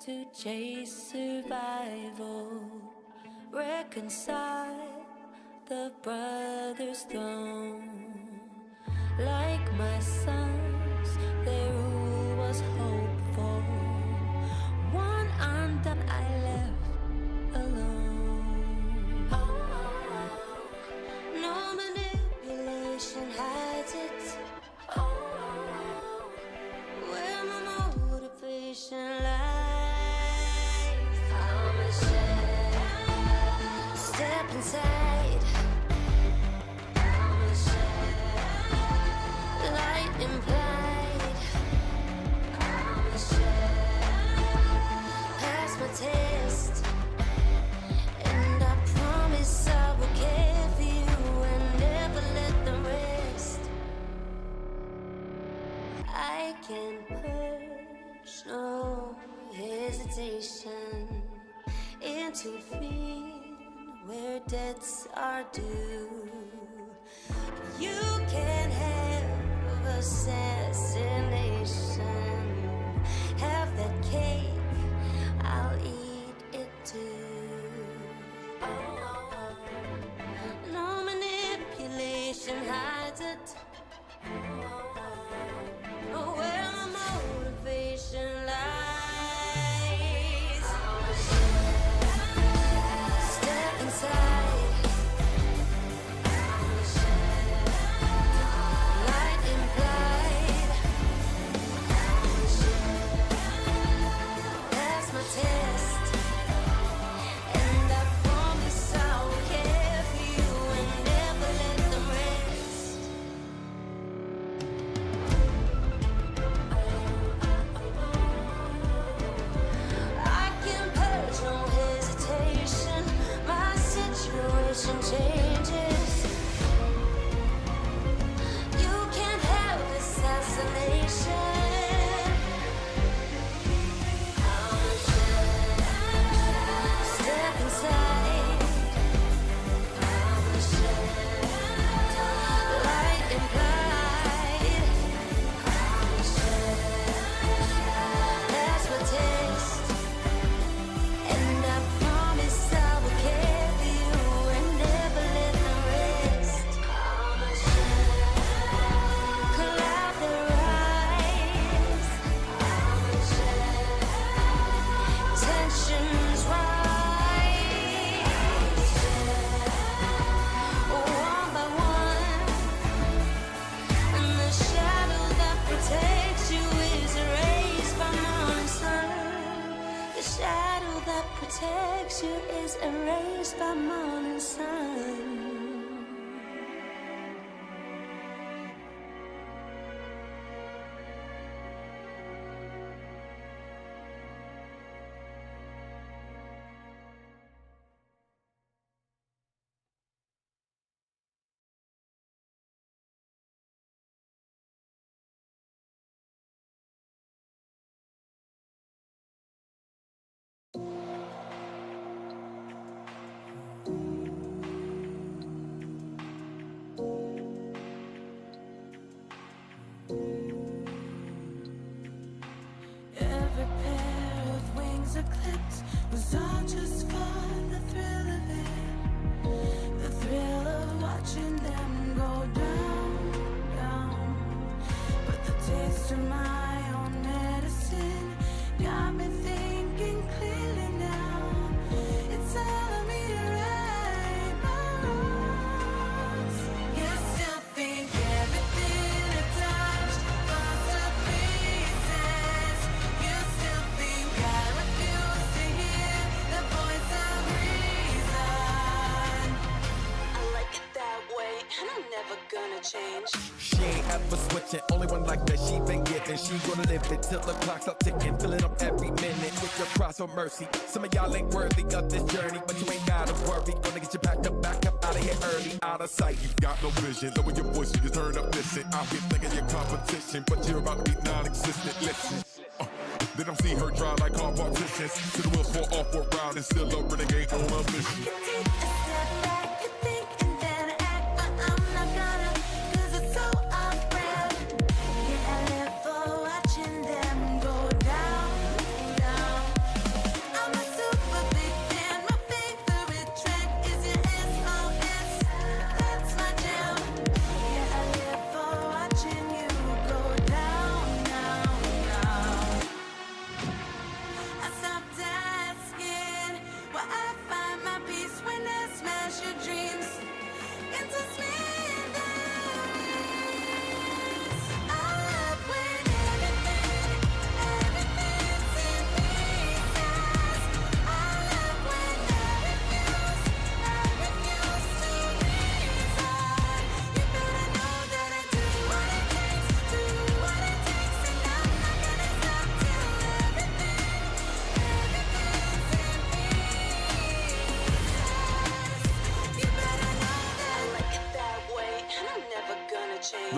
to chase survival, reconcile the brother's throne. Like my sons, their rule was hopeful. One undone, I left alone. No manipulation hides it. Where my motivation lies, I'm a share. Step inside, I'm a share. Light implied, I'm a share. Pass my test, and I promise I will care for you and never let them rest. I can purge, no hesitation, intervene where debts are due. You can have assassination, have that cake, I'll eat it too. No manipulation hides it. Where my motivation lies, step inside, light implied, pass my test, and I promise I will care for you and never let them rest. I can purge, no hesitation. My situation changes. You can't have assassination. I'm a share. Step inside. I'm a share. Light implied. I'm a share. That's my taste. And I promise I will care for you and never let them rest. I'm a share. Cloud the rise. I'm a share. Tensions rise. One by one. And the shadow that protects you is erased by morning sun. The shadow that protects you is erased by morning sun. Every pair of wings eclipsed was all just for the thrill of it. The thrill of watching them go down, down. But the taste of my own medicine got me thinking clearly now. It's telling me to right my wrongs. You still think everything I touched falls to pieces. You still think I refuse to hear the voice of reason. I like it that way, and I'm never gonna change. She ain't ever switching, only one like that she been getting. She gonna live it till the clock's up ticking, filling up every minute with your cross of mercy. Some of y'all ain't worthy of this journey, but you ain't gotta worry. Gonna get you packed up, back up, out of here early, out of sight. You got no vision, lower your voice, you just turn up, listen. Out here thinking your competition, but you're about to be non-existent. Listen, they don't see her drive like car partitions. See the wheels fall off for a ride and still a renegade on a mission. You take a step back, you think, and then act, but I'm not gonna, 'cause it's so off-brand. Yeah, I live for watching them go down, down.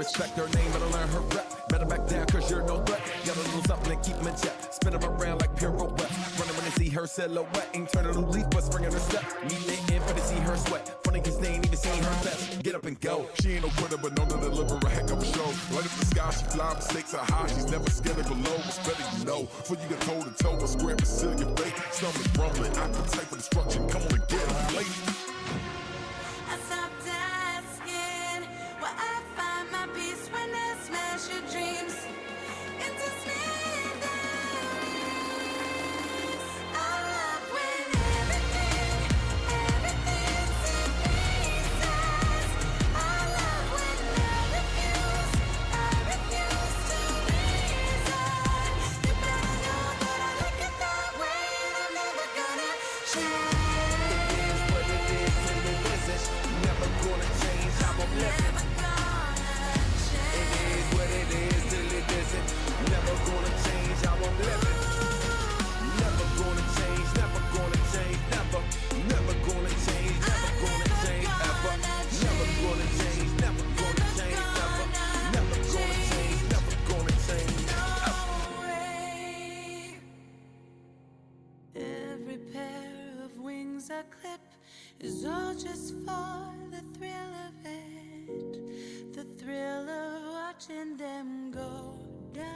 respect her name, better learn her rep. Better back down, cause you're no threat. Got a little something and keep 'em in check. Spin 'em around like pirouette. Running when they see her silhouette. Ain't turn a new leaf, but spring in her step. Meeting it in, but they see her sweat. Funny cause they ain't even seen her best. Get up and go. She ain't no quitter, but known to deliver a heck of a show. Right up the sky, she fly, mistakes are high. She's never scared to go low. It's better you know. Before you get toe to toe, a square Brazilian fake. Stomach rumbling, appetite for destruction. Come on and get it, lady. I stopped asking where I find my peace when I smash your dreams into smithereens. I love when everything's in pieces. I love when I refuse to reason. You better know that I like it that way, and I'm never gonna change. Never gonna change how I'm living. It is what it is till it isn't. Never gonna change how I'm living. Never gonna change, never gonna change, never. Never gonna change, never gonna change, ever. Never gonna change, never gonna change, ever. Never gonna change, never gonna change, ever. Every pair of wings I clip is all just for the thrill of it, the thrill of watching them go down.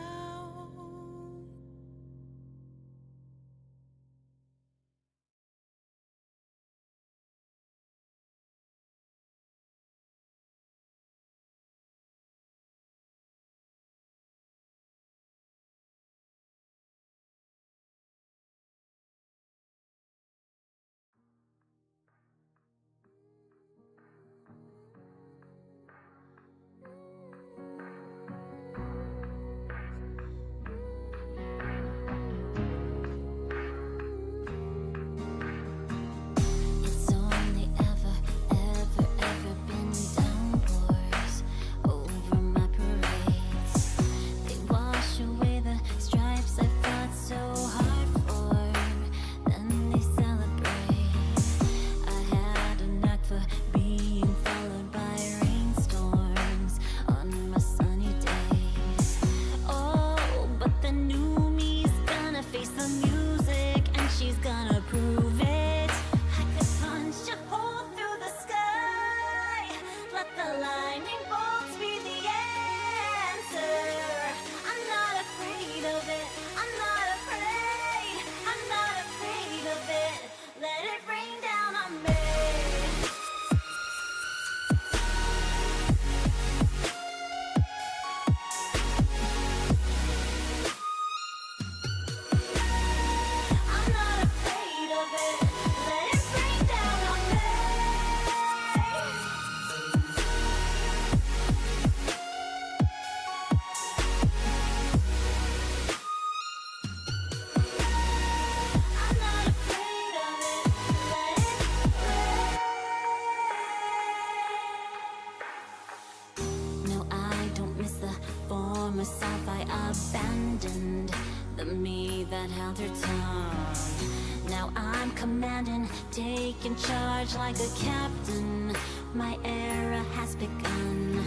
It's only ever been downpours over my parades. They wash away the stripes I fought so hard for, then they celebrate. I had a knack for being followed by rainstorms on my sunny days. Oh, but the new me's gonna face the music, and she's gonna prove it. I could punch a hole through the sky. Let the lightning bolts be the answer. I'm not afraid of it. I'm not afraid. I'm not afraid of it. Let it rain down on me. I'm not afraid of it. Let it rain down on me. I'm not afraid of it. Let it rain. No, I don't miss the former self I abandoned, the me that held her tongue. Now I'm commanding, taking charge like a captain. My era has begun.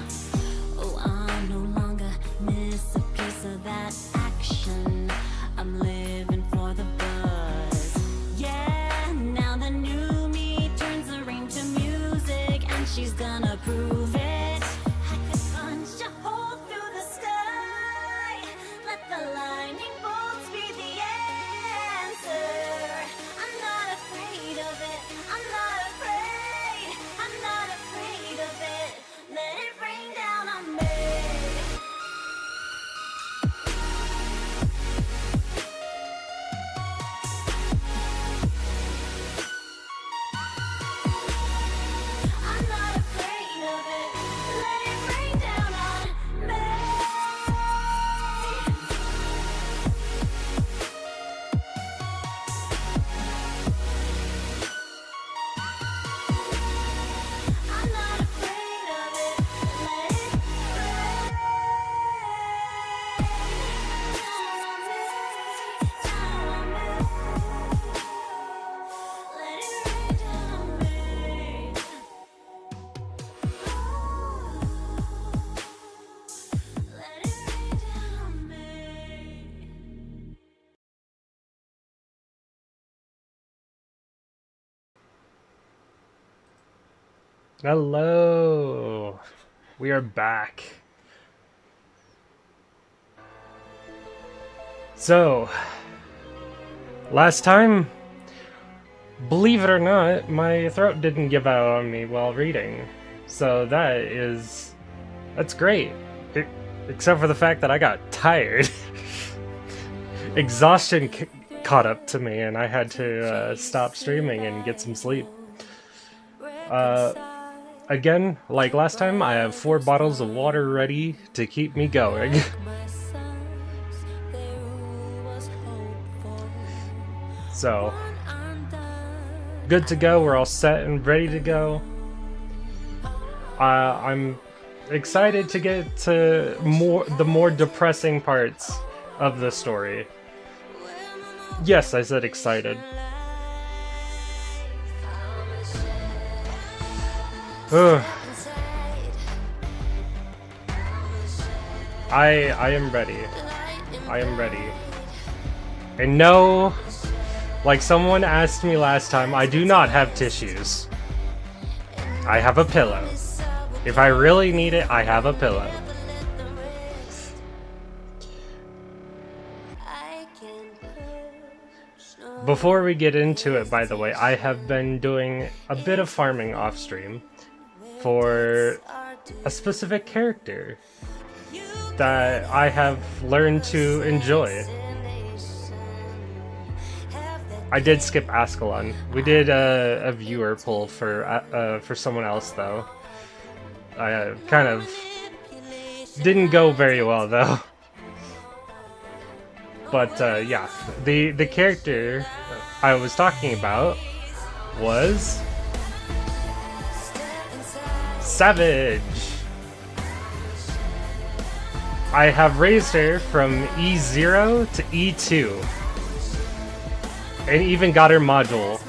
Oh, I'm no longer miss a piece of that action. I'm living for the buzz. Yeah, now the new me turns the rain to music, and she's gonna prove it. I could punch a hole through the sky. Let the lightning bolts be the answer. I'm not afraid of it. I'm not afraid. I'm not afraid of it. Let it rain down Hello. We are back. So, last time, believe it or not, my throat didn't give out on me while reading. So that's great. Except for the fact that I got tired. Exhaustion caught up to me and I had to stop streaming and get some sleep. Again, like last time, I have 4 bottles of water ready to keep me going. So, good to go. We're all set and ready to go. I'm excited to get to the more depressing parts of the story. Yes, I said excited. Ugh. I am ready. I am ready. And no, like someone asked me last time, I do not have tissues. I have a pillow. If I really need it, I have a pillow. Before we get into it, by the way, I have been doing a bit of farming off stream for a specific character that I have learned to enjoy. I did skip Ascalon. We did a viewer poll for someone else though. I kind of didn't go very well though. But yeah, the character I was talking about was Savage. I have raised her from E0 to E2. And even got her module.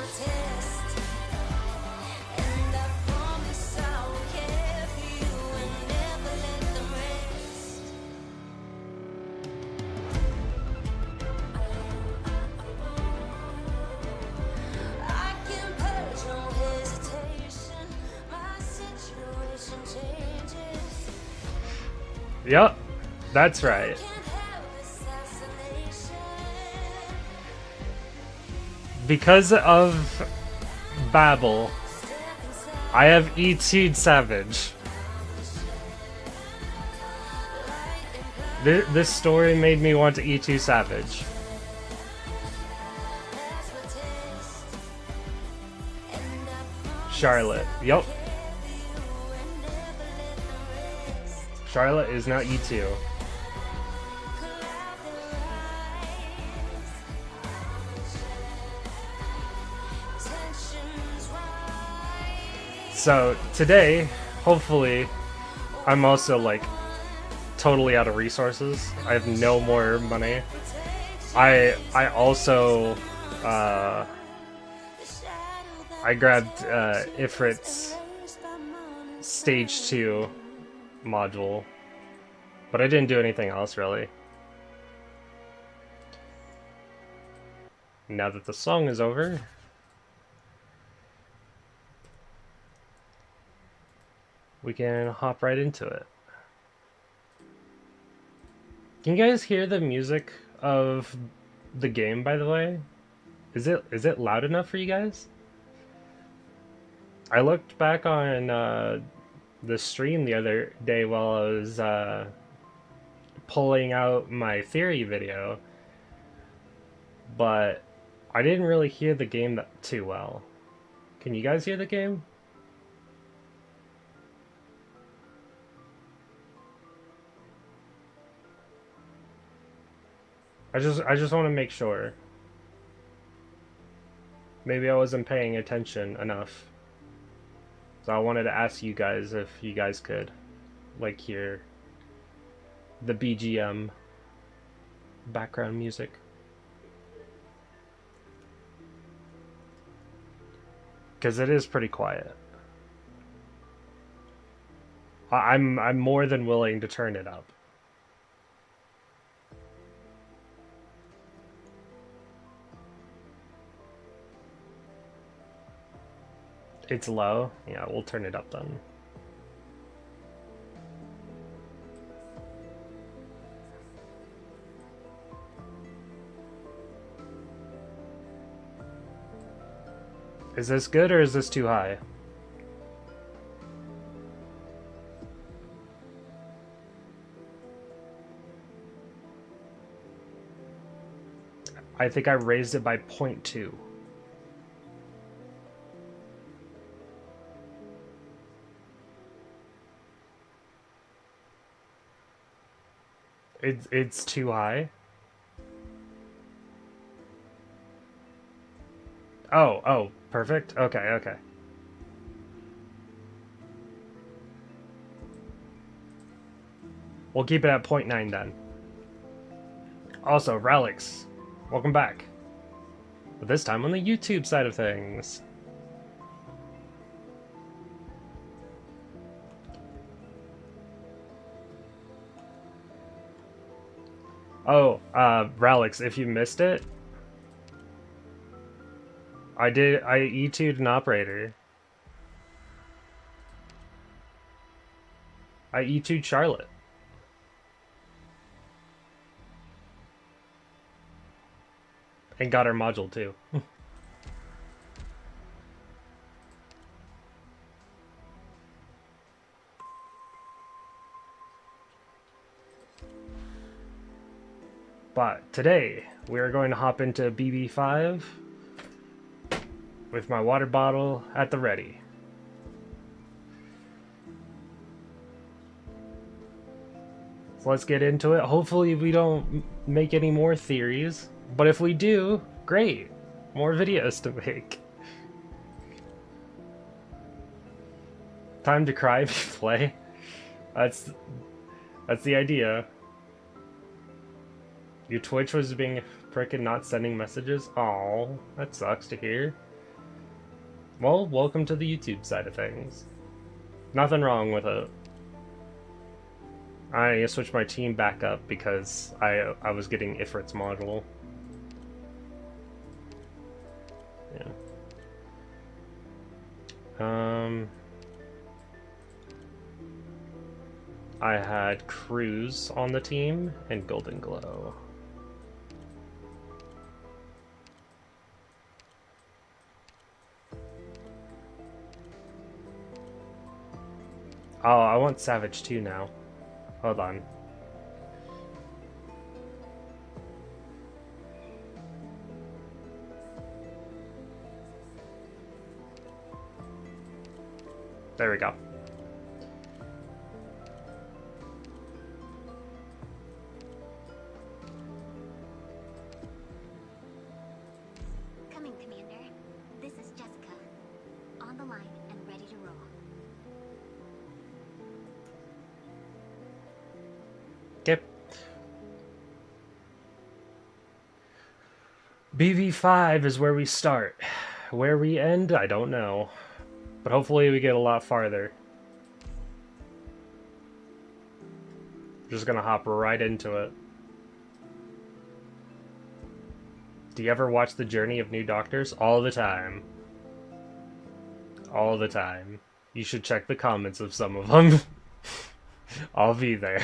Yep, that's right. Because of Babel, I have E2'd Savage. This story made me want to E2 Savage. Charlotte, yep. Charlotte is now E2. So today, hopefully, I'm also like totally out of resources. I have no more money. I also I grabbed Ifrit's stage 2 module, but I didn't do anything else really. Now that the song is over, we can hop right into it. Can you guys hear the music of the game, by the way? Is it loud enough for you guys? I looked back on the stream the other day while I was pulling out my theory video, but I didn't really hear the game too well. Can you guys hear the game? I just want to make sure. Maybe I wasn't paying attention enough. So I wanted to ask you guys if you guys could, like, hear the BGM background music. Because it is pretty quiet. I'm more than willing to turn it up. It's low? Yeah, we'll turn it up then. Is this good or is this too high? I think I raised it by 0.2. It's too high. Oh, perfect. Okay. We'll keep it at 0.9 then. Also, Relics, welcome back. But this time on the YouTube side of things. Oh, Relics, if you missed it, I E2'd an operator. I E2'd Charlotte. And got her module too. But today, we are going to hop into BB5 with my water bottle at the ready. So let's get into it. Hopefully we don't make any more theories, but if we do, great. More videos to make. Time to cry if you play. That's the idea. Your Twitch was being frickin' not sending messages? Aw, that sucks to hear. Well, welcome to the YouTube side of things. Nothing wrong with it. I need to switch my team back up because I was getting Ifrit's module. Yeah. I had Cruz on the team and Golden Glow. Oh, I want Savage too now. Hold on. There we go. Coming, Commander. This is Jessica. On the line and ready to roll. Yep. BV5 is where we start. Where we end, I don't know. But hopefully we get a lot farther. Just gonna hop right into it. Do you ever watch The Journey of New Doctors? All the time. All the time. You should check the comments of some of them. I'll be there.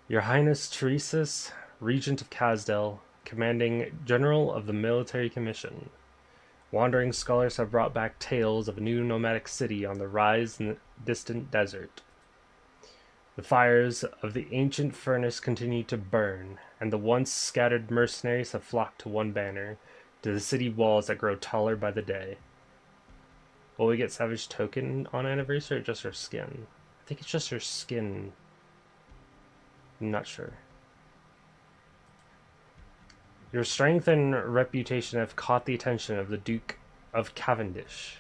Your Highness Teresis, Regent of Kazdel, Commanding General of the Military Commission. Wandering scholars have brought back tales of a new nomadic city on the rise in the distant desert. The fires of the ancient furnace continue to burn, and the once scattered mercenaries have flocked to one banner, to the city walls that grow taller by the day. Will we get Savage Token on anniversary or just her skin? I think it's just her skin. I'm not sure. Your strength and reputation have caught the attention of the Duke of Cavendish.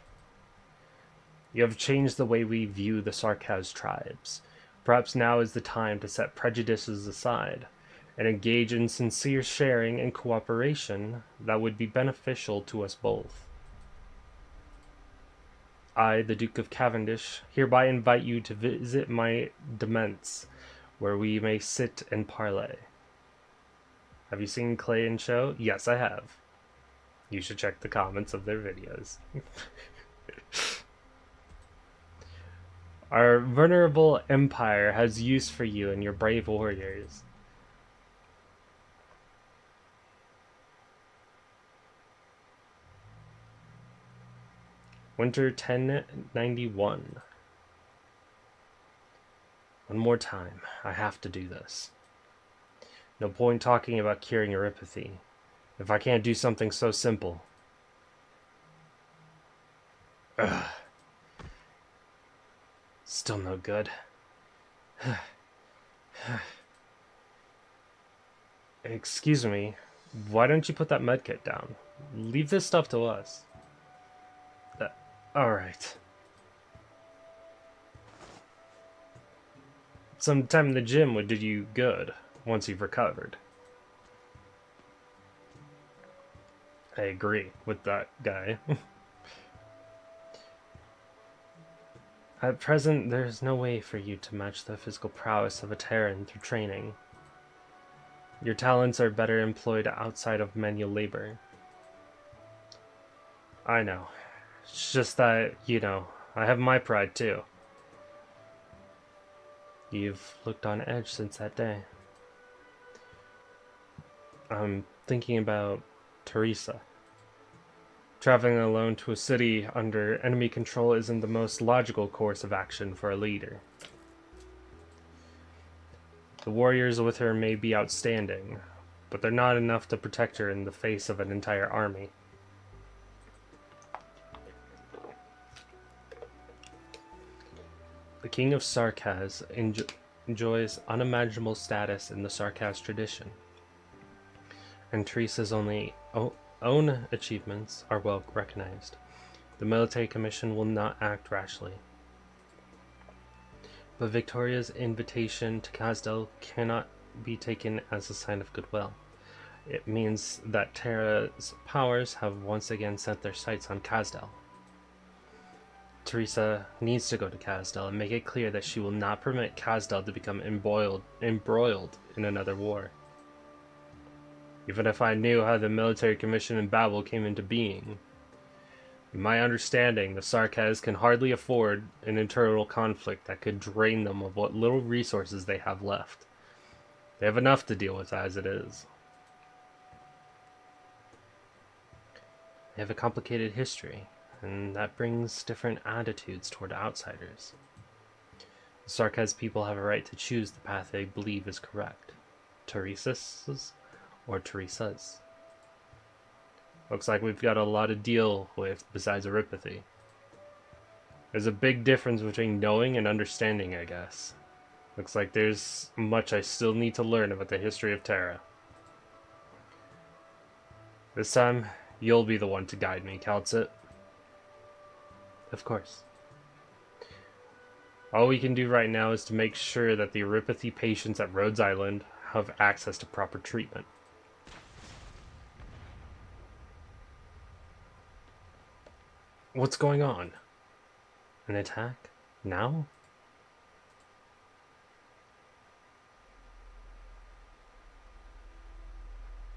You have changed the way we view the Sarkaz tribes. Perhaps now is the time to set prejudices aside and engage in sincere sharing and cooperation that would be beneficial to us both. I, the Duke of Cavendish, hereby invite you to visit my demesne, where we may sit and parley. Have you seen Clay and Show? Yes, I have. You should check the comments of their videos. Our venerable empire has use for you and your brave warriors. Winter 1091. One more time. I have to do this. No point talking about curing neuropathy if I can't do something so simple. Ugh. Still no good. Excuse me, why don't you put that medkit down? Leave this stuff to us. Alright. Some time in the gym would do you good once you've recovered. I agree with that guy. At present, there is no way for you to match the physical prowess of a Terran through training. Your talents are better employed outside of manual labor. I know. It's just that, you know, I have my pride too. You've looked on edge since that day. I'm thinking about Teresa. Traveling alone to a city under enemy control isn't the most logical course of action for a leader. The warriors with her may be outstanding, but they're not enough to protect her in the face of an entire army. The King of Sarkaz enjoys unimaginable status in the Sarkaz tradition, and Teresa's own achievements are well recognized. The military commission will not act rashly. But Victoria's invitation to Kazdel cannot be taken as a sign of goodwill. It means that Terra's powers have once again set their sights on Kazdel. Teresa needs to go to Kazdel and make it clear that she will not permit Kazdel to become embroiled in another war. Even if I knew how the military commission in Babel came into being, in my understanding, the Sarkaz can hardly afford an internal conflict that could drain them of what little resources they have left. They have enough to deal with as it is. They have a complicated history, and that brings different attitudes toward outsiders. The Sarkaz people have a right to choose the path they believe is correct. Teresa's or Teresa's. Looks like we've got a lot to deal with besides neuropathy. There's a big difference between knowing and understanding, I guess. Looks like there's much I still need to learn about the history of Terra. This time, you'll be the one to guide me, Kaltsit. Of course. All we can do right now is to make sure that the neuropathy patients at Rhodes Island have access to proper treatment. What's going on? An attack? Now?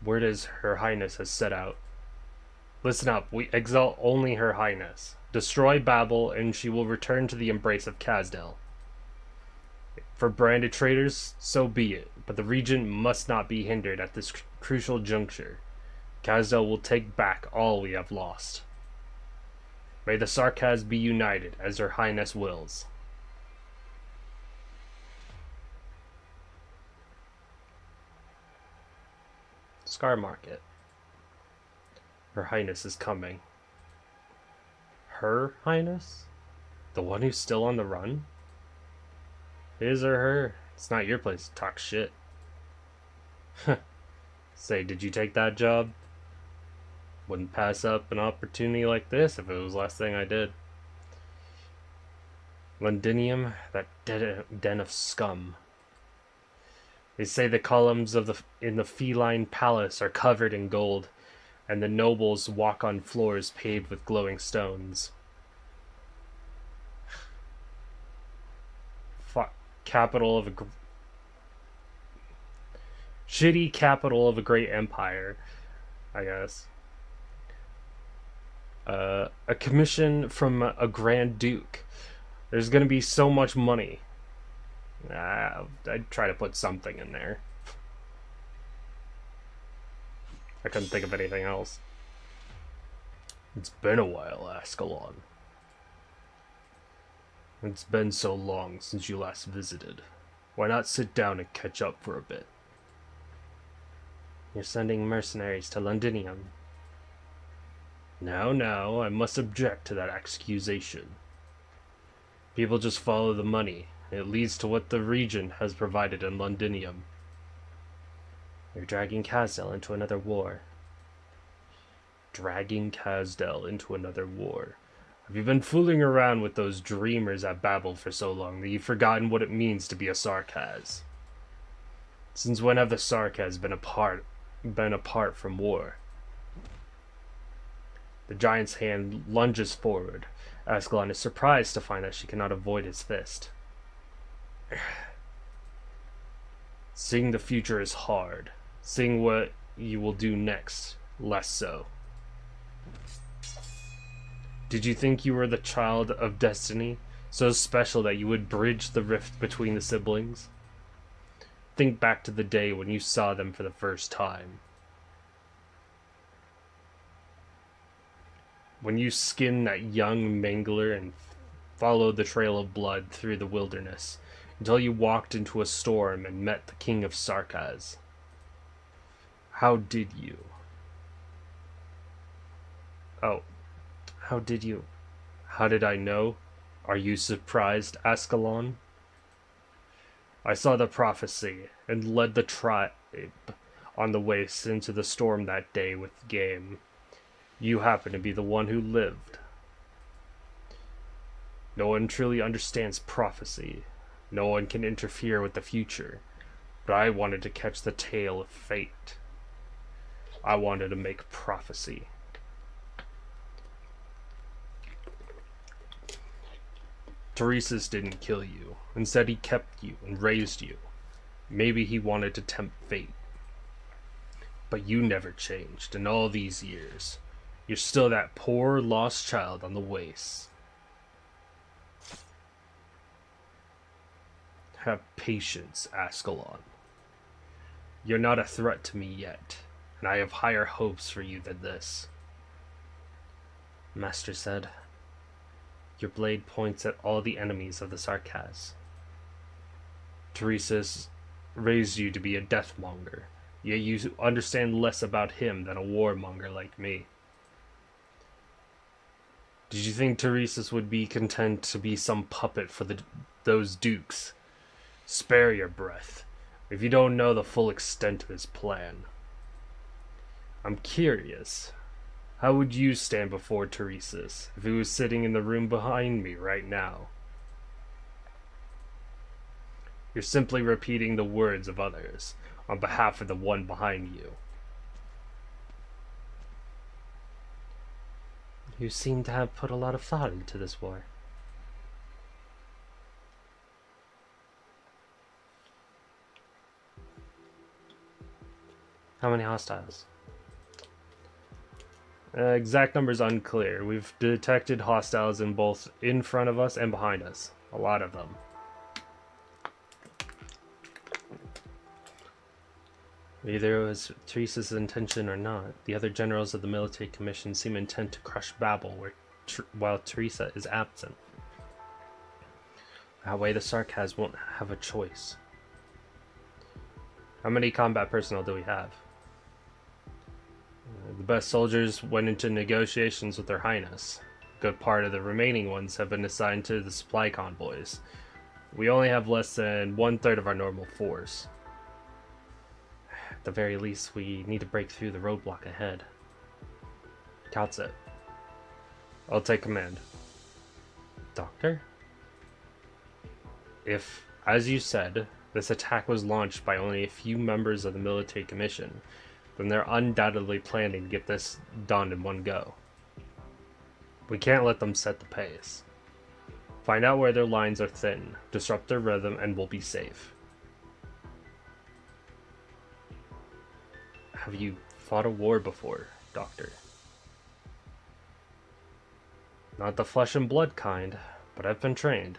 Word is Her Highness has set out. Listen up, we exalt only Her Highness. Destroy Babel, and she will return to the embrace of Kazdel. For branded traitors, so be it, but the region must not be hindered at this crucial juncture. Kazdel will take back all we have lost. May the Sarkaz be united, as Her Highness wills. Scar Market. Her Highness is coming. Her Highness? The one who's still on the run? His or her? It's not your place to talk shit. Say, did you take that job? Wouldn't pass up an opportunity like this if it was the last thing I did. Londinium, that den of scum. They say the columns in the feline palace are covered in gold, and the nobles walk on floors paved with glowing stones. Capital of a shitty capital of a great empire, I guess. A commission from a Grand Duke. There's gonna be so much money. I'd try to put something in there. I couldn't think of anything else. It's been a while, Ascalon. It's been so long since you last visited. Why not sit down and catch up for a bit? You're sending mercenaries to Londinium. Now, I must object to that accusation. People just follow the money. It leads to what the Regent has provided in Londinium. You're dragging Kazdel into another war. Dragging Kazdel into another war. Have you been fooling around with those dreamers at Babel for so long that you've forgotten what it means to be a Sarkaz? Since when have the Sarkaz been apart from war? The giant's hand lunges forward. Ascalon is surprised to find that she cannot avoid his fist. Seeing the future is hard. Seeing what you will do next, less so. Did you think you were the child of destiny, so special that you would bridge the rift between the siblings? Think back to the day when you saw them for the first time. When you skinned that young mangler and followed the trail of blood through the wilderness, until you walked into a storm and met the King of Sarkaz. How did you? Oh, how did you? How did I know? Are you surprised, Ascalon? I saw the prophecy and led the tribe on the waste into the storm that day with game. You happen to be the one who lived. No one truly understands prophecy. No one can interfere with the future. But I wanted to catch the tail of fate. I wanted to make prophecy. Teresa's didn't kill you. Instead, he kept you and raised you. Maybe he wanted to tempt fate. But you never changed in all these years. You're still that poor, lost child on the waste. Have patience, Ascalon. You're not a threat to me yet, and I have higher hopes for you than this. Master said, your blade points at all the enemies of the Sarkaz. Teresa's raised you to be a deathmonger, yet you understand less about him than a warmonger like me. Did you think Teresa's would be content to be some puppet for those dukes? Spare your breath, if you don't know the full extent of his plan. I'm curious. How would you stand before Teresa's if he was sitting in the room behind me right now? You're simply repeating the words of others on behalf of the one behind you. You seem to have put a lot of thought into this war. How many hostiles? Exact numbers unclear. We've detected hostiles in both in front of us and behind us. A lot of them. Either it was Teresa's intention or not, the other generals of the military commission seem intent to crush Babel while Teresa is absent. That way the Sarkaz won't have a choice. How many combat personnel do we have? The best soldiers went into negotiations with their highness. A good part of the remaining ones have been assigned to the supply convoys. We only have less than 1/3 of our normal force. At the very least, we need to break through the roadblock ahead. That's it. I'll take command. Doctor? If, as you said, this attack was launched by only a few members of the military commission, then they're undoubtedly planning to get this done in one go. We can't let them set the pace. Find out where their lines are thin, disrupt their rhythm, and we'll be safe. Have you fought a war before, Doctor? Not the flesh and blood kind, but I've been trained.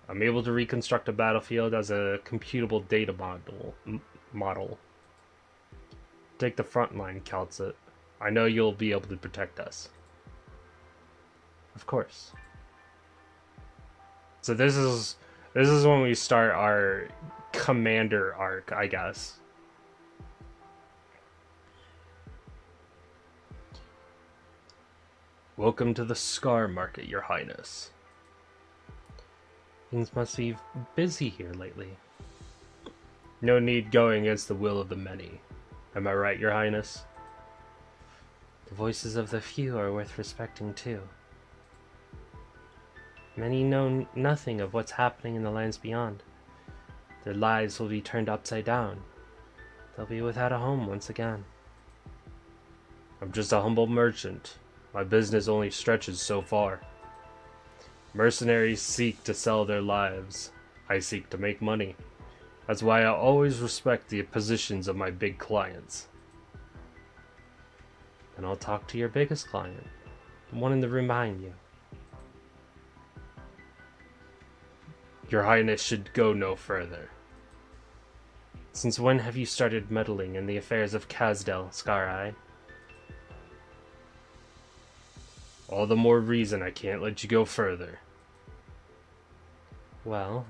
I'm able to reconstruct a battlefield as a computable data model. Take the front line, Calcit. I know you'll be able to protect us. Of course. So this is when we start our commander arc, I guess. Welcome to the Scar Market, Your Highness. Things must be busy here lately. No need going against the will of the many. Am I right, Your Highness? The voices of the few are worth respecting too. Many know nothing of what's happening in the lands beyond. Their lives will be turned upside down. They'll be without a home once again. I'm just a humble merchant. My business only stretches so far. Mercenaries seek to sell their lives. I seek to make money. That's why I always respect the positions of my big clients. And I'll talk to your biggest client, the one in the room behind you. Your Highness should go no further. Since when have you started meddling in the affairs of Kazdel, Scar-Eye? All the more reason I can't let you go further. Well...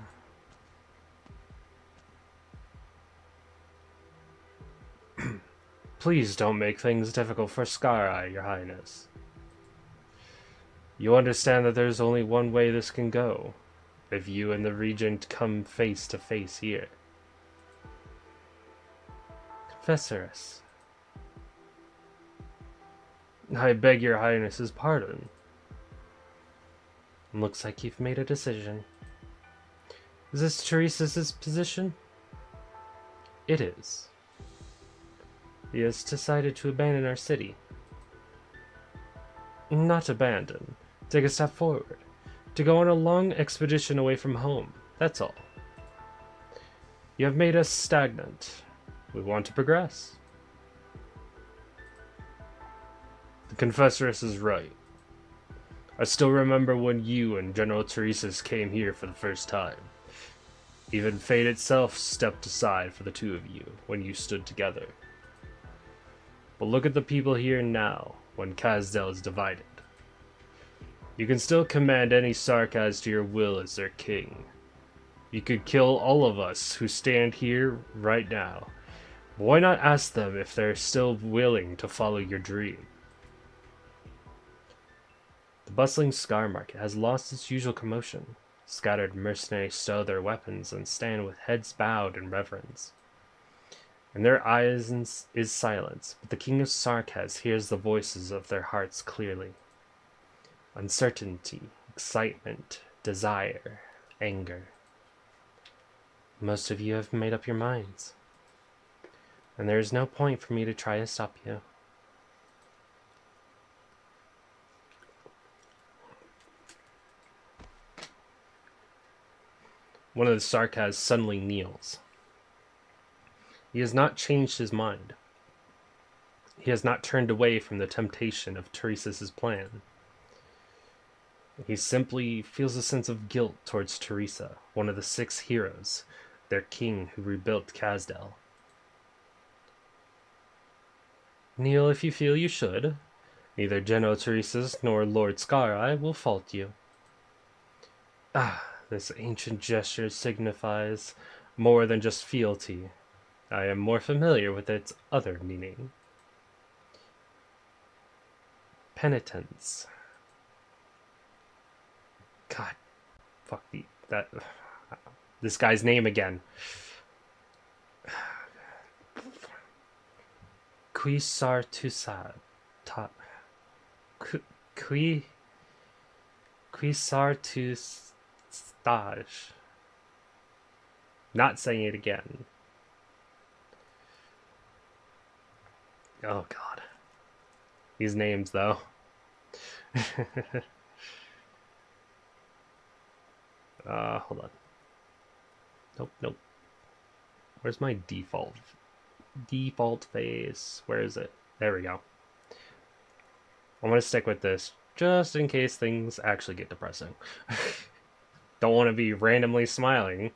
Please don't make things difficult for Scar-Eye, Your Highness. You understand that there's only one way this can go, if you and the Regent come face to face here. Confessoress. I beg Your Highness's pardon. Looks like you've made a decision. Is this Teresa's position? It is. He has decided to abandon our city. Not abandon. Take a step forward. To go on a long expedition away from home. That's all. You have made us stagnant. We want to progress. The Confessoress is right. I still remember when you and General Teresa's came here for the first time. Even fate itself stepped aside for the two of you when you stood together. But look at the people here now, when Kazdel is divided. You can still command any Sarkaz to your will as their king. You could kill all of us who stand here right now. But why not ask them if they're still willing to follow your dream? The bustling Scar Market has lost its usual commotion. Scattered mercenaries stow their weapons and stand with heads bowed in reverence. In their eyes is silence, but the King of Sarkaz hears the voices of their hearts clearly. Uncertainty, excitement, desire, anger. Most of you have made up your minds, and there is no point for me to try to stop you. One of the Sarkaz suddenly kneels. He has not changed his mind. He has not turned away from the temptation of Teresa's plan. He simply feels a sense of guilt towards Teresa, one of the 6 heroes, their king who rebuilt Kazdel. Kneel if you feel you should. Neither General Teresa's nor Lord Scar-Eye will fault you. This ancient gesture signifies more than just fealty. I am more familiar with its other meaning. Penitence. God, fuck this guy's name again. Qui sartusad. Qui sartustage. Not saying it again. Oh god. These names though. Hold on. Nope. Where's my default face? Where is it? There we go. I'm gonna stick with this just in case things actually get depressing. Don't want to be randomly smiling.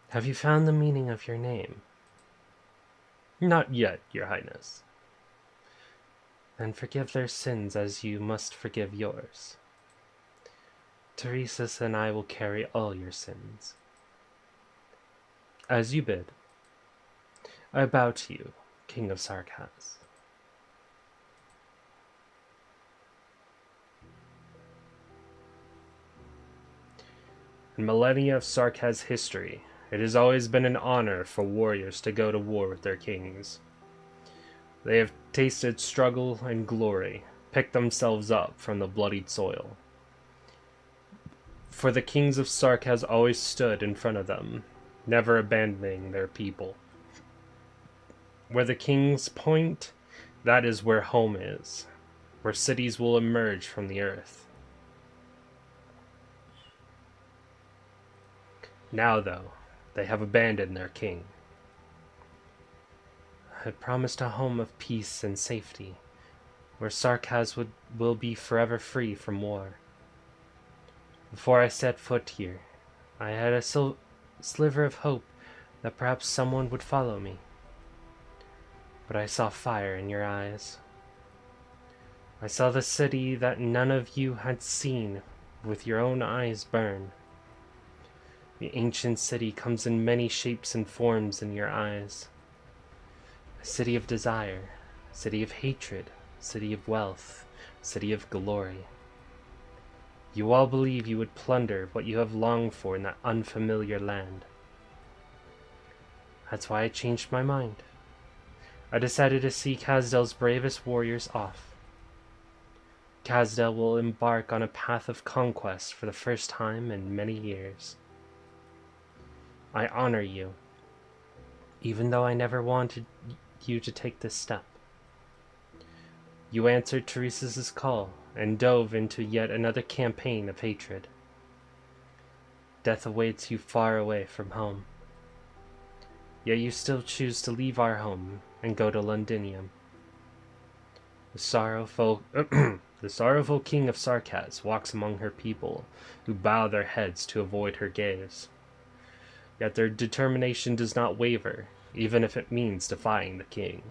Have you found the meaning of your name? Not yet, Your Highness. Then forgive their sins as you must forgive yours. Teresa's and I will carry all your sins. As you bid. I bow to you, King of Sarkaz. In millennia of Sarkaz history, it has always been an honor for warriors to go to war with their kings. They have tasted struggle and glory, picked themselves up from the bloodied soil. For the kings of Sarkaz always stood in front of them, never abandoning their people. Where the kings point, that is where home is, where cities will emerge from the earth. Now, though, they have abandoned their king. I promised a home of peace and safety, where Sarkaz will be forever free from war. Before I set foot here, I had a sliver of hope that perhaps someone would follow me. But I saw fire in your eyes. I saw the city that none of you had seen with your own eyes burn. The ancient city comes in many shapes and forms in your eyes. A city of desire, a city of hatred, a city of wealth, a city of glory. You all believe you would plunder what you have longed for in that unfamiliar land. That's why I changed my mind. I decided to see Kazdel's bravest warriors off. Kazdel will embark on a path of conquest for the first time in many years. I honor you, even though I never wanted you to take this step. You answered Teresa's call and dove into yet another campaign of hatred. Death awaits you far away from home. Yet you still choose to leave our home and go to Londinium. The sorrowful king of Sarkaz walks among her people, who bow their heads to avoid her gaze. Yet their determination does not waver, even if it means defying the king.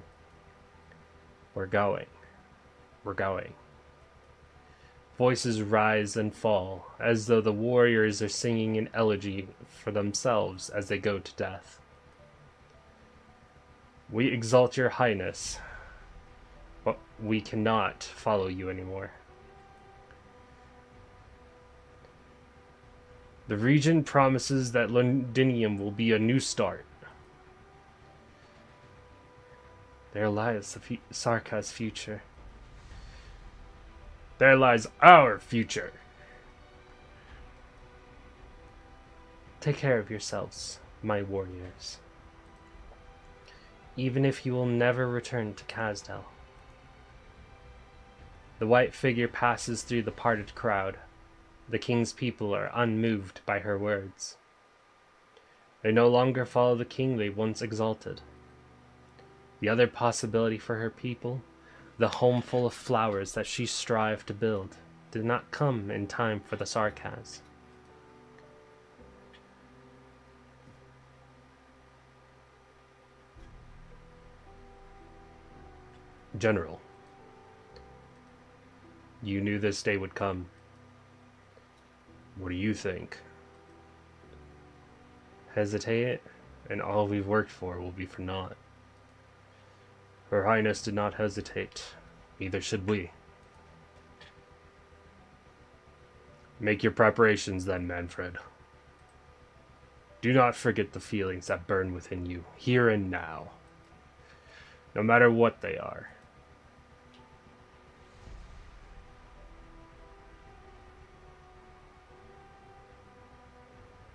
We're going. We're going. Voices rise and fall, as though the warriors are singing an elegy for themselves as they go to death. We exalt your highness, but we cannot follow you anymore. The regent promises that Londinium will be a new start. There lies the Sarkaz future. There lies our future. Take care of yourselves, my warriors. Even if you will never return to Kazdel. The white figure passes through the parted crowd. The king's people are unmoved by her words. They no longer follow the king they once exalted. The other possibility for her people, the home full of flowers that she strived to build, did not come in time for the Sarkaz. General, you knew this day would come. What do you think? Hesitate, and all we've worked for will be for naught. Her Highness did not hesitate. Neither should we. Make your preparations then, Manfred. Do not forget the feelings that burn within you, here and now. No matter what they are.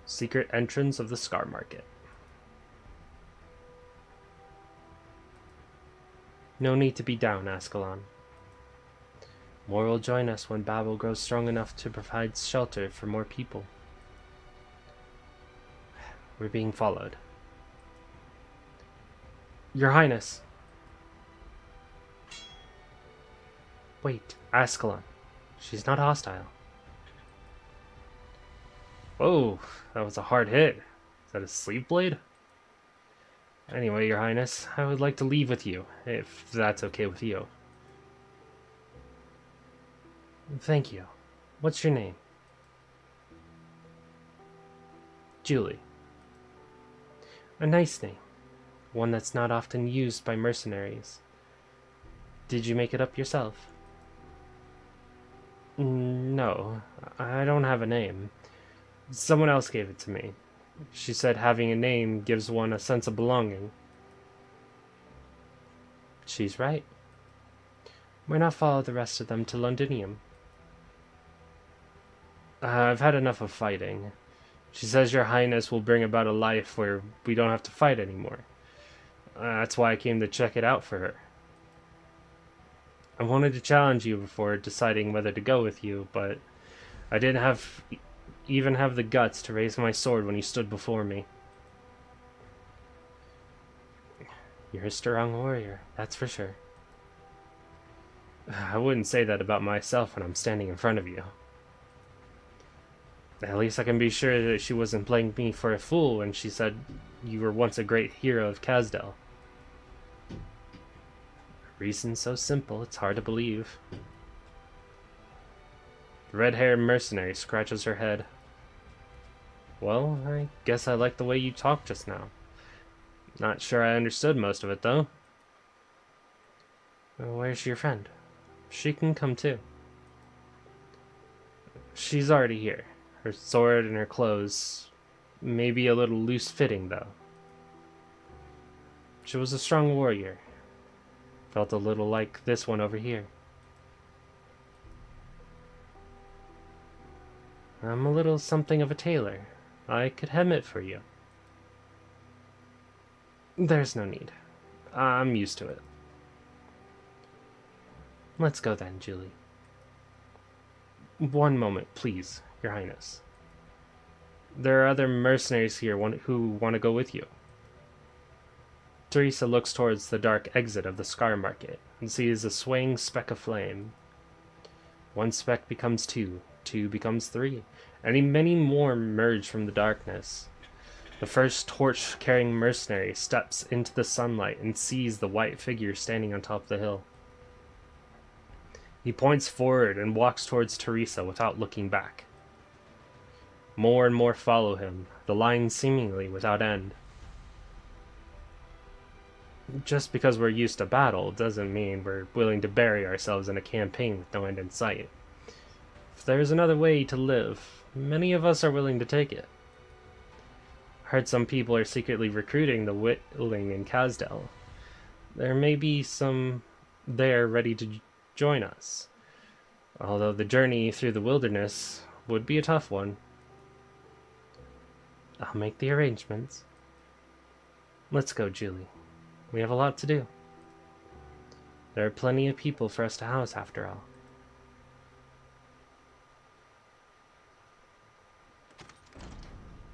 Secret entrance of the Scar Market. No need to be down, Ascalon. More will join us when Babel grows strong enough to provide shelter for more people. We're being followed. Your Highness! Wait, Ascalon. She's not hostile. Whoa, that was a hard hit. Is that a sleeve blade? Anyway, Your Highness, I would like to leave with you, if that's okay with you. Thank you. What's your name? Julie. A nice name. One that's not often used by mercenaries. Did you make it up yourself? No, I don't have a name. Someone else gave it to me. She said having a name gives one a sense of belonging. She's right. Why not follow the rest of them to Londinium? I've had enough of fighting. She says Your Highness will bring about a life where we don't have to fight anymore. That's why I came to check it out for her. I wanted to challenge you before deciding whether to go with you, but I didn't even have the guts to raise my sword when you stood before me. You're a strong warrior, that's for sure. I wouldn't say that about myself when I'm standing in front of you. At least I can be sure that she wasn't playing me for a fool when she said you were once a great hero of Kasdel. A reason so simple, it's hard to believe. The red-haired mercenary scratches her head. Well, I guess I like the way you talked just now. Not sure I understood most of it, though. Where's your friend? She can come too. She's already here. Her sword and her clothes. Maybe a little loose-fitting, though. She was a strong warrior. Felt a little like this one over here. I'm a little something of a tailor. I could hem it for you. There's no need. I'm used to it. Let's go then, Julie. One moment, please, Your Highness. There are other mercenaries here who want to go with you. Teresa looks towards the dark exit of the Scar Market and sees a swaying speck of flame. One speck becomes two, two becomes three, and many more emerge from the darkness. The first torch-carrying mercenary steps into the sunlight and sees the white figure standing on top of the hill. He points forward and walks towards Teresa without looking back. More and more follow him, the line seemingly without end. Just because we're used to battle doesn't mean we're willing to bury ourselves in a campaign with no end in sight. If there's another way to live, many of us are willing to take it. Heard some people are secretly recruiting the Witling in Kasdel. There may be some there ready to join us, although the journey through the wilderness would be a tough one. I'll make the arrangements. Let's go, Julie. We have a lot to do. There are plenty of people for us to house, after all.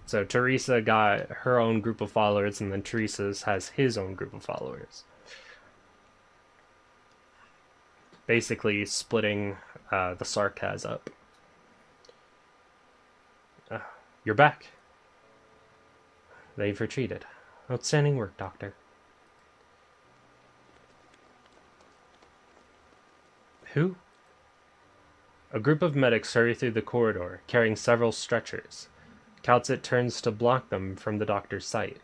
So Teresa got her own group of followers, and then Teresa's has his own group of followers. Basically splitting the Sarkaz up. You're back. They've retreated. Outstanding work, Doctor. Who? A group of medics hurry through the corridor, carrying several stretchers. Calcit turns to block them from the doctor's sight.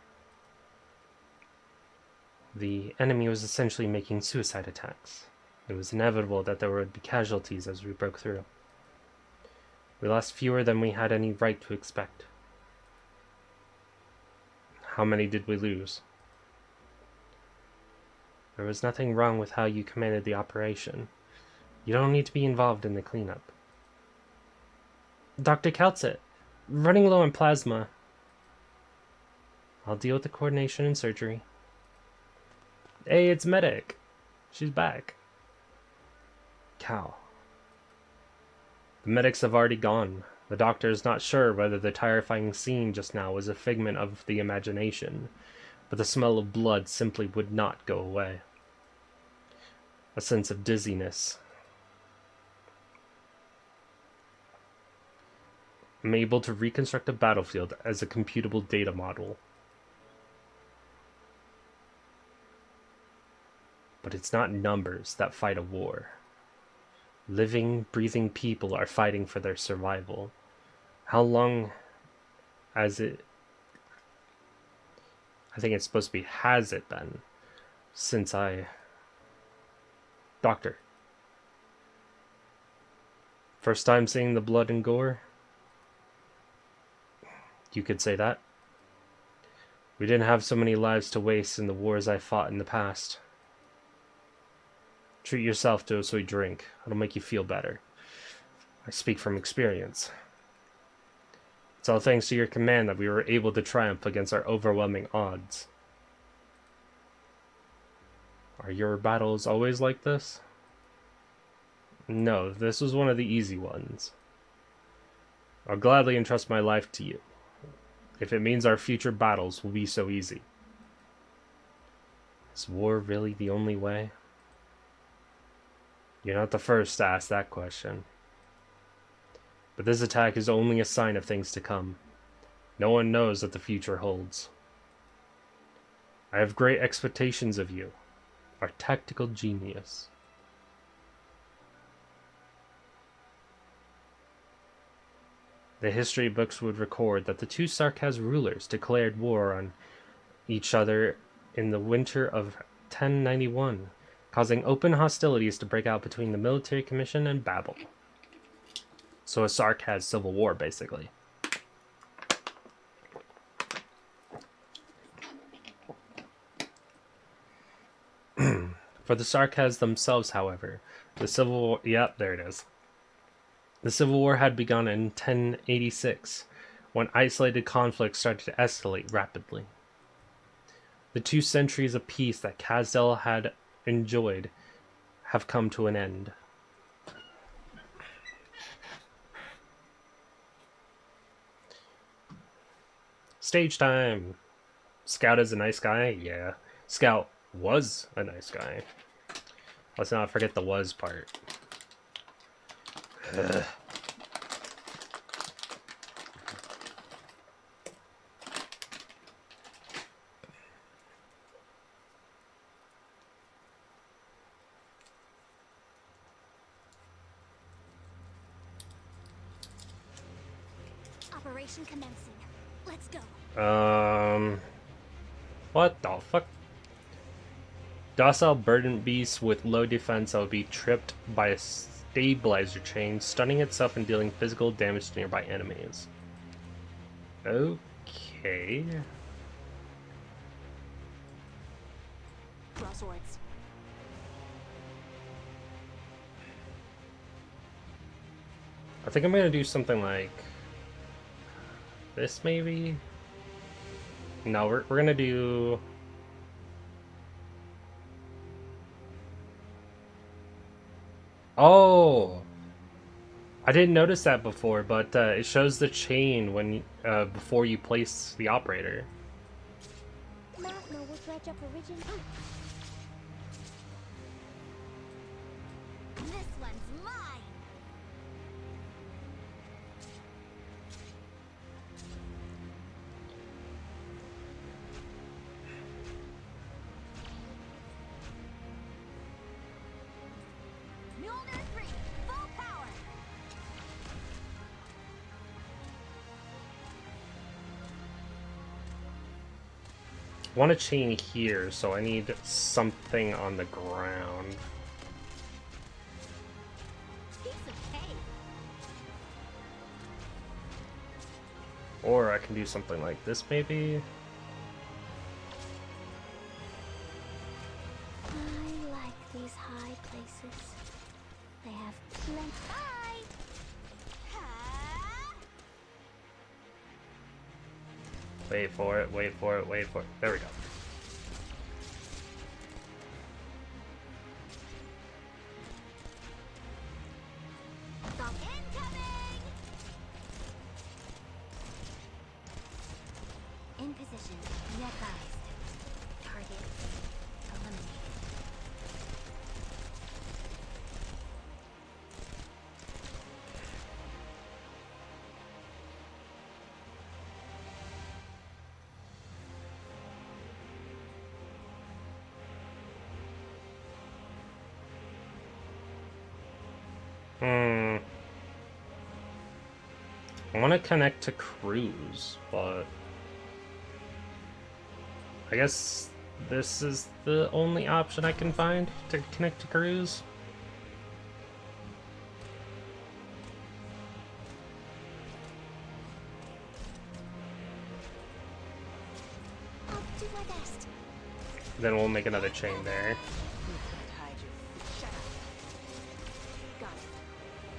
The enemy was essentially making suicide attacks. It was inevitable that there would be casualties as we broke through. We lost fewer than we had any right to expect. How many did we lose? There was nothing wrong with how you commanded the operation. You don't need to be involved in the cleanup. Dr. Calcit, running low on plasma. I'll deal with the coordination and surgery. Hey, it's Medic. She's back. Cal. The medics have already gone. The doctor is not sure whether the terrifying scene just now was a figment of the imagination, but the smell of blood simply would not go away. A sense of dizziness, I'm able to reconstruct a battlefield as a computable data model. But it's not numbers that fight a war. Living, breathing people are fighting for their survival. How long has it... I think it's supposed to be has it been since I... Doctor. First time seeing the blood and gore? You could say that. We didn't have so many lives to waste in the wars I fought in the past. Treat yourself to a sweet drink. It'll make you feel better. I speak from experience. It's all thanks to your command that we were able to triumph against our overwhelming odds. Are your battles always like this? No, this was one of the easy ones. I'll gladly entrust my life to you, if it means our future battles will be so easy. Is war really the only way? You're not the first to ask that question. But this attack is only a sign of things to come. No one knows what the future holds. I have great expectations of you, our tactical genius. The history books would record that the two Sarkaz rulers declared war on each other in the winter of 1091, causing open hostilities to break out between the military commission and Babel. So a Sarkaz civil war, basically. For the Sarkaz themselves, however, the civil war... Yep, there it is. The civil war had begun in 1086, when isolated conflicts started to escalate rapidly. The 2 centuries of peace that Kazdel had enjoyed have come to an end. Stage time! Scout is a nice guy? Yeah. Scout was a nice guy. Let's not forget the was part. Ugh. Operation commencing. Let's go. What the fuck? Docile burden beast with low defense that would be tripped by a stabilizer chain, stunning itself and dealing physical damage to nearby enemies. Okay. Draw swords. I think I'm gonna do something like this, maybe? No, we're gonna do... Oh! I didn't notice that before, but it shows the chain when before you place the operator. This one's mine. Mjolnir 3, full power. I want a chain here, so I need something on the ground. Piece of cake. Or I can do something like this, maybe? I like these high places. They have plenty. Hi. Wait for it, wait for it, wait for it. There we go. Stop incoming. In position. Be advised. Target eliminated. Hmm. I want to connect to cruise, but I guess this is the only option I can find to connect to cruise. I'll do my best. Then we'll make another chain there.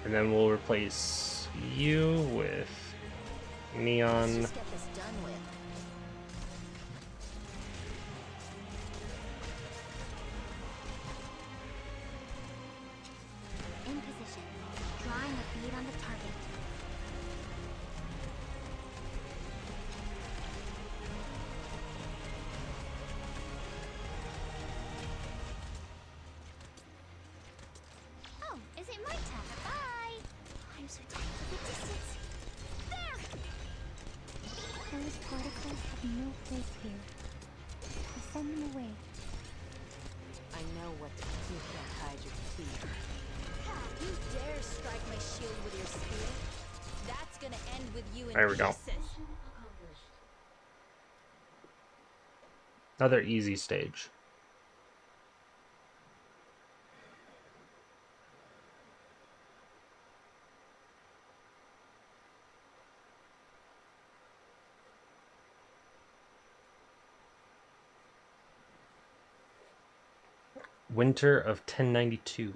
And then we'll replace you with neon. Let's get this done with. In position. Drawing a bead on the target. Oh, is it my turn? Bye! I'm so tired of the distance. There! Those particles have no place here. I send them away. I know what to do. You can't hide your teeth. You dare strike my shield with your spear? That's gonna end with you in There we go. pieces. Another easy stage. Winter of 1092.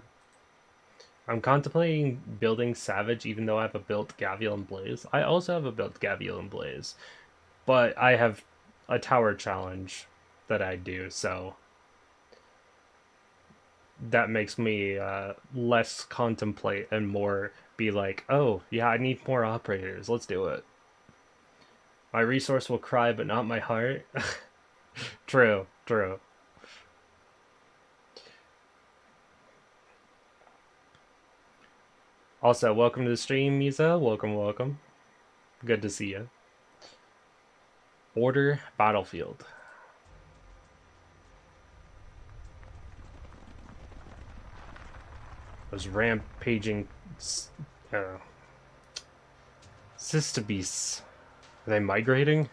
I'm contemplating building Savage even though I have a built Gavial and Blaze. I also have a built Gavial and Blaze, but I have a tower challenge that I do, so that makes me less contemplate and more be like, oh, yeah, I need more operators. Let's do it. My resource will cry, but not my heart. True, true. Also, welcome to the stream, Misa. Welcome, welcome. Good to see you. Order Battlefield. Those rampaging sister beasts. Are they migrating?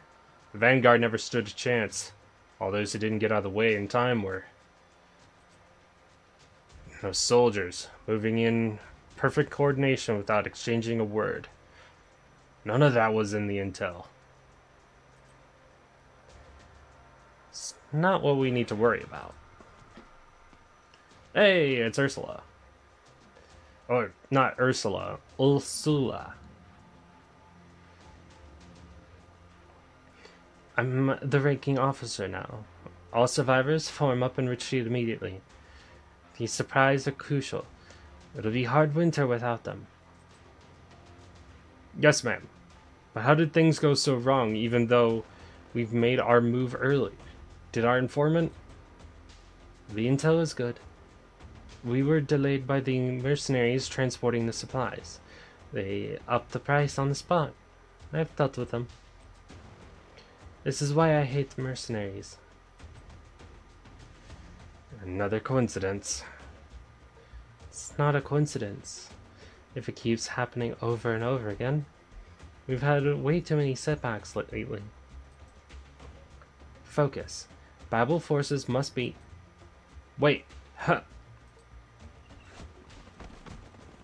The Vanguard never stood a chance. All those who didn't get out of the way in time were those soldiers moving in perfect coordination without exchanging a word. None of that was in the intel. It's not what we need to worry about. Hey, it's Ursula. Or, not Ursula, Ursula. I'm the ranking officer now. All survivors form up and retreat immediately. These supplies are crucial. It'll be hard winter without them. Yes, ma'am. But how did things go so wrong even though we've made our move early? Did our informant? The intel is good. We were delayed by the mercenaries transporting the supplies. They upped the price on the spot. I've dealt with them. This is why I hate the mercenaries. Another coincidence. It's not a coincidence. If it keeps happening over and over again. We've had way too many setbacks lately. Focus. Babel forces must be... Wait. Huh.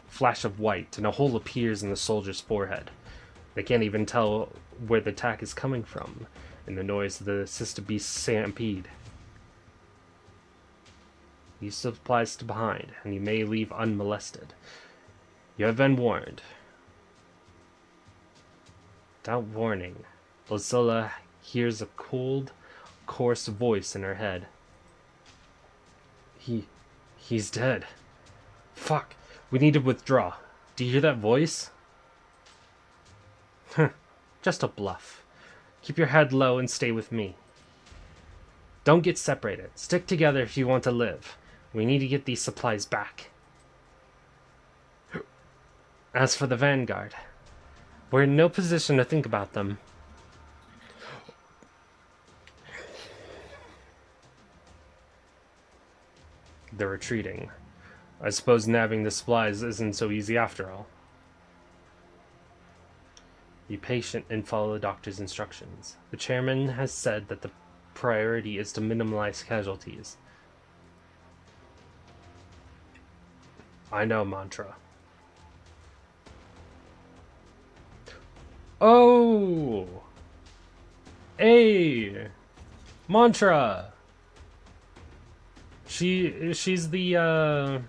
Flash of white, and a hole appears in the soldier's forehead. They can't even tell where the attack is coming from, in the noise of the sister beast stampede. Leave supplies behind, and you may leave unmolested. You have been warned. Without warning, Ursula hears a cold, coarse voice in her head. He's dead. Fuck, we need to withdraw. Do you hear that voice? Just a bluff. Keep your head low and stay with me. Don't get separated. Stick together if you want to live. We need to get these supplies back. As for the Vanguard, we're in no position to think about them. They're retreating. I suppose nabbing the supplies isn't so easy after all. Be patient and follow the doctor's instructions. The chairman has said that the priority is to minimize casualties. I know, Mantra. Oh! Hey! Mantra! She's the,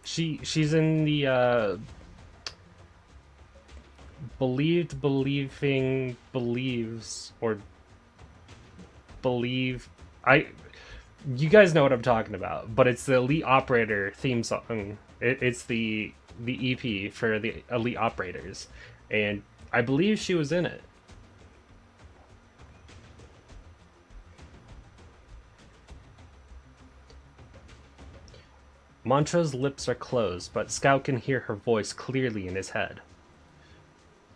she's in the, believed, believing, believes, or believe... You guys know what I'm talking about, but it's the Elite Operator theme song. It's the EP for the Elite Operators, and I believe she was in it. Mantra's lips are closed, but Scout can hear her voice clearly in his head.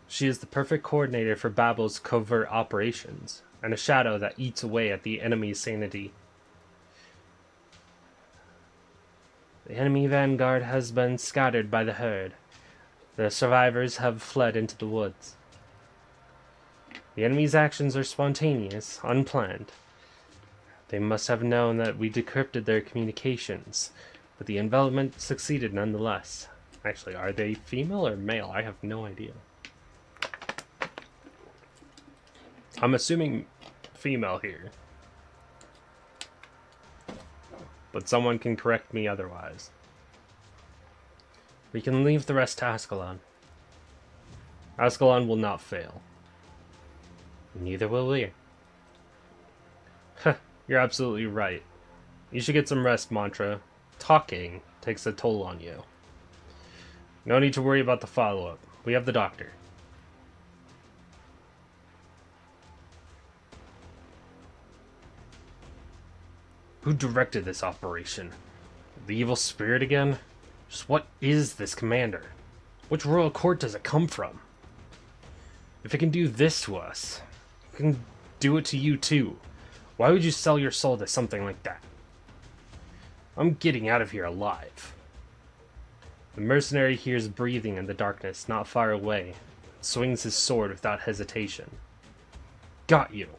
She is the perfect coordinator for Babel's covert operations, and a shadow that eats away at the enemy's sanity. The enemy vanguard has been scattered by the herd. The survivors have fled into the woods. The enemy's actions are spontaneous, unplanned. They must have known that we decrypted their communications, but the envelopment succeeded nonetheless. Actually, are they female or male? I have no idea. I'm assuming female here, but someone can correct me otherwise. We can leave the rest to Ascalon. Ascalon will not fail. Neither will we. Heh, you're absolutely right. You should get some rest, Mantra. Talking takes a toll on you. No need to worry about the follow-up. We have the doctor. Who directed this operation? The evil spirit again? Just what is this commander? Which royal court does it come from? If it can do this to us, it can do it to you too. Why would you sell your soul to something like that? I'm getting out of here alive. The mercenary hears breathing in the darkness not far away, swings his sword without hesitation. Got you.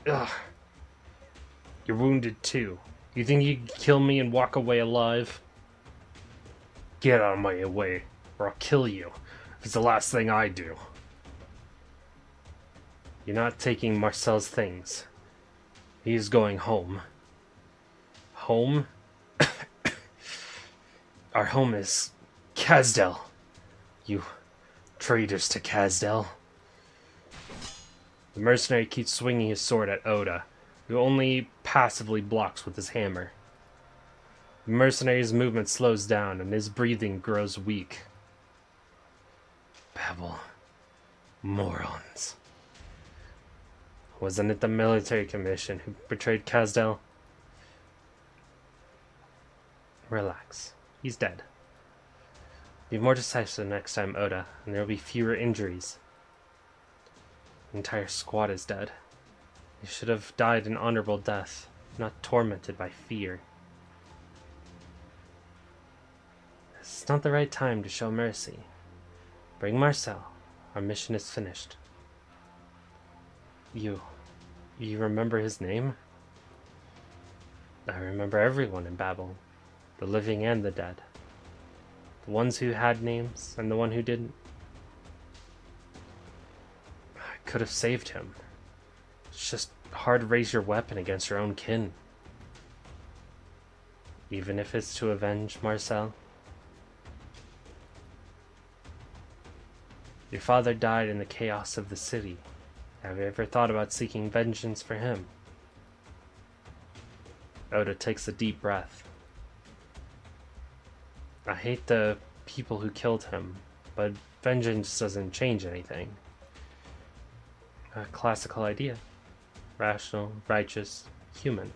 Ugh. You're wounded too. You think you can kill me and walk away alive? Get out of my way, or I'll kill you, if it's the last thing I do. You're not taking Marcel's things. He's going home. Home? Our home is Kazdel. You traitors to Kazdel. The mercenary keeps swinging his sword at Oda, who only passively blocks with his hammer. The mercenary's movement slows down and his breathing grows weak. Babel. Morons. Wasn't it the military commission who betrayed Kazdel? Relax. He's dead. Be more decisive next time, Oda, and there will be fewer injuries. The entire squad is dead. They should have died an honorable death, not tormented by fear. This is not the right time to show mercy. Bring Marcel. Our mission is finished. You remember his name? I remember everyone in Babel. The living and the dead. The ones who had names and the one who didn't. I could have saved him. It's just hard to raise your weapon against your own kin. Even if it's to avenge Marcel. Your father died in the chaos of the city. Have you ever thought about seeking vengeance for him? Oda takes a deep breath. I hate the people who killed him, but vengeance doesn't change anything. A classical idea. Rational, righteous, human.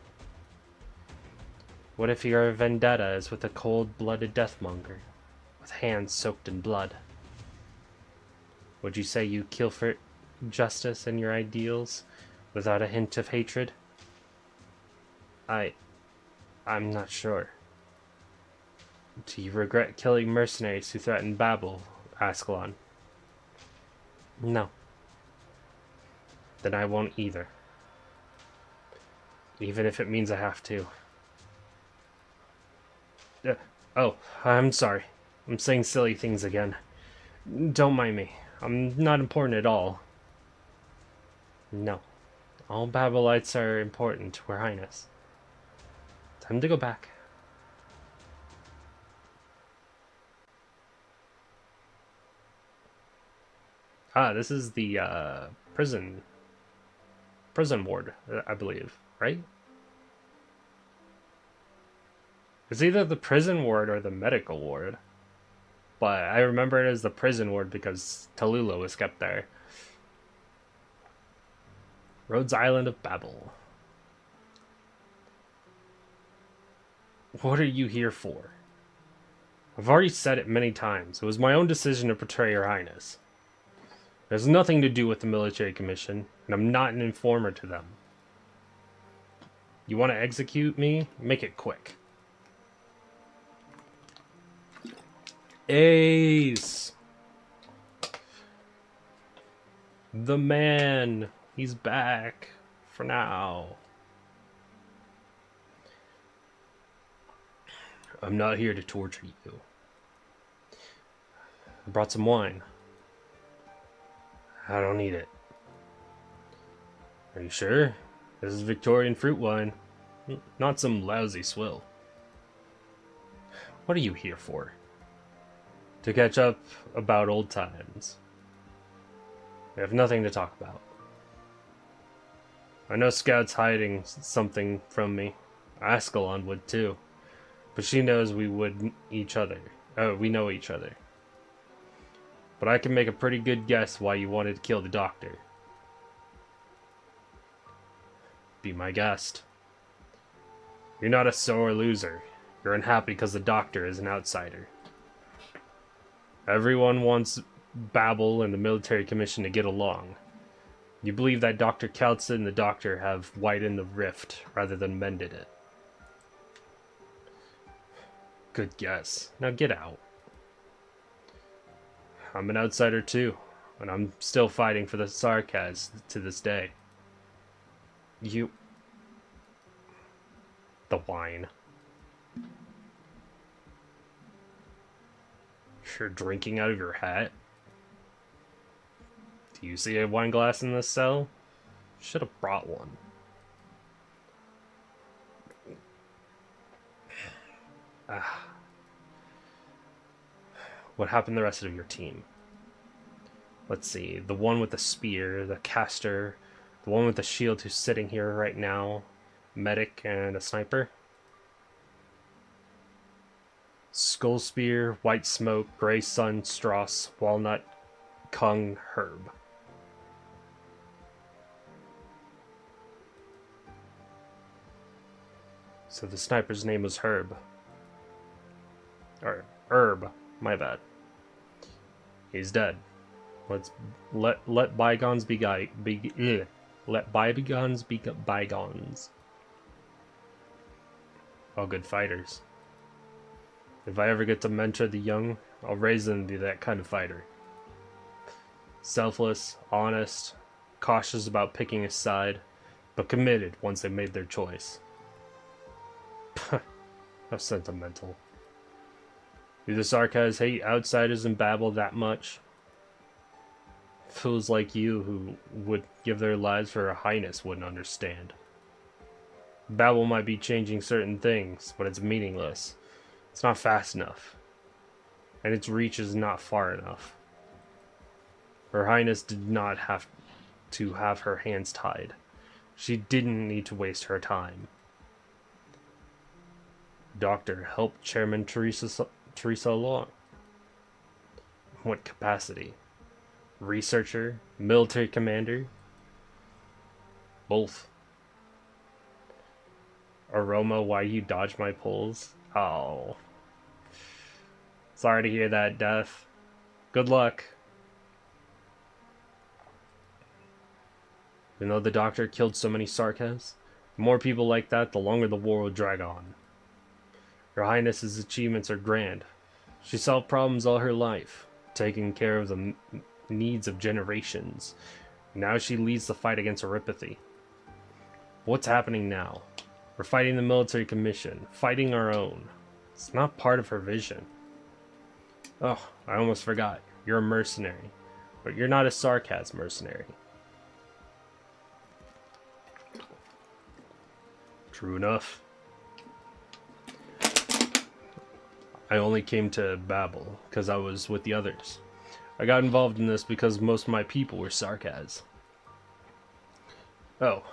What if your vendetta is with a cold-blooded deathmonger, with hands soaked in blood? Would you say you kill for justice and your ideals without a hint of hatred? I'm not sure. Do you regret killing mercenaries who threatened Babel? Ascalon. No. Then I won't either. Even if it means I have to. Oh, I'm sorry. I'm saying silly things again. Don't mind me. I'm not important at all. No. All Babelites are important to Her Highness. Time to go back. Ah, this is the prison ward, I believe, right? It's either the prison ward or the medical ward. But I remember it as the prison ward because Tallulah was kept there. Rhodes Island of Babel. What are you here for? I've already said it many times. It was my own decision to betray Your Highness. It has nothing to do with the military commission, and I'm not an informer to them. You want to execute me? Make it quick. Ace! The man! He's back. For now. I'm not here to torture you. I brought some wine. I don't need it. Are you sure? This is Victorian fruit wine. Not some lousy swill. What are you here for? To catch up about old times. We have nothing to talk about. I know Scout's hiding something from me. Ascalon would too. But she knows we would each other. We know each other. But I can make a pretty good guess why you wanted to kill the doctor. Be my guest. You're not a sore loser. You're unhappy because the doctor is an outsider. Everyone wants Babel and the military commission to get along. You believe that Dr. Keltz and the doctor have widened the rift rather than mended it. Good guess. Now get out. I'm an outsider too, and I'm still fighting for the Sarkaz to this day. You... The wine. You're drinking out of your hat? Do you see a wine glass in this cell? Should have brought one. What happened to the rest of your team? Let's see. The one with the spear, the caster, the one with the shield who's sitting here right now, medic, and a sniper. Skull Spear, White Smoke, Grey Sun, Strauss, Walnut, Kung, Herb. So the sniper's name was Herb. Or Herb, my bad. He's dead. Let bygones be let bygones be bygones. All good fighters. If I ever get to mentor the young, I'll raise them to be that kind of fighter. Selfless, honest, cautious about picking a side, but committed once they made their choice. How sentimental. Do the Sarkaz hate outsiders and Babel that much? Fools like you who would give their lives for Her Highness wouldn't understand. Babel might be changing certain things, but it's meaningless. It's not fast enough. And its reach is not far enough. Her Highness did not have to have her hands tied. She didn't need to waste her time. Doctor helped Chairman Teresa along. What capacity? Researcher? Military commander? Both. Aroma, why you dodge my pulls? Oh. Sorry to hear that, Death. Good luck. Even though the Doctor killed so many Sarkas, the more people like that, the longer the war will drag on. Her Highness's achievements are grand. She solved problems all her life, taking care of the needs of generations. Now she leads the fight against Oripathy. What's happening now? We're fighting the military commission, fighting our own. It's not part of her vision. Oh, I almost forgot. You're a mercenary, but you're not a Sarkas mercenary. True enough. I only came to Babel because I was with the others. I got involved in this because most of my people were Sarkas. Oh,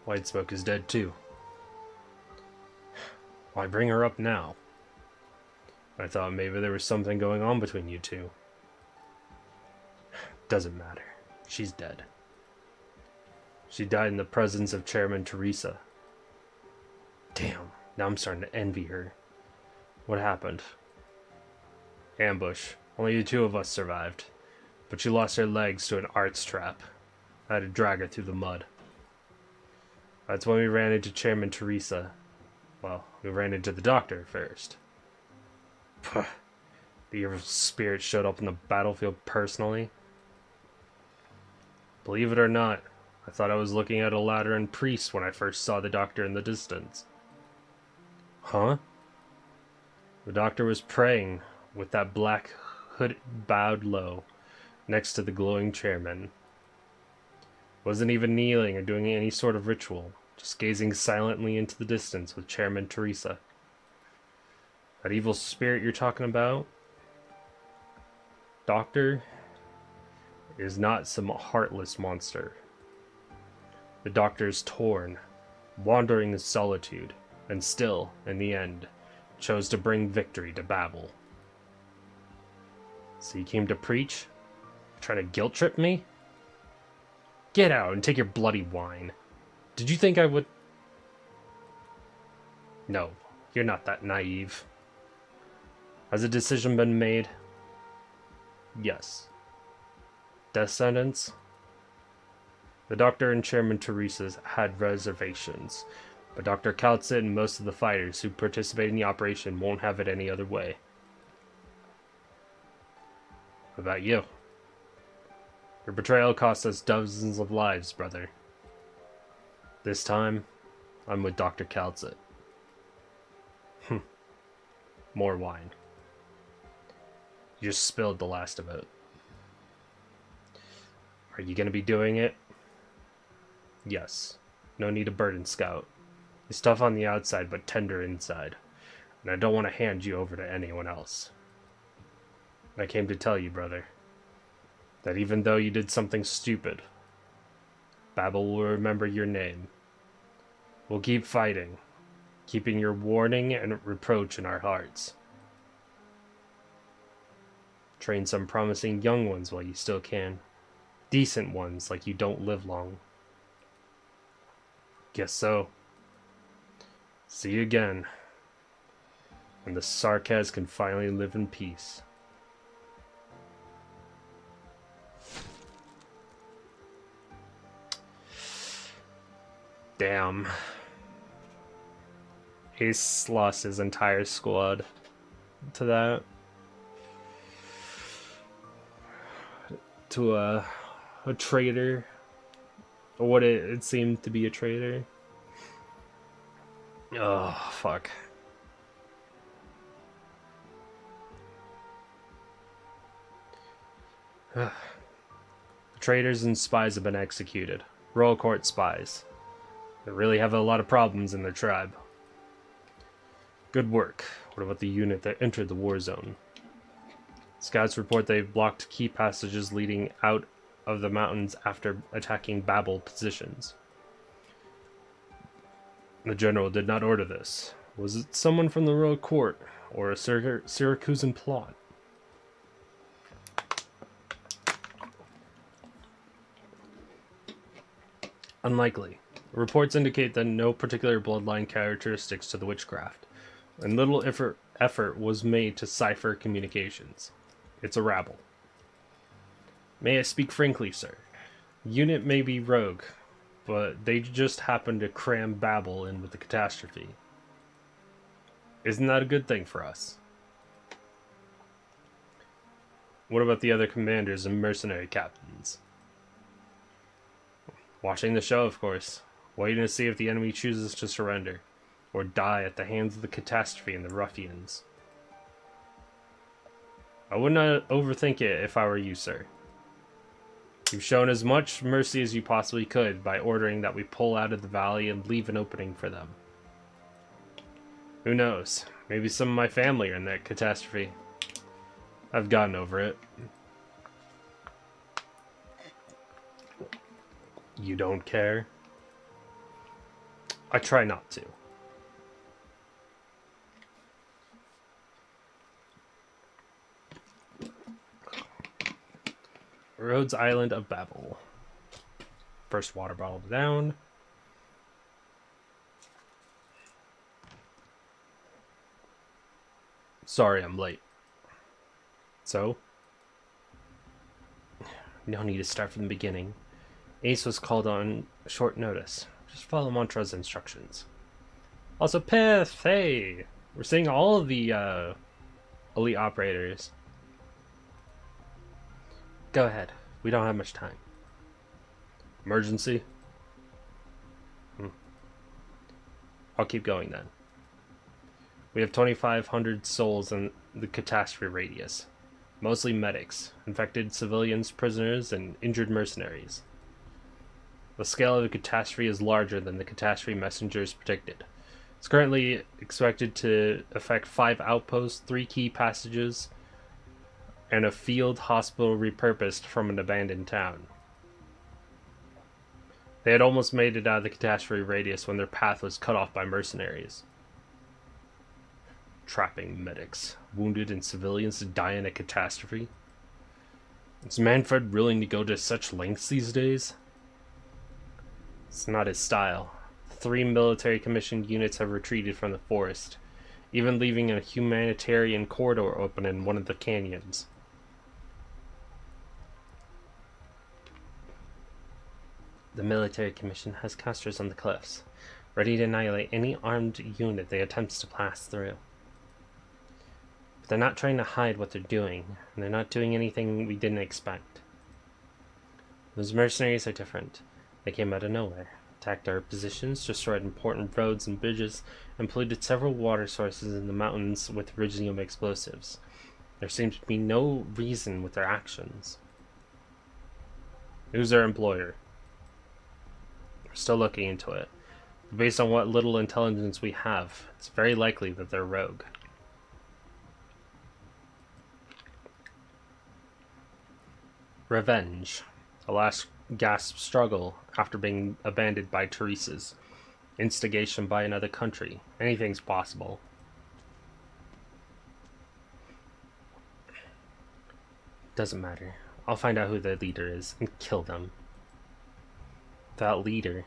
White Smoke is dead too. Why bring her up now? I thought maybe there was something going on between you two. Doesn't matter. She's dead. She died in the presence of Chairman Teresa. Damn, now I'm starting to envy her. What happened? Ambush. Only the two of us survived. But she lost her legs to an arts trap. I had to drag her through the mud. That's when we ran into Chairman Teresa. Well, we ran into the Doctor first. Puh. The evil spirit showed up in the battlefield personally. Believe it or not, I thought I was looking at a Lateran priest when I first saw the Doctor in the distance. Huh? The Doctor was praying with that black hood bowed low next to the glowing chairman. Wasn't even kneeling or doing any sort of ritual, just gazing silently into the distance with Chairman Teresa. That evil spirit you're talking about, Doctor, is not some heartless monster. The Doctor is torn, wandering in solitude, and still, in the end, chose to bring victory to Babel. So you came to preach? Trying to guilt trip me? Get out and take your bloody wine. Did you think I would? No, you're not that naive. Has a decision been made? Yes. Death sentence? The Doctor and Chairman Teresa's had reservations, but Dr. Kaltzit and most of the fighters who participate in the operation won't have it any other way. What about you? Your betrayal cost us dozens of lives, brother. This time, I'm with Dr. Kaltzit. More wine. You just spilled the last of it. Are you going to be doing it? Yes. No need to burden Scout. He's tough on the outside, but tender inside. And I don't want to hand you over to anyone else. I came to tell you, brother, that even though you did something stupid, Babel will remember your name. We'll keep fighting, keeping your warning and reproach in our hearts. Train some promising young ones while you still can. Decent ones, like you don't live long. Guess so. See you again. And the Sarkas can finally live in peace. Damn. Ace lost his entire squad to that. To a traitor. Or what it seemed to be a traitor. Oh, fuck. The traitors and spies have been executed. Royal Court spies. They really have a lot of problems in their tribe. Good work. What about the unit that entered the war zone? Scouts report they've blocked key passages leading out of the mountains after attacking Babel positions. The general did not order this. Was it someone from the royal court or a Syracusan plot? Unlikely. Reports indicate that no particular bloodline characteristics to the witchcraft, and little effort was made to cipher communications. It's a rabble. May I speak frankly, sir? Unit may be rogue, but they just happen to cram Babel in with the catastrophe. Isn't that a good thing for us? What about the other commanders and mercenary captains? Watching the show, of course, waiting to see if the enemy chooses to surrender, or die at the hands of the catastrophe and the ruffians. I would not overthink it if I were you, sir. You've shown as much mercy as you possibly could by ordering that we pull out of the valley and leave an opening for them. Who knows? Maybe some of my family are in that catastrophe. I've gotten over it. You don't care? I try not to. Rhodes Island of Babel. First water bottle down. Sorry I'm late. So? No need to start from the beginning. Ace was called on short notice. Just follow Montra's instructions. Also, Pith, hey! We're seeing all of the elite operators. Go ahead. We don't have much time. Emergency? I'll keep going then. We have 2,500 souls in the catastrophe radius. Mostly medics, infected civilians, prisoners, and injured mercenaries. The scale of the catastrophe is larger than the catastrophe messengers predicted. It's currently expected to affect 5 outposts, 3 key passages, and a field hospital repurposed from an abandoned town. They had almost made it out of the catastrophe radius when their path was cut off by mercenaries. Trapping medics, wounded and civilians to die in a catastrophe. Is Manfred willing to go to such lengths these days? It's not his style. 3 military commissioned units have retreated from the forest, even leaving a humanitarian corridor open in one of the canyons. The military commission has casters on the cliffs, ready to annihilate any armed unit that attempts to pass through. But they're not trying to hide what they're doing, and they're not doing anything we didn't expect. Those mercenaries are different. They came out of nowhere, attacked our positions, destroyed important roads and bridges, and polluted several water sources in the mountains with Iridium explosives. There seems to be no reason with their actions. Who's their employer? We're still looking into it. But based on what little intelligence we have, it's very likely that they're rogue. Revenge. A last gasp struggle after being abandoned by Teresa's. Instigation by another country. Anything's possible. Doesn't matter. I'll find out who their leader is and kill them. That leader,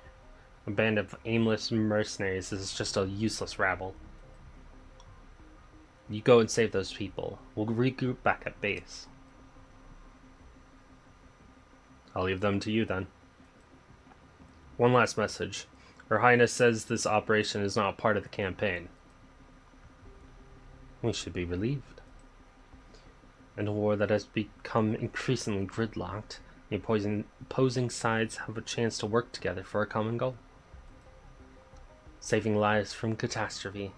a band of aimless mercenaries, is just a useless rabble. You go and save those people. We'll regroup back at base. I'll leave them to you then. One last message. Her Highness says this operation is not part of the campaign. We should be relieved. In a war that has become increasingly gridlocked, the opposing sides have a chance to work together for a common goal. Saving lives from catastrophe.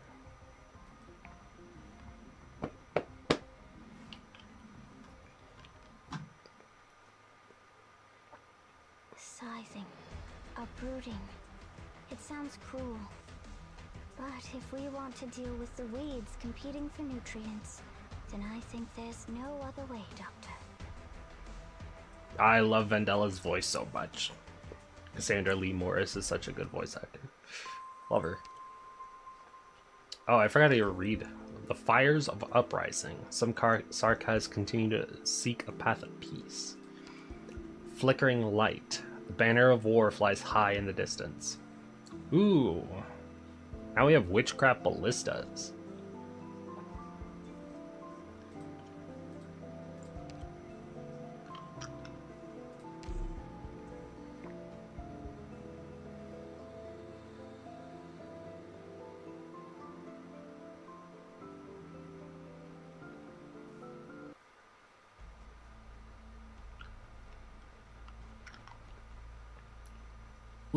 Scything, uprooting. It sounds cool. But if we want to deal with the weeds competing for nutrients, then I think there's no other way, Doctor. I love Vandella's voice so much. Cassandra Lee Morris is such a good voice actor. Love her. Oh, I forgot to read. The Fires of Uprising. Some Sarkas continue to seek a path of peace. Flickering light. The banner of war flies high in the distance. Ooh. Now we have witchcraft ballistas.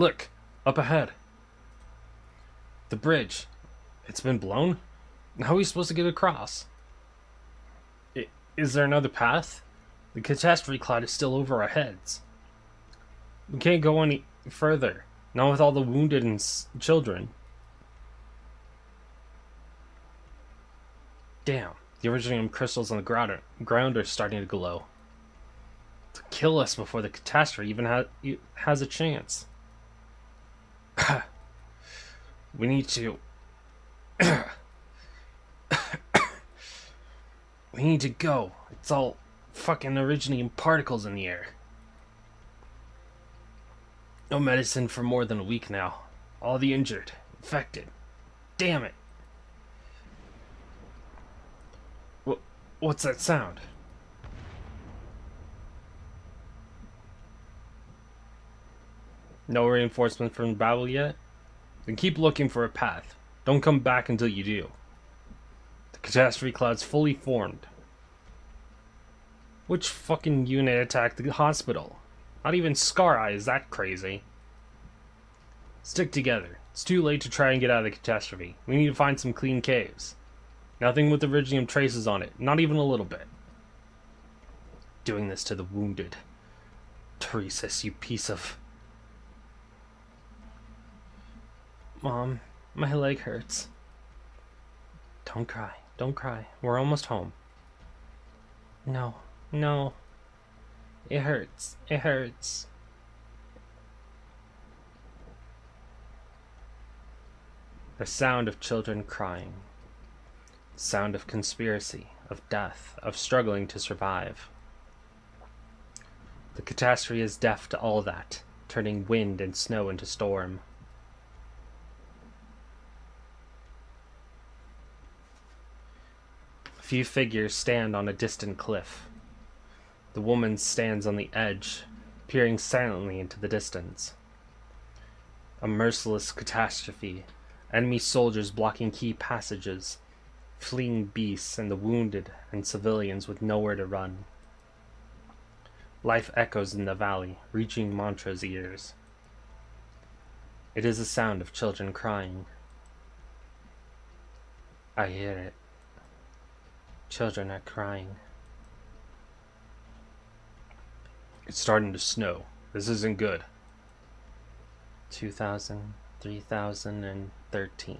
Look, up ahead. The bridge. It's been blown? How are we supposed to get across? Is there another path? The catastrophe cloud is still over our heads. We can't go any further, not with all the wounded and children. Damn, the Originium crystals on the ground are starting to glow. To kill us before the catastrophe even has a chance. We need to... We need to go. It's all fucking Originium particles in the air. No medicine for more than a week now. All the injured, infected. Damn it. What's that sound? No reinforcement from Babel yet? Then keep looking for a path. Don't come back until you do. The catastrophe cloud's fully formed. Which fucking unit attacked the hospital? Not even Scar Eye is that crazy. Stick together. It's too late to try and get out of the catastrophe. We need to find some clean caves. Nothing with Originium traces on it. Not even a little bit. Doing this to the wounded. Teresa's, you piece of... Mom, my leg hurts. Don't cry. Don't cry. We're almost home. No. No. It hurts. It hurts. The sound of children crying. The sound of conspiracy, of death, of struggling to survive. The catastrophe is deaf to all that, turning wind and snow into storm. A few figures stand on a distant cliff. The woman stands on the edge, peering silently into the distance. A merciless catastrophe, enemy soldiers blocking key passages, fleeing beasts and the wounded and civilians with nowhere to run. Life echoes in the valley, reaching Mantra's ears. It is a sound of children crying. I hear it. Children are crying. It's starting to snow. This isn't good. 3013.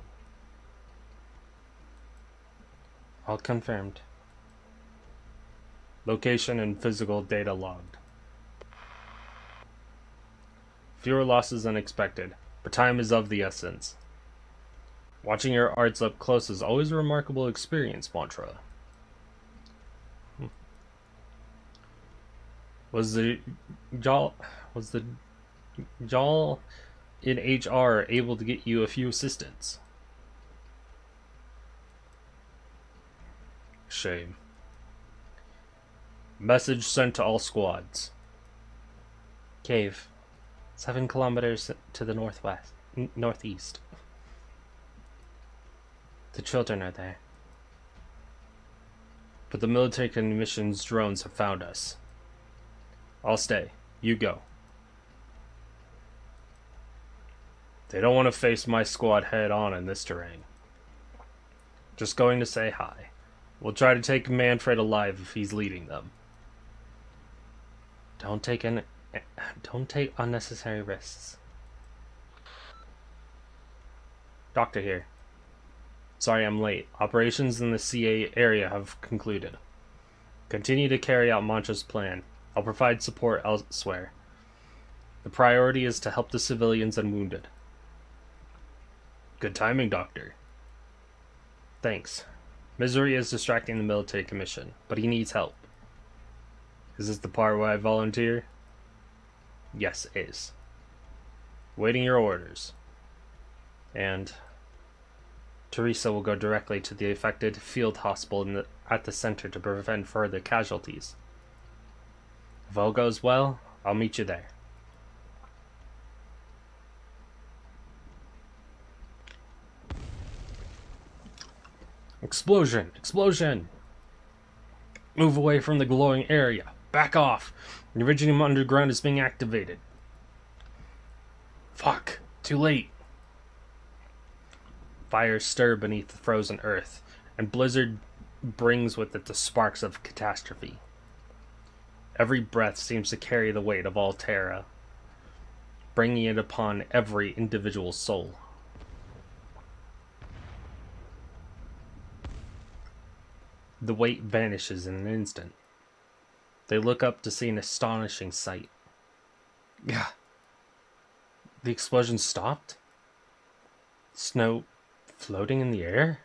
All confirmed. Location and physical data logged. Fewer losses than expected, but time is of the essence. Watching your arts up close is always a remarkable experience, Mantra. Was the Jal in HR able to get you a few assistants? Shame. Message sent to all squads. Cave. 7 kilometers to the northeast. The children are there. But the military commission's drones have found us. I'll stay. You go. They don't want to face my squad head on in this terrain. Just going to say hi. We'll try to take Manfred alive if he's leading them. Don't take unnecessary risks. Doctor here. Sorry I'm late. Operations in the CA area have concluded. Continue to carry out Mantra's plan. I'll provide support elsewhere. The priority is to help the civilians and wounded. Good timing, Doctor. Thanks. Misery is distracting the military commission, but he needs help. Is this the part where I volunteer? Yes, it is. Waiting your orders. And Teresa will go directly to the affected field hospital at the center to prevent further casualties. If all goes well, I'll meet you there. Explosion! Explosion! Move away from the glowing area. Back off! The Originium underground is being activated. Fuck. Too late. Fires stir beneath the frozen earth, and blizzard brings with it the sparks of catastrophe. Every breath seems to carry the weight of all terror, bringing it upon every individual soul. The weight vanishes in an instant. They look up to see an astonishing sight. Yeah. The explosion stopped? Snow floating in the air?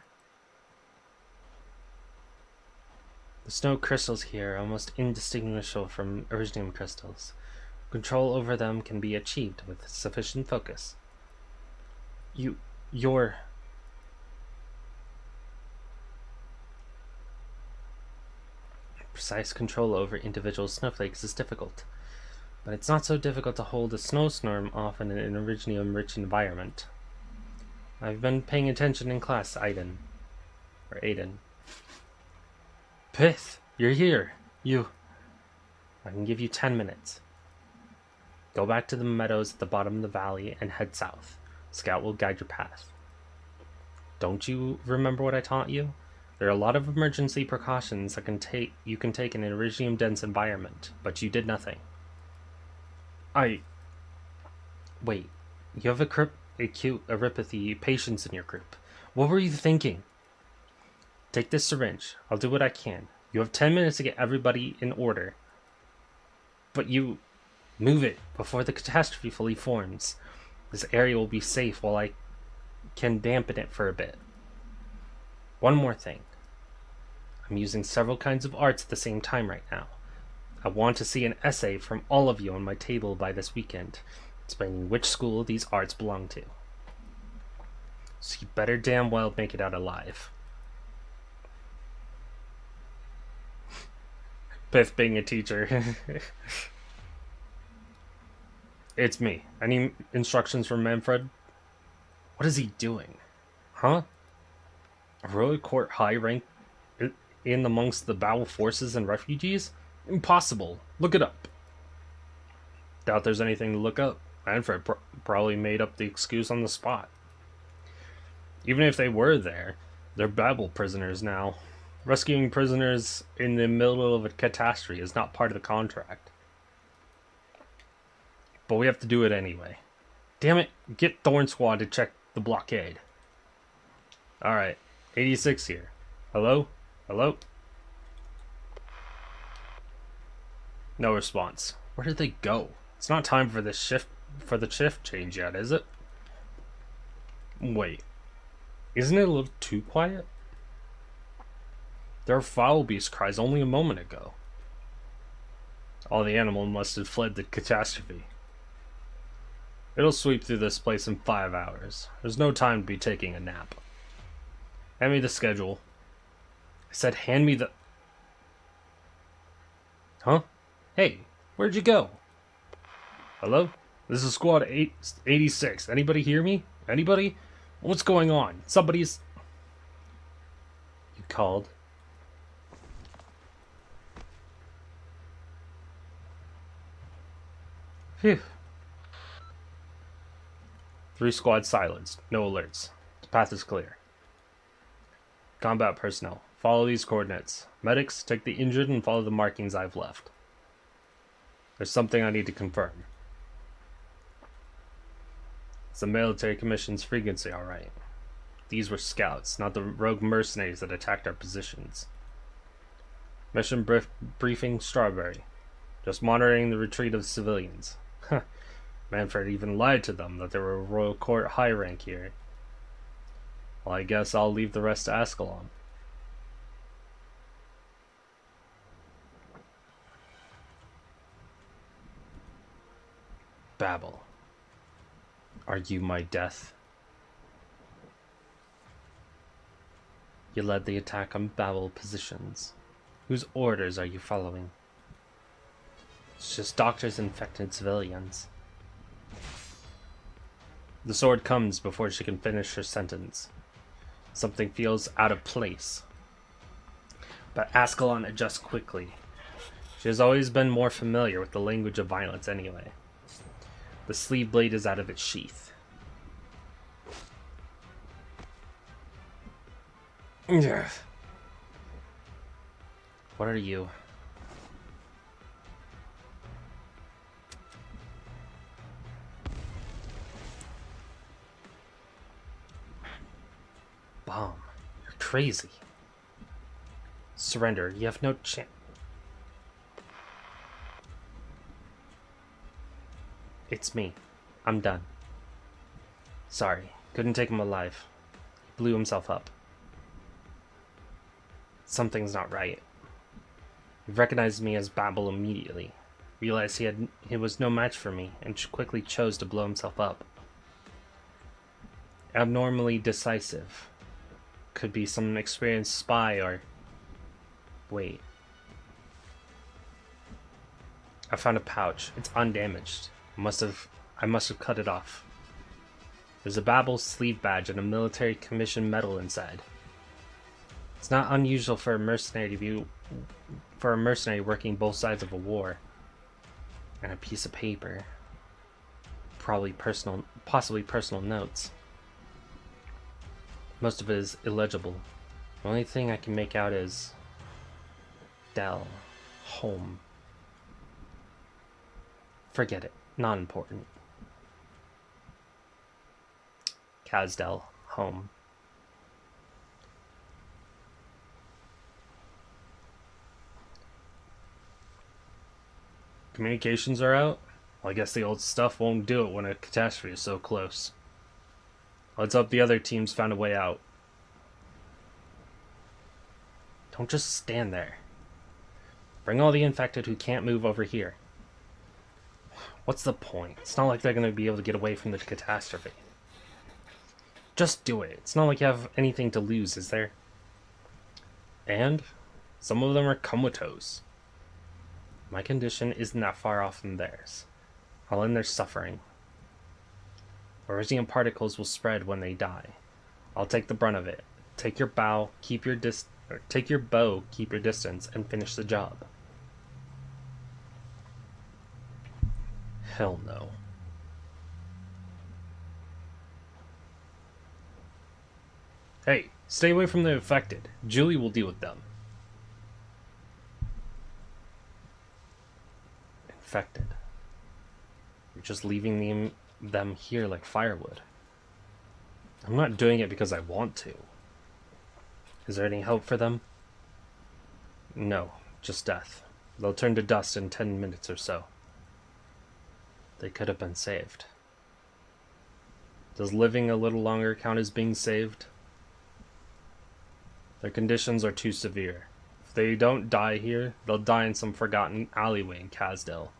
The snow crystals here are almost indistinguishable from iridium crystals. Control over them can be achieved with sufficient focus. Your... Precise control over individual snowflakes is difficult, but it's not so difficult to hold a snowstorm off in an iridium-rich environment. I've been paying attention in class, Aiden. Pith, you're here. I can give you 10 minutes. Go back to the meadows at the bottom of the valley and head south. Scout will guide your path. Don't you remember what I taught you? There are a lot of emergency precautions that you can take in an iridium-dense environment, but you did nothing. Wait, you have acute erypathy patients in your group. What were you thinking? Take this syringe. I'll do what I can. You have 10 minutes to get everybody in order. But you... Move it before the catastrophe fully forms. This area will be safe while I can dampen it for a bit. One more thing. I'm using several kinds of arts at the same time right now. I want to see an essay from all of you on my table by this weekend, explaining which school these arts belong to. So you better damn well make it out alive. Biff being a teacher. It's me. Any instructions from Manfred? What is he doing? Huh? A royal court high rank in amongst the Babel forces and refugees? Impossible. Look it up. Doubt there's anything to look up. Manfred probably made up the excuse on the spot. Even if they were there, they're Babel prisoners now. Rescuing prisoners in the middle of a catastrophe is not part of the contract. But we have to do it anyway. Damn it, get Thorn Squad to check the blockade. Alright, 86 here. Hello? Hello? No response. Where did they go? It's not time for the shift change yet, is it? Wait. Isn't it a little too quiet? There were foul beast cries only a moment ago. All the animals must have fled the catastrophe. It'll sweep through this place in 5 hours. There's no time to be taking a nap. Hand me the schedule. I said hand me the... Huh? Hey, where'd you go? Hello? This is Squad 86. Anybody hear me? Anybody? What's going on? Somebody's... You called? Phew. 3 squads silenced. No alerts. The path is clear. Combat personnel. Follow these coordinates. Medics, take the injured and follow the markings I've left. There's something I need to confirm. It's the military commission's frequency, alright. These were scouts, not the rogue mercenaries that attacked our positions. Mission briefing Strawberry. Just monitoring the retreat of civilians. Huh. Manfred even lied to them that there were a royal court high rank here. Well, I guess I'll leave the rest to Ascalon. Babel. Are you my death? You led the attack on Babel positions. Whose orders are you following? It's just doctors infected civilians. The sword comes before she can finish her sentence. Something feels out of place. But Ascalon adjusts quickly. She has always been more familiar with the language of violence anyway. The sleeve blade is out of its sheath. Ugh. What are you? Bomb. You're crazy. Surrender. You have no chance. It's me. I'm done. Sorry. Couldn't take him alive. He blew himself up. Something's not right. He recognized me as Babel immediately. Realized he was no match for me, and quickly chose to blow himself up. Abnormally decisive. Could be some experienced spy or... Wait. I found a pouch. It's undamaged. I must have cut it off. There's a Babel sleeve badge and a military commission medal inside. It's not unusual for a mercenary working both sides of a war. And a piece of paper. Possibly personal notes. Most of it is illegible. The only thing I can make out is Dell. Home. Forget it. Not important. Casdell. Home. Communications are out? Well, I guess the old stuff won't do it when a catastrophe is so close. Let's hope the other teams found a way out. Don't just stand there. Bring all the infected who can't move over here. What's the point? It's not like they're going to be able to get away from the catastrophe. Just do it. It's not like you have anything to lose, is there? And some of them are comatose. My condition isn't that far off from theirs. I'll end their suffering. Origin particles will spread when they die. I'll take the brunt of it. Take your bow, keep your distance, and finish the job. Hell no. Hey, stay away from the infected. Julie will deal with them. Infected. You're just leaving them here like firewood. I'm not doing it because I want to. Is there any hope for them? No, just death. They'll turn to dust in 10 minutes or so. They could have been saved. Does living a little longer count as being saved? Their conditions are too severe. If they don't die here, they'll die in some forgotten alleyway in Casdell.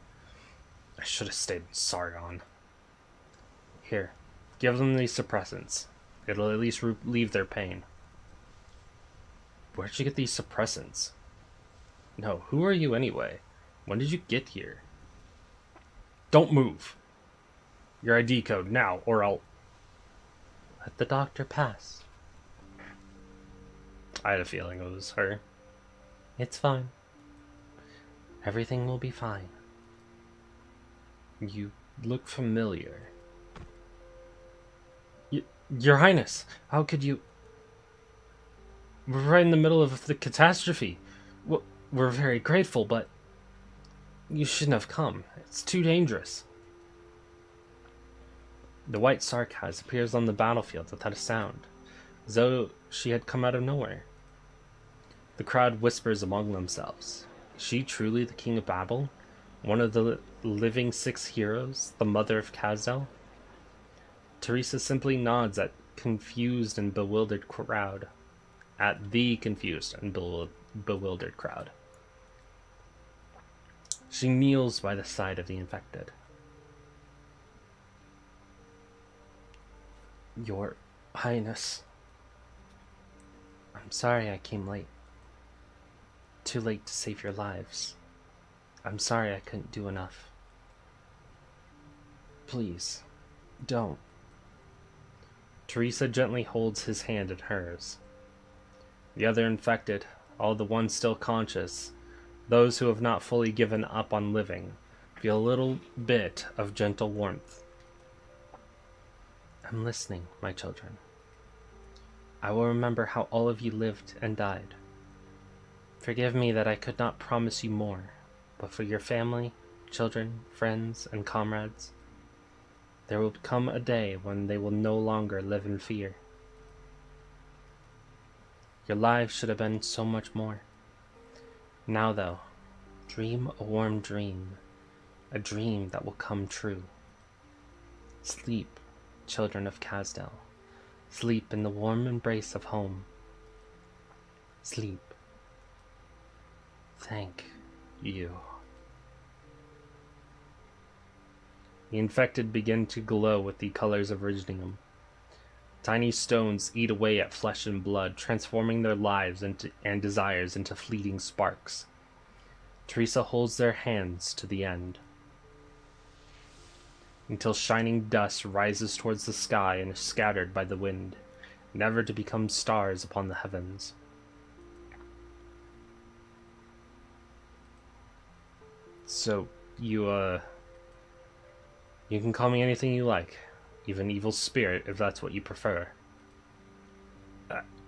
I should have stayed in Sargon. Here, give them these suppressants. It'll at least relieve their pain. Where'd you get these suppressants? No, who are you anyway? When did you get here? Don't move. Your ID code now, or I'll... Let the doctor pass. I had a feeling it was her. It's fine. Everything will be fine. You look familiar. Your Highness, how could you... We're right in the middle of the catastrophe. We're very grateful, but... You shouldn't have come. It's too dangerous. The white sarcas appears on the battlefield without a sound, as though she had come out of nowhere. The crowd whispers among themselves. Is she truly the King of Babel? One of the living 6 heroes? The mother of Casdell? Teresa simply nods at confused and bewildered crowd. At the confused and bewildered crowd. She kneels by the side of the infected. Your Highness. I'm sorry I came late. Too late to save your lives. I'm sorry I couldn't do enough. Please, don't. Teresa gently holds his hand in hers. The other infected, all the ones still conscious, those who have not fully given up on living, Feel a little bit of gentle warmth. I'm listening, my children. I will remember how all of you lived and died. Forgive me that I could not promise you more, but for your family, children, friends, and comrades, there will come a day when they will no longer live in fear. Your lives should have been so much more. Now, though, dream a warm dream, a dream that will come true. Sleep, children of Kasdel. Sleep in the warm embrace of home. Sleep. Thank you. The infected begin to glow with the colors of Iridium. Tiny stones eat away at flesh and blood, transforming their lives and desires into fleeting sparks. Teresa holds their hands to the end, until shining dust rises towards the sky and is scattered by the wind, never to become stars upon the heavens. So, you can call me anything you like, even evil spirit if that's what you prefer.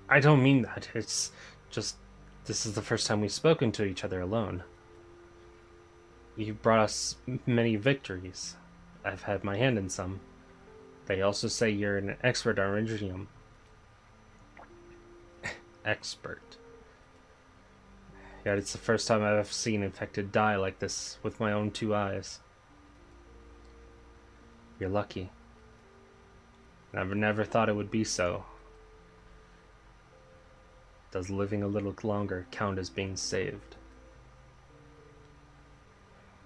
I don't mean that, it's just, this is the first time we've spoken to each other alone. You've brought us many victories. I've had my hand in some. They also say you're an expert on Iridium. Expert. Yet it's the first time I've ever seen infected die like this with my own 2 eyes. You're lucky. I've never thought it would be so. Does living a little longer count as being saved?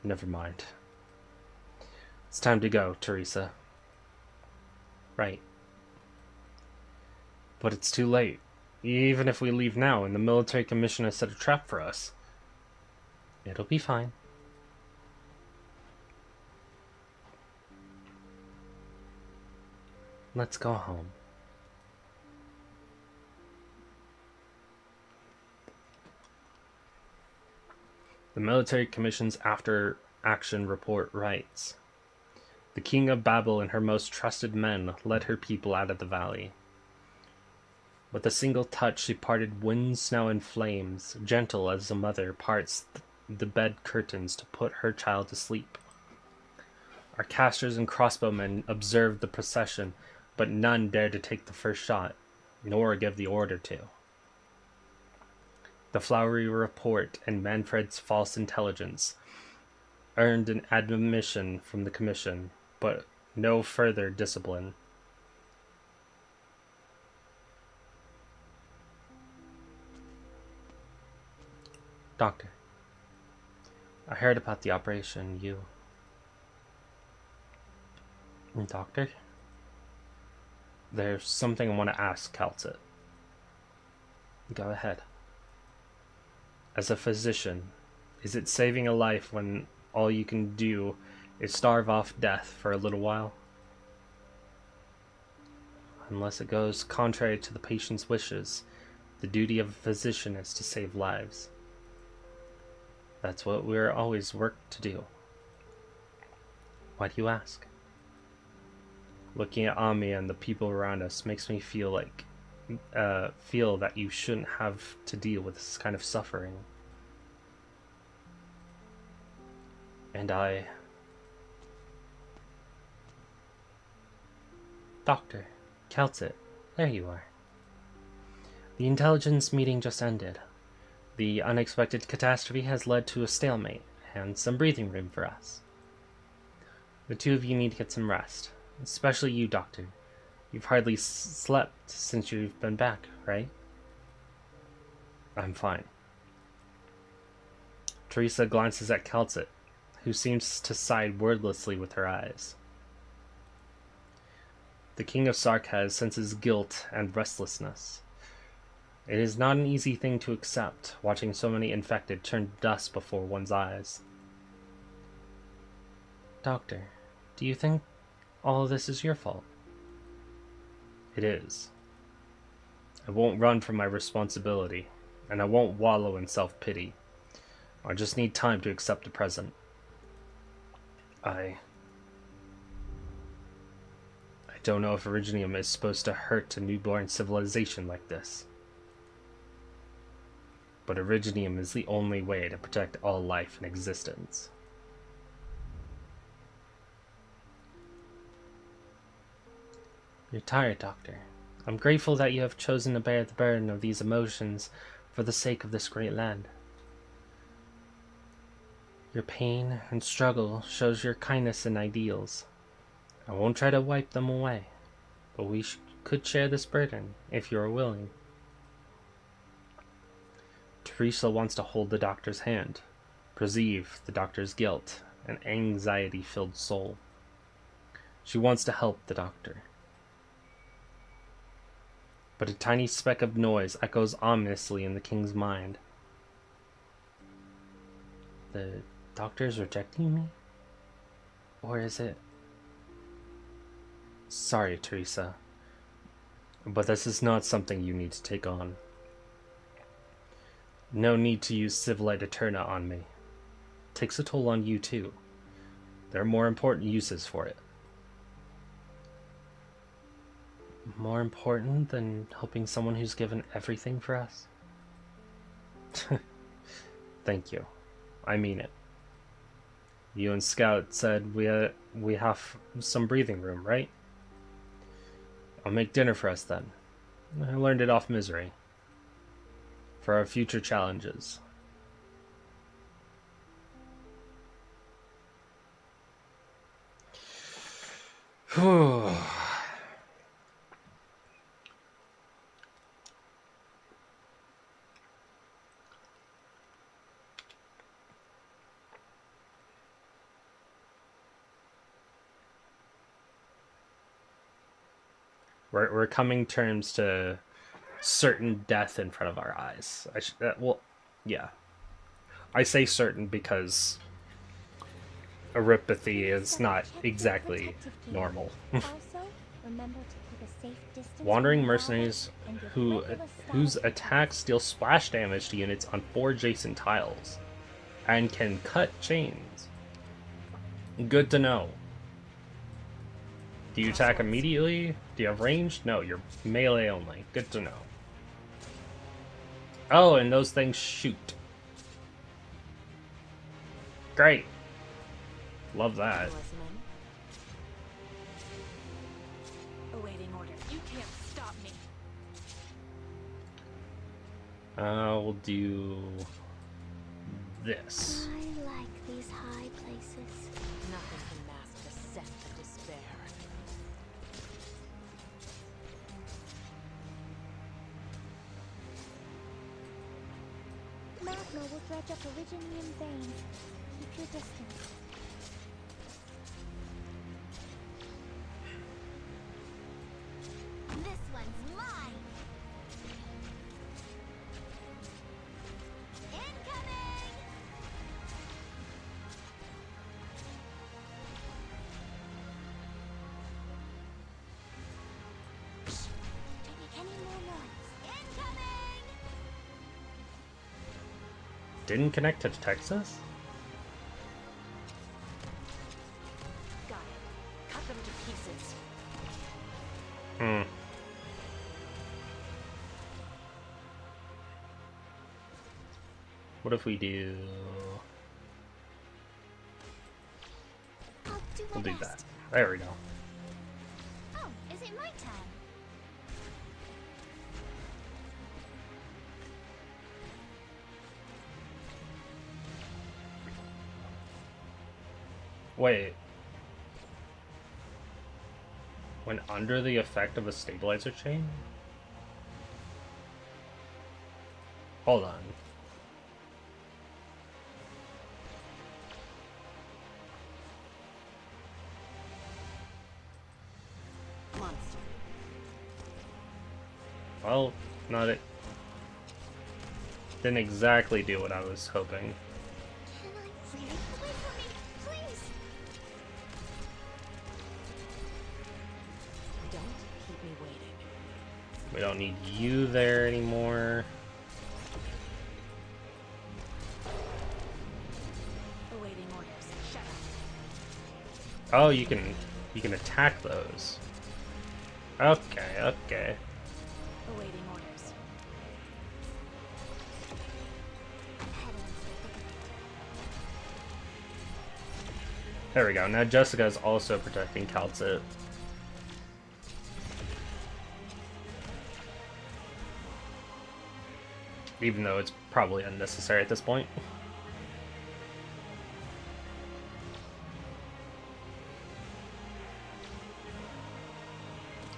Never mind. It's time to go, Teresa. Right. But it's too late. Even if we leave now and the military commission has set a trap for us, it'll be fine. Let's go home. The military commission's after-action report writes, "The king of Babel and her most trusted men led her people out of the valley. With a single touch she parted wind, snow, and flames, gentle as a mother parts the bed curtains to put her child to sleep. Our casters and crossbowmen observed the procession, but none dared to take the first shot, nor give the order to. The flowery report and Manfred's false intelligence earned an admonition from the commission, but no further discipline. Doctor, I heard about the operation. Doctor? There's something I want to ask, Calcit. Go ahead. As a physician, is it saving a life when all you can do is starve off death for a little while? Unless it goes contrary to the patient's wishes, the duty of a physician is to save lives. That's what we're always worked to do. Why do you ask? Looking at Ami and the people around us makes me feel that you shouldn't have to deal with this kind of suffering. And Doctor, Calcit, there you are. The intelligence meeting just ended. The unexpected catastrophe has led to a stalemate and some breathing room for us. The 2 of you need to get some rest, especially you, Doctor. You've hardly slept since you've been back, right? I'm fine. Teresa glances at Calcit, who seems to side wordlessly with her eyes. The King of Sarkaz senses guilt and restlessness. It is not an easy thing to accept, watching so many infected turn to dust before one's eyes. Doctor, do you think all of this is your fault? It is. I won't run from my responsibility, and I won't wallow in self-pity. I just need time to accept the present. I don't know if Originium is supposed to hurt a newborn civilization like this. But Originium is the only way to protect all life in existence. You're tired, Doctor. I'm grateful that you have chosen to bear the burden of these emotions for the sake of this great land. Your pain and struggle shows your kindness and ideals. I won't try to wipe them away, but we could share this burden if you are willing. Teresa wants to hold the Doctor's hand, perceive the Doctor's guilt and anxiety-filled soul. She wants to help the Doctor. But a tiny speck of noise echoes ominously in the King's mind. The Doctor is rejecting me? Or is it... Sorry, Teresa, but this is not something you need to take on. No need to use Civilite Eterna on me. It takes a toll on you too. There are more important uses for it. More important than helping someone who's given everything for us? Thank you. I mean it. You and Scout said we have some breathing room, right? I'll make dinner for us then. I learned it off Misery. For our future challenges. Whew. We're coming terms to certain death in front of our eyes. Well, yeah. I say certain because Erypathy is not exactly normal. Wandering mercenaries whose attacks deal splash damage to units on 4 adjacent tiles and can cut chains. Good to know. Do you attack immediately? Do you have range? No, you're melee only. Good to know. Oh, and those things shoot. Great. Love that. Awaiting orders. You can't stop me. We'll do this. I like these high places. Nothing can mask the scent of despair. Magma will dredge up Originium veins. Keep your distance. This one's mine! Incoming! Don't make any more noise. Incoming! Didn't connect to Texas? Got it. Cut them to pieces. What if we do... I'll do my We'll do best. that. There we go. Oh, is it my turn? Wait. When under the effect of a stabilizer chain? Hold on. Monster. Well, not it. Didn't exactly do what I was hoping. Can I really? Wait for me, please! Don't keep me waiting. We don't need you there anymore. Awaiting orders. Shut up. Oh, you can attack those. Okay, okay. Awaiting orders. There we go. Now Jessica is also protecting Calcit. Even though it's probably unnecessary at this point.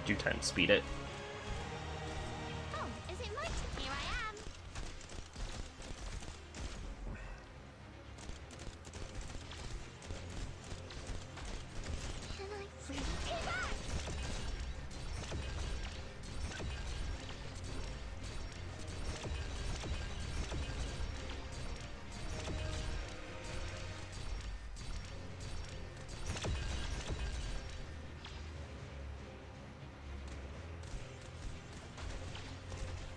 Do time to speed it. Oh, is it my turn? Here I am. Can I free payback?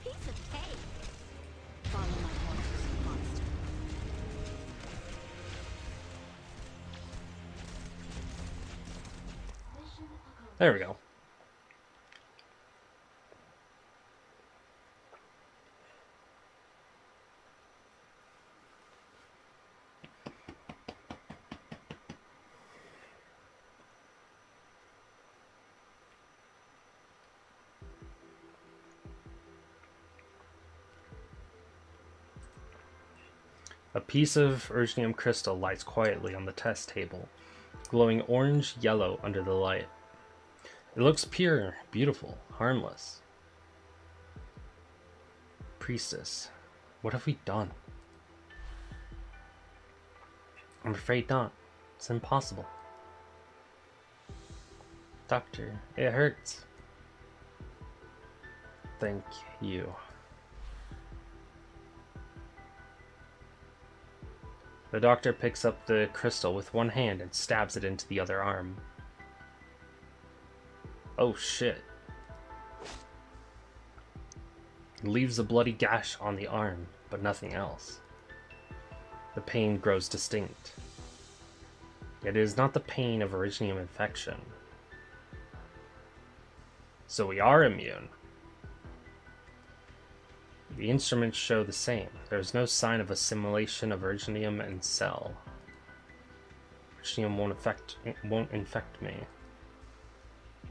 Piece of cake. Follow my orders, monster. There we go. A piece of Urgnium crystal lies quietly on the test table, glowing orange-yellow under the light. It looks pure, beautiful, harmless. Priestess, what have we done? I'm afraid not. It's impossible. Doctor, it hurts. Thank you. The doctor picks up the crystal with one hand and stabs it into the other arm. Oh shit. It leaves a bloody gash on the arm, but nothing else. The pain grows distinct. Yet it is not the pain of Originium infection. So we are immune. The instruments show the same. There is no sign of assimilation of Originium and cell. Originium won't infect me.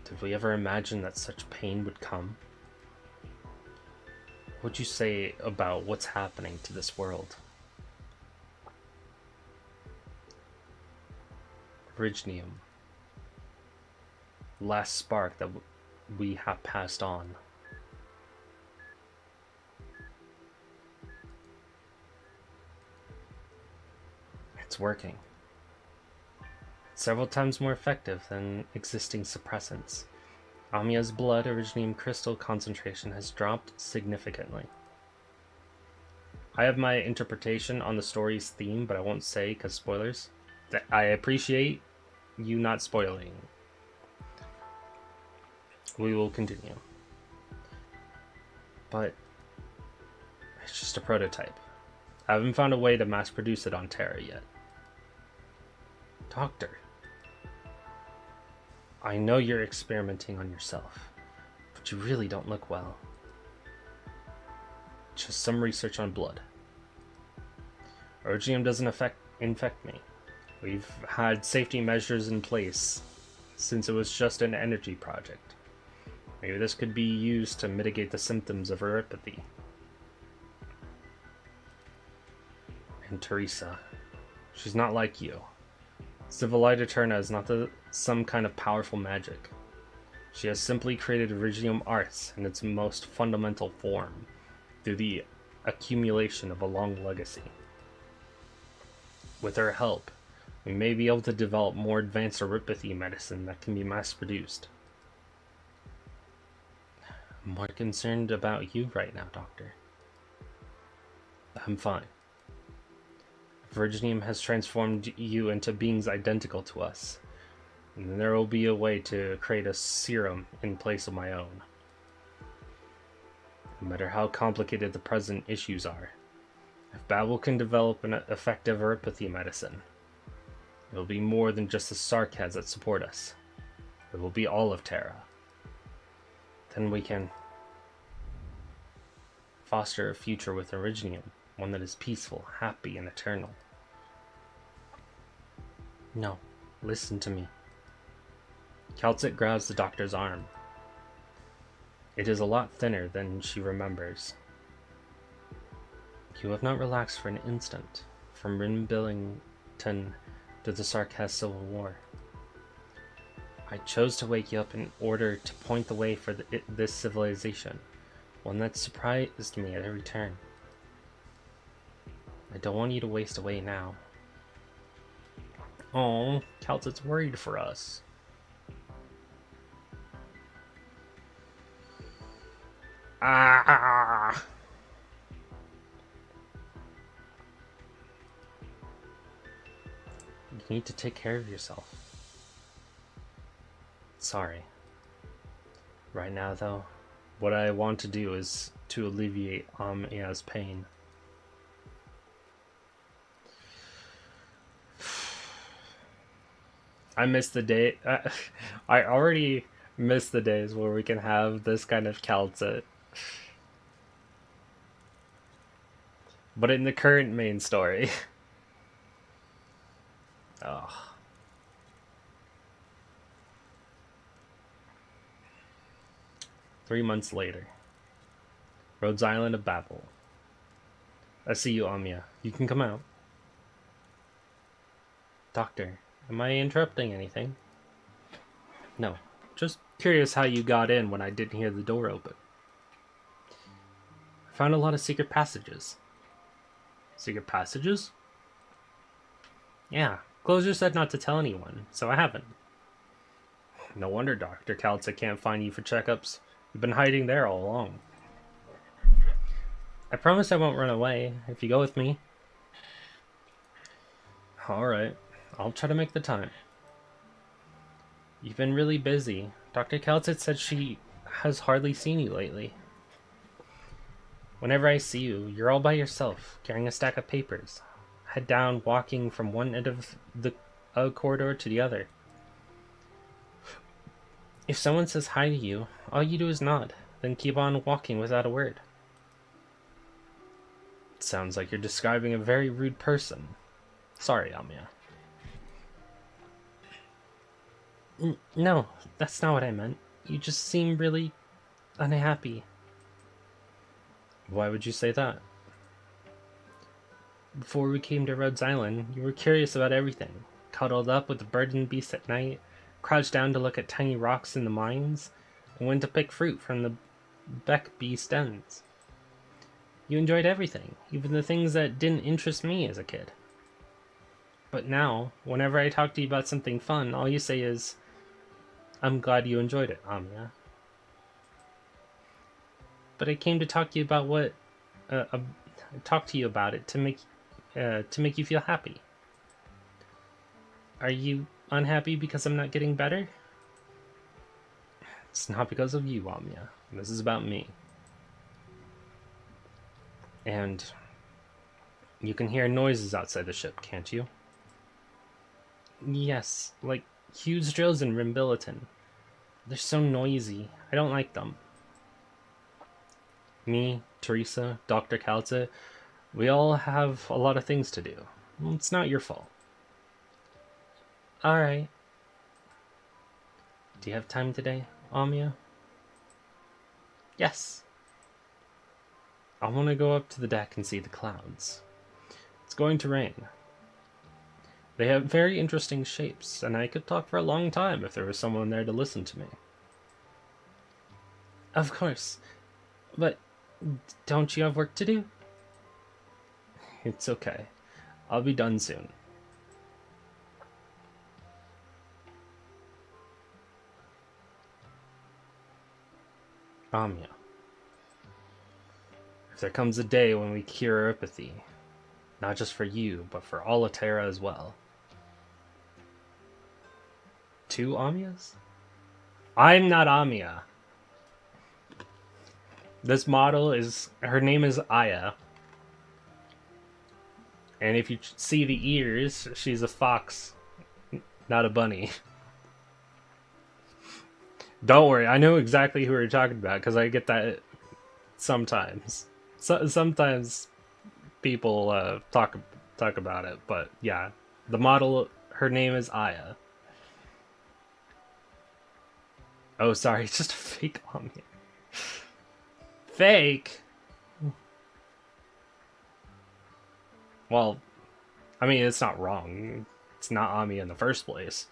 Did we ever imagine that such pain would come? What would you say about what's happening to this world? Originium. Last spark that we have passed on. It's working. It's several times more effective than existing suppressants. Amia's blood Originium crystal concentration has dropped significantly. I have my interpretation on the story's theme, but I won't say because spoilers. I appreciate you not spoiling. We will continue. But it's just a prototype. I haven't found a way to mass produce it on Terra yet. Doctor, I know you're experimenting on yourself, but you really don't look well. Just some research on blood. Originium doesn't infect me. We've had safety measures in place since it was just an energy project. Maybe this could be used to mitigate the symptoms of neuropathy. And Teresa, she's not like you. Civilite Eterna is not some kind of powerful magic. She has simply created Originium arts in its most fundamental form, through the accumulation of a long legacy. With her help, we may be able to develop more advanced neuropathy medicine that can be mass-produced. I'm more concerned about you right now, Doctor. I'm fine. Originium has transformed you into beings identical to us, and there will be a way to create a serum in place of my own. No matter how complicated the present issues are, if Babel can develop an effective neuropathy medicine, It will be more than just the Sarkhas that support us. It will be all of Terra. Then we can foster a future with Originium, one that is peaceful, happy, and eternal. No, listen to me. Calcit grabs the doctor's arm. It is a lot thinner than she remembers. You have not relaxed for an instant, from Rinbillington to the Sarkhas Civil War. I chose to wake you up in order to point the way for this civilization, one that surprised me at every turn. I don't want you to waste away now. Oh, Calcit's worried for us. Ah! You need to take care of yourself. Sorry. Right now, though, what I want to do is to alleviate Amia's pain. I miss the day. I already miss the days where we can have this kind of Calcit. But in the current main story. Ugh. Three months later. Rhodes Island of Babel. I see you, Amia. You can come out. Doctor, am I interrupting anything? No. Just curious how you got in when I didn't hear the door open. I found a lot of secret passages. Secret passages? Yeah. Closure said not to tell anyone, so I haven't. No wonder Dr. Calcit can't find you for checkups. You've been hiding there all along. I promise I won't run away if you go with me. Alright. I'll try to make the time. You've been really busy. Dr. Calcit said she has hardly seen you lately. Whenever I see you, you're all by yourself, carrying a stack of papers. Head down, walking from one end of the corridor to the other. If someone says hi to you, all you do is nod, then keep on walking without a word. It sounds like you're describing a very rude person. Sorry, Amia. No, that's not what I meant. You just seem really unhappy. Why would you say that? Before we came to Rhodes Island, you were curious about everything. Cuddled up with the burden beast at night, crouched down to look at tiny rocks in the mines, and went to pick fruit from the beck beast ends. You enjoyed everything, even the things that didn't interest me as a kid. But now, whenever I talk to you about something fun, all you say is, I'm glad you enjoyed it, Amia. But I came to talk to you about it to make you feel happy. Are you unhappy because I'm not getting better? It's not because of you, Amia. This is about me. And you can hear noises outside the ship, can't you? Yes, like huge drills in Rimbilliton. They're so noisy. I don't like them. Me, Teresa, Dr. Calcit, we all have a lot of things to do. It's not your fault. Alright. Do you have time today, Amia? Yes. I want to go up to the deck and see the clouds. It's going to rain. They have very interesting shapes, and I could talk for a long time if there was someone there to listen to me. Of course. But don't you have work to do? It's okay. I'll be done soon. Amia. If there comes a day when we cure apathy, not just for you, but for all of Terra as well. 2 Amias? I'm not Amia. This model is, her name is Aya. And if you see the ears, she's a fox not a bunny. Don't worry, I know exactly who you're talking about because I get that sometimes. Sometimes people talk about it, but yeah, the model, her name is Aya. Oh, sorry, it's just a fake Ami. Fake? Well, I mean, it's not wrong. It's not Ami in the first place.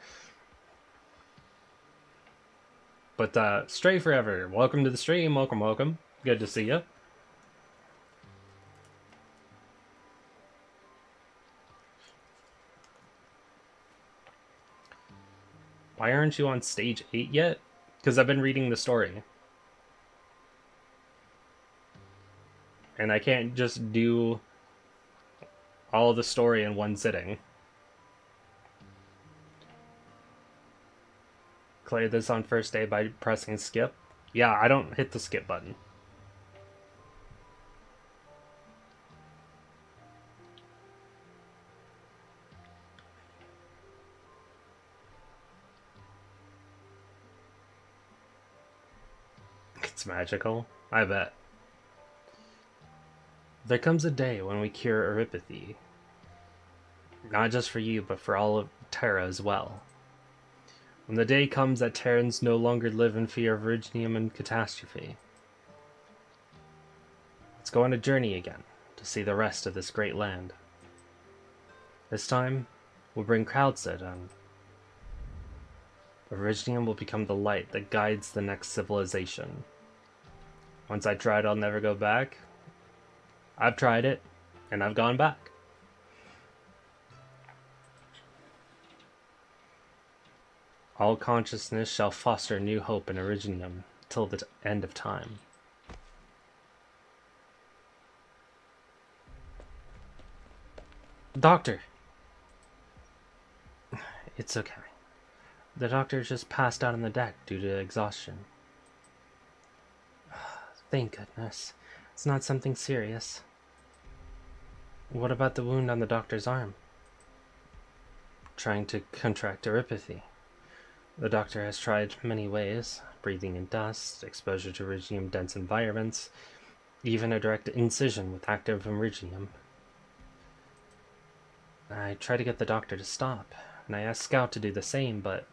But, Stray Forever, welcome to the stream. Welcome, welcome. Good to see you. Why aren't you on stage 8 yet? Because I've been reading the story. And I can't just do all the story in one sitting. Clear this on first day by pressing skip. Yeah, I don't hit the skip button. It's magical, I bet. There comes a day when we cure Eripathy. Not just for you, but for all of Terra as well. When the day comes that Terrans no longer live in fear of Originium and catastrophe. Let's go on a journey again, to see the rest of this great land. This time, we'll bring Crowdset on. Originium will become the light that guides the next civilization. Once I tried, I'll never go back. I've tried it, and I've gone back. All consciousness shall foster new hope in Originium till the end of time. Doctor! It's okay. The doctor just passed out on the deck due to exhaustion. Thank goodness. It's not something serious. What about the wound on the doctor's arm? Trying to contract Eripathy. The doctor has tried many ways, breathing in dust, exposure to Iridium-dense environments, even a direct incision with active Iridium. I tried to get the doctor to stop, and I asked Scout to do the same, but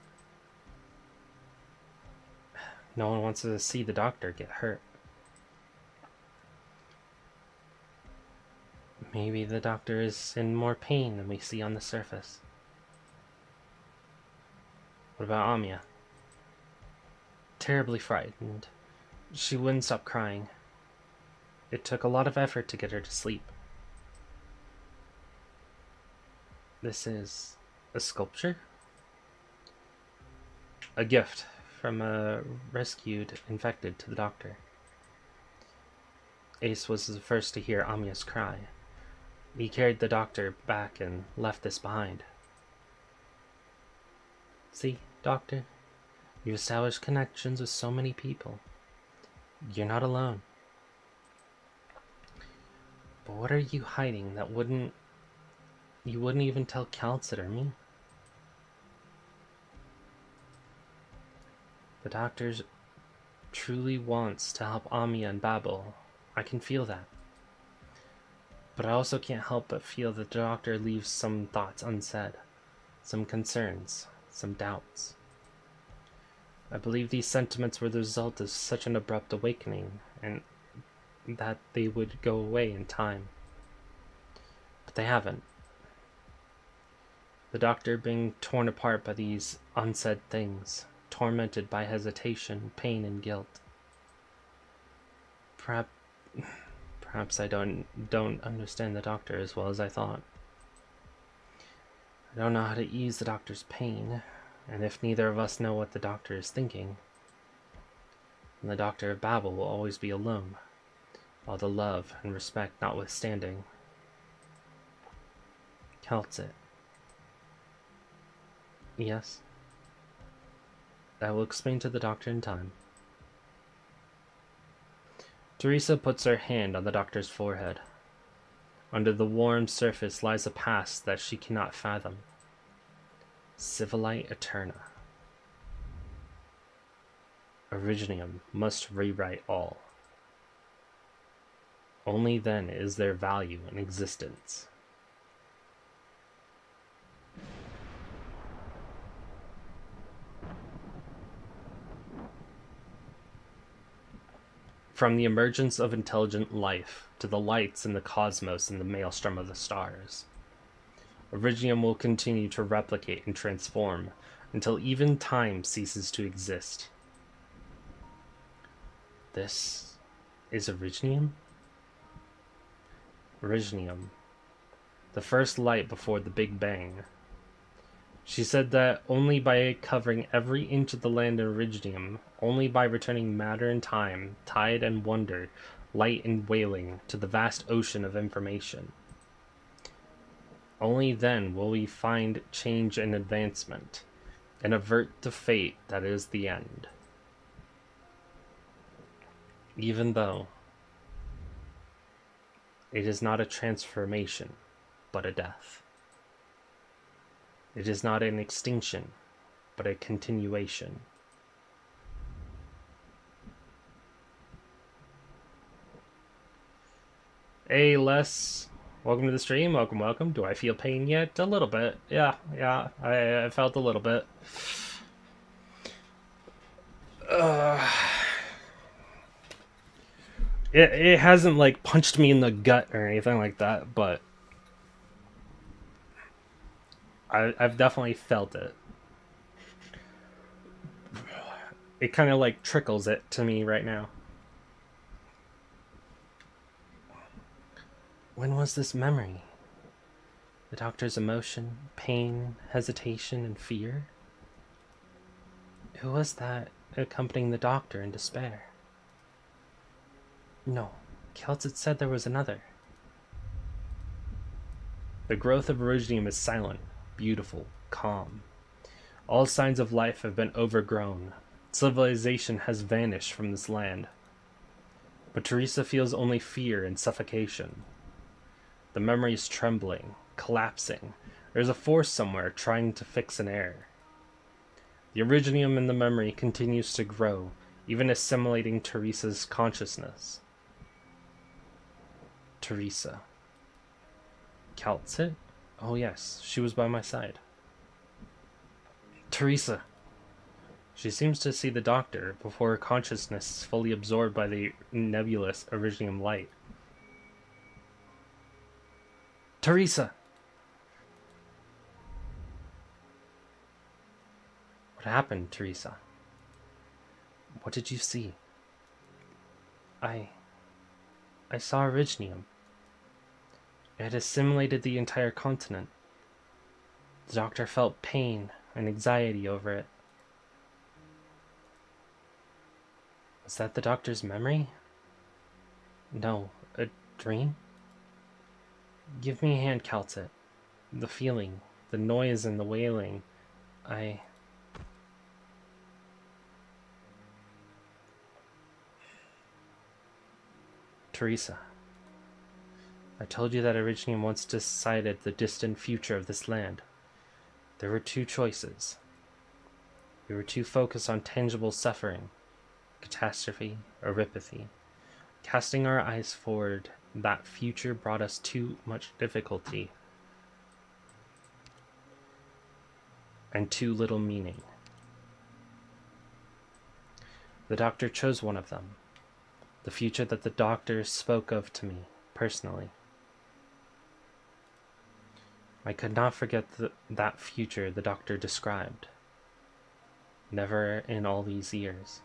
no one wants to see the doctor get hurt. Maybe the doctor is in more pain than we see on the surface. What about Amiya? Terribly frightened. She wouldn't stop crying. It took a lot of effort to get her to sleep. This is a sculpture? A gift from a rescued infected to the doctor. Ace was the first to hear Amiya's cry. He carried the doctor back and left this behind. See, Doctor? You established connections with so many people. You're not alone. But what are you hiding that you wouldn't even tell Calcit or me? The doctor truly wants to help Amiya and Babel. I can feel that. But I also can't help but feel that the doctor leaves some thoughts unsaid, some concerns, some doubts. I believe these sentiments were the result of such an abrupt awakening, and that they would go away in time. But they haven't. The doctor being torn apart by these unsaid things, tormented by hesitation, pain, and guilt. Perhaps I don't understand the doctor as well as I thought. I don't know how to ease the doctor's pain, and if neither of us know what the doctor is thinking, then the doctor of Babel will always be alone, all the love and respect notwithstanding. Calcit. Yes. I will explain to the doctor in time. Teresa puts her hand on the doctor's forehead. Under the warm surface lies a past that she cannot fathom. Civilite Eterna. Originium must rewrite all. Only then is there value in existence. From the emergence of intelligent life to the lights in the cosmos and the maelstrom of the stars, Originium will continue to replicate and transform until even time ceases to exist. This is Originium? Originium, the first light before the Big Bang. She said that only by covering every inch of the land in Originium, only by returning matter and time, tide and wonder, light and wailing to the vast ocean of information, only then will we find change and advancement, and avert the fate that is the end. Even though it is not a transformation, but a death. It is not an extinction, but a continuation. Hey, Les. Welcome to the stream. Welcome. Do I feel pain yet? A little bit. Yeah. I felt a little bit. It hasn't, like, punched me in the gut or anything like that, but I've definitely felt it. It kind of, like, trickles it to me right now. When was this memory? The doctor's emotion, pain, hesitation, and fear? Who was that accompanying the doctor in despair? No, Celts had said there was another. The growth of Originium is silent, beautiful, calm. All signs of life have been overgrown. Civilization has vanished from this land. But Teresa feels only fear and suffocation. The memory is trembling, collapsing. There's a force somewhere trying to fix an error. The Originium in the memory continues to grow, even assimilating Teresa's consciousness. Teresa. Calcit? Oh yes, she was by my side. Teresa. She seems to see the doctor before her consciousness is fully absorbed by the nebulous Originium light. Teresa! What happened, Teresa? What did you see? I saw Originium. It had assimilated the entire continent. The doctor felt pain and anxiety over it. Was that the doctor's memory? No, a dream? Give me a hand, Calcit. The feeling, the noise and the wailing. Teresa. I told you that Originium once decided the distant future of this land. There were two choices. We were too focused on tangible suffering, catastrophe, or apathy. Casting our eyes forward, that future brought us too much difficulty and too little meaning. The doctor chose one of them, the future that the doctor spoke of to me personally. I could not forget that future the doctor described. Never in all these years.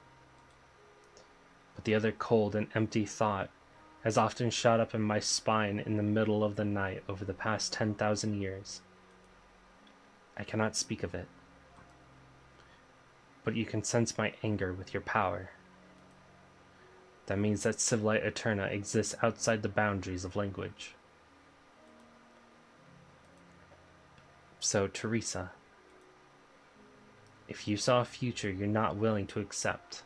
But the other cold and empty thought has often shot up in my spine in the middle of the night over the past 10,000 years. I cannot speak of it. But you can sense my anger with your power. That means that Civilite Eterna exists outside the boundaries of language. So, Teresa, if you saw a future you're not willing to accept,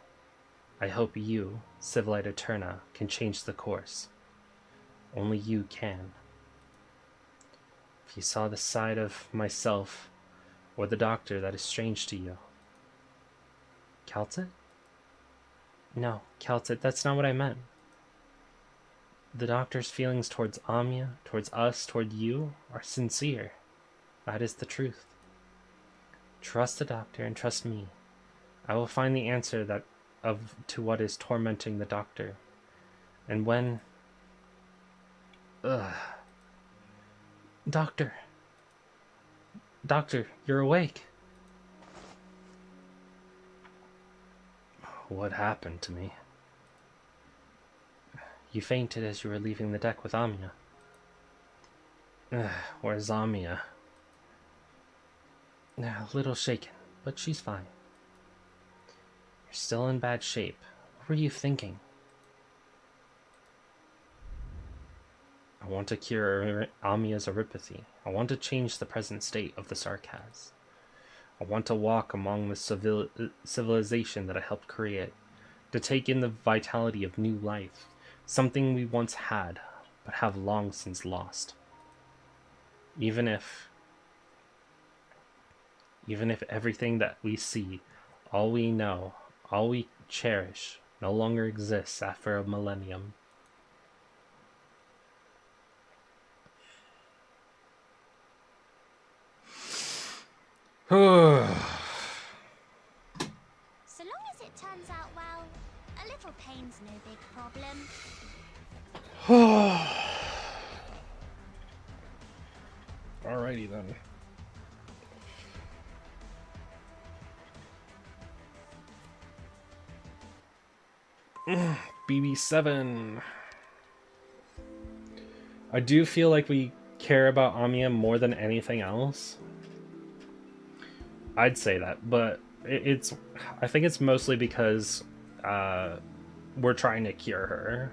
I hope you, Civilite Eterna, can change the course. Only you can. If you saw the side of myself or the doctor that is strange to you? Calcit? No, Calcit, that's not what I meant. The doctor's feelings towards Amia, towards us, toward you, are sincere. That is the truth. Trust the doctor and trust me. I will find the answer to what is tormenting the doctor. And when... Doctor, you're awake. What happened to me? You fainted as you were leaving the deck with Amia. Where's Amia? A little shaken, but she's fine. You're still in bad shape. What were you thinking? I want to cure Amia's erypathy. I want to change the present state of the Sarkaz. I want to walk among the civilization that I helped create, to take in the vitality of new life, something we once had, but have long since lost. Even if everything that we see, all we know, all we cherish, no longer exists after a millennium. So long as it turns out well, a little pain's no big problem. Alrighty then. BB7. I do feel like we care about Amia more than anything else. I'd say that, but I think it's mostly because we're trying to cure her,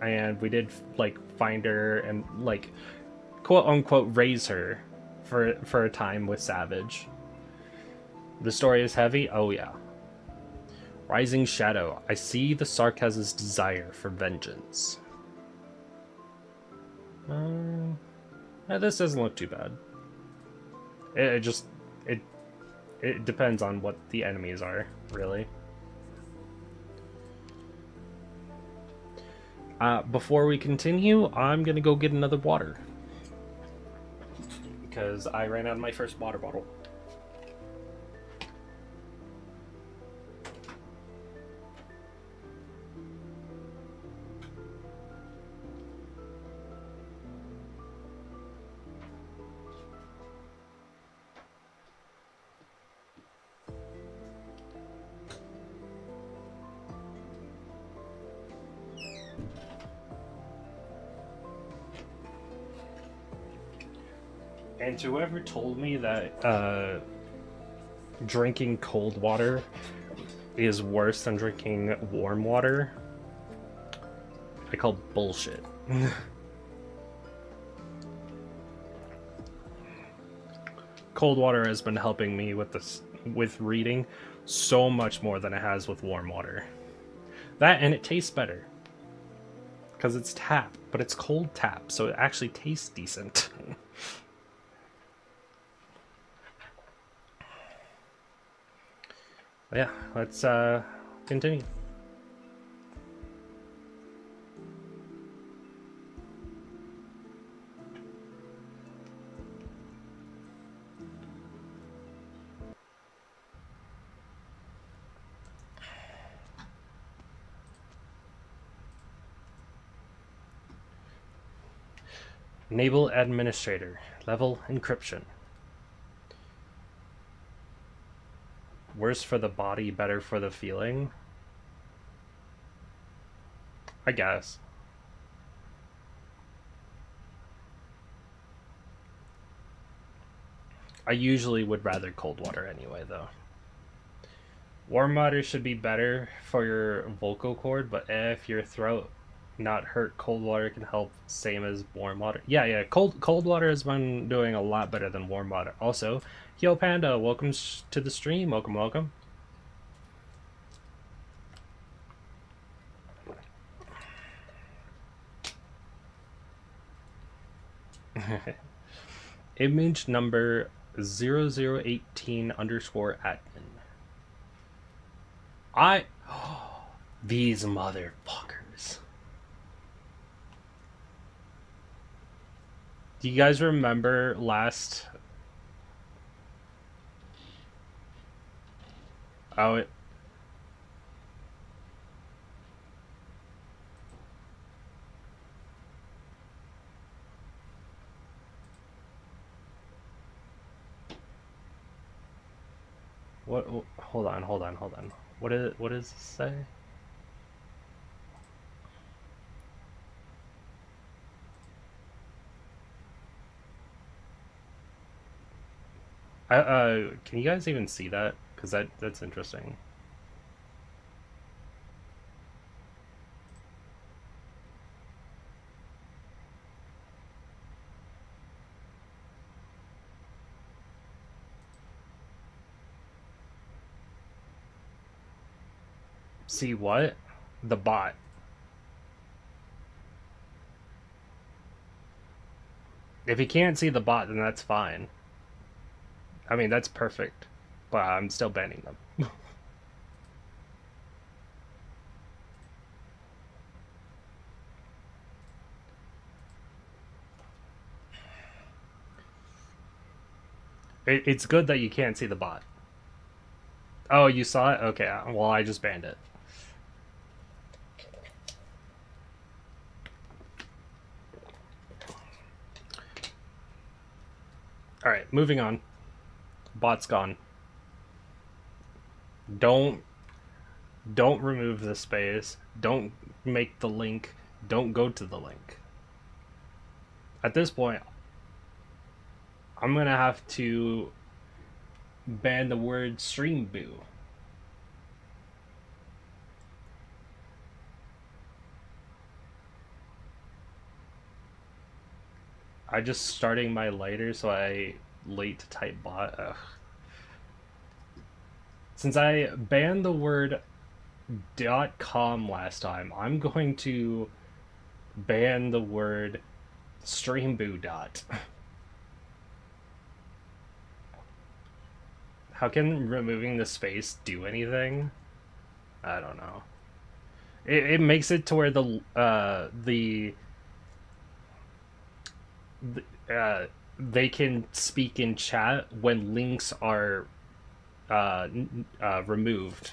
and we did like find her and like quote unquote raise her for a time with Savage. The story is heavy. Oh yeah. Rising Shadow. I see the Sarkaz's desire for vengeance. This doesn't look too bad. It depends on what the enemies are, really. Before we continue, I'm gonna go get another water. Because I ran out of my first water bottle. And to whoever told me that drinking cold water is worse than drinking warm water, I call bullshit. Cold water has been helping me with reading so much more than it has with warm water. That, and it tastes better. Because it's tap, but it's cold tap, so it actually tastes decent. Yeah, let's continue. Naval Administrator, level encryption. Worse for the body, better for the feeling? I guess. I usually would rather cold water anyway, though. Warm water should be better for your vocal cord, but if your throat not hurt, cold water can help, same as warm water. Yeah, cold water has been doing a lot better than warm water. Also, Yo Panda, welcome to the stream. Welcome. Image number 0018 underscore admin. These motherfuckers. Do you guys remember last... Oh, What? Hold on. What does this say? Can you guys even see that? Because that's interesting. See what? The bot. If you can't see the bot, then that's fine. I mean, that's perfect. But I'm still banning them. It's good that you can't see the bot. Oh, you saw it? Okay, well, I just banned it. Alright, moving on. Bot's gone. Don't remove the space. Don't make the link. Don't go to the link. At this point, I'm gonna have to ban the word stream boo. I just starting my lighter, so I late to type bot. Ugh. Since I banned the word .com last time, I'm going to ban the word streamboo . How can removing the space do anything? I don't know. It makes it to where they can speak in chat when links are removed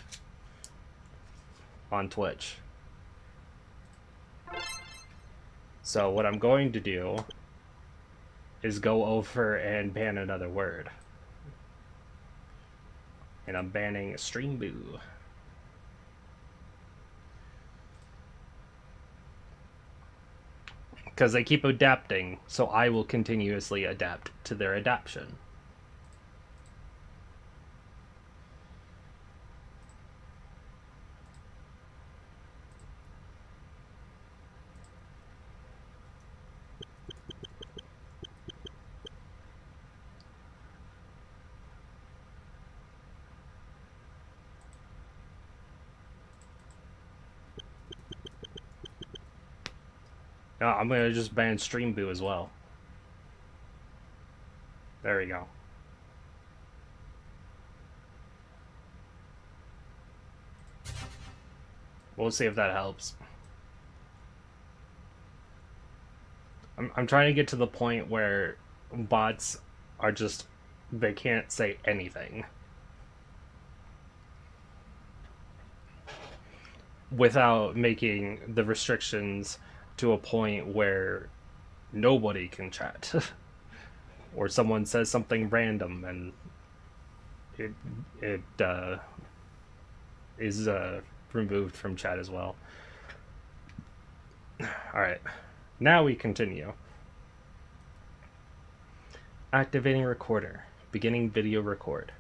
on Twitch. So what I'm going to do is go over and ban another word. And I'm banning streamboo. Because they keep adapting, so I will continuously adapt to their adaptation. No, I'm gonna just ban streamboo as well. There we go. We'll see if that helps. I'm trying to get to the point where bots are just, they can't say anything without making the restrictions to a point where nobody can chat. Or someone says something random and it is removed from chat as well. Alright, now we continue. Activating recorder. Beginning video record.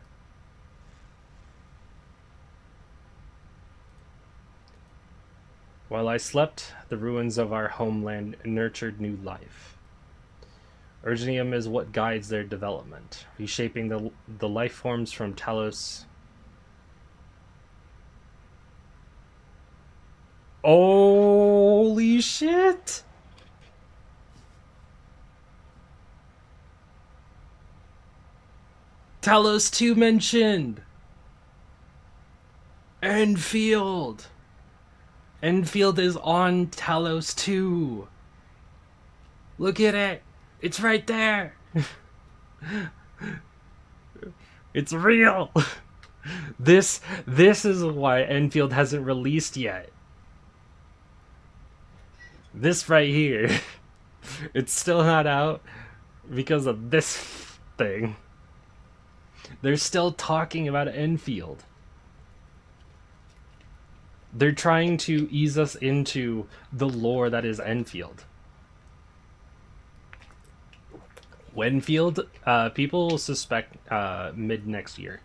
While I slept, the ruins of our homeland nurtured new life. Urgenium is what guides their development, reshaping the life forms from Talos. Holy shit! Talos 2 mentioned! Enfield! Enfield is on Talos 2. Look at it! It's right there! It's real! This is why Enfield hasn't released yet. This right here. It's still not out because of this thing. They're still talking about Enfield. They're trying to ease us into the lore that is Enfield. Wenfield, people suspect mid next year.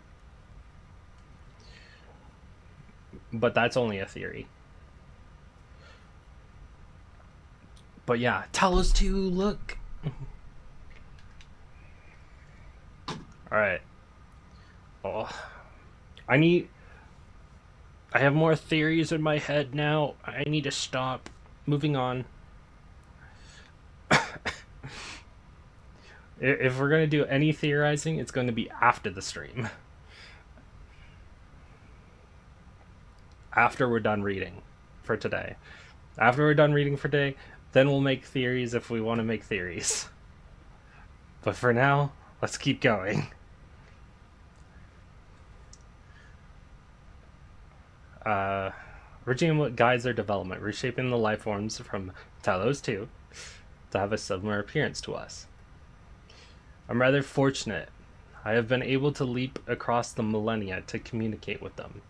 But that's only a theory. But yeah, Talos 2, look. Alright. Oh. I have more theories in my head now. I need to stop. Moving on. If we're going to do any theorizing, it's going to be after the stream. After we're done reading for today. After we're done reading for today, then we'll make theories if we want to make theories. But for now, let's keep going. Regime guides their development, reshaping the life forms from Talos 2 to have a similar appearance to us. I'm rather fortunate. I have been able to leap across the millennia to communicate with them.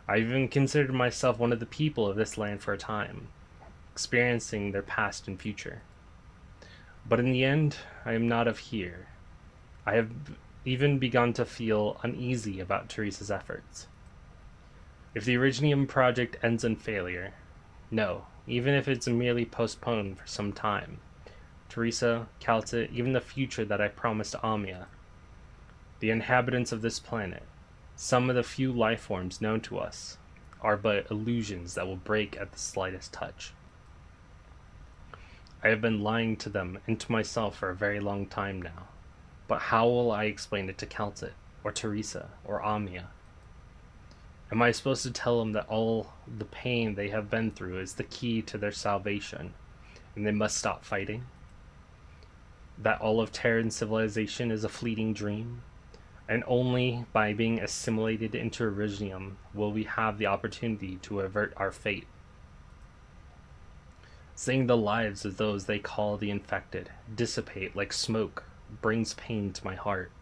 I even considered myself one of the people of this land for a time, experiencing their past and future. But in the end, I am not of here. I have even begun to feel uneasy about Teresa's efforts. If the Originium project ends in failure, no, even if it's merely postponed for some time, Teresa, Calta, even the future that I promised Amia, the inhabitants of this planet, some of the few life forms known to us, are but illusions that will break at the slightest touch. I have been lying to them and to myself for a very long time now, but how will I explain it to Calta, or Teresa, or Amia? Am I supposed to tell them that all the pain they have been through is the key to their salvation, and they must stop fighting? That all of Terran civilization is a fleeting dream, and only by being assimilated into Originium will we have the opportunity to avert our fate. Seeing the lives of those they call the infected dissipate like smoke brings pain to my heart.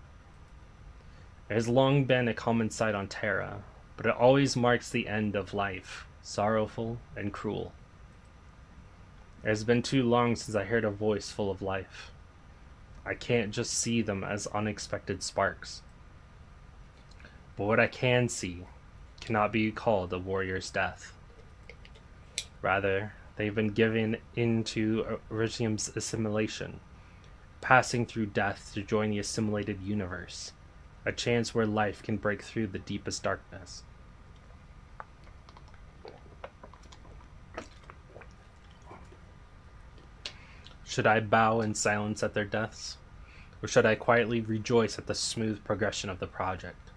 It has long been a common sight on Terra, but it always marks the end of life, sorrowful and cruel. It has been too long since I heard a voice full of life. I can't just see them as unexpected sparks. But what I can see cannot be called a warrior's death. Rather, they've been given into Originium's assimilation, passing through death to join the assimilated universe, a chance where life can break through the deepest darkness. Should I bow in silence at their deaths? Or should I quietly rejoice at the smooth progression of the project?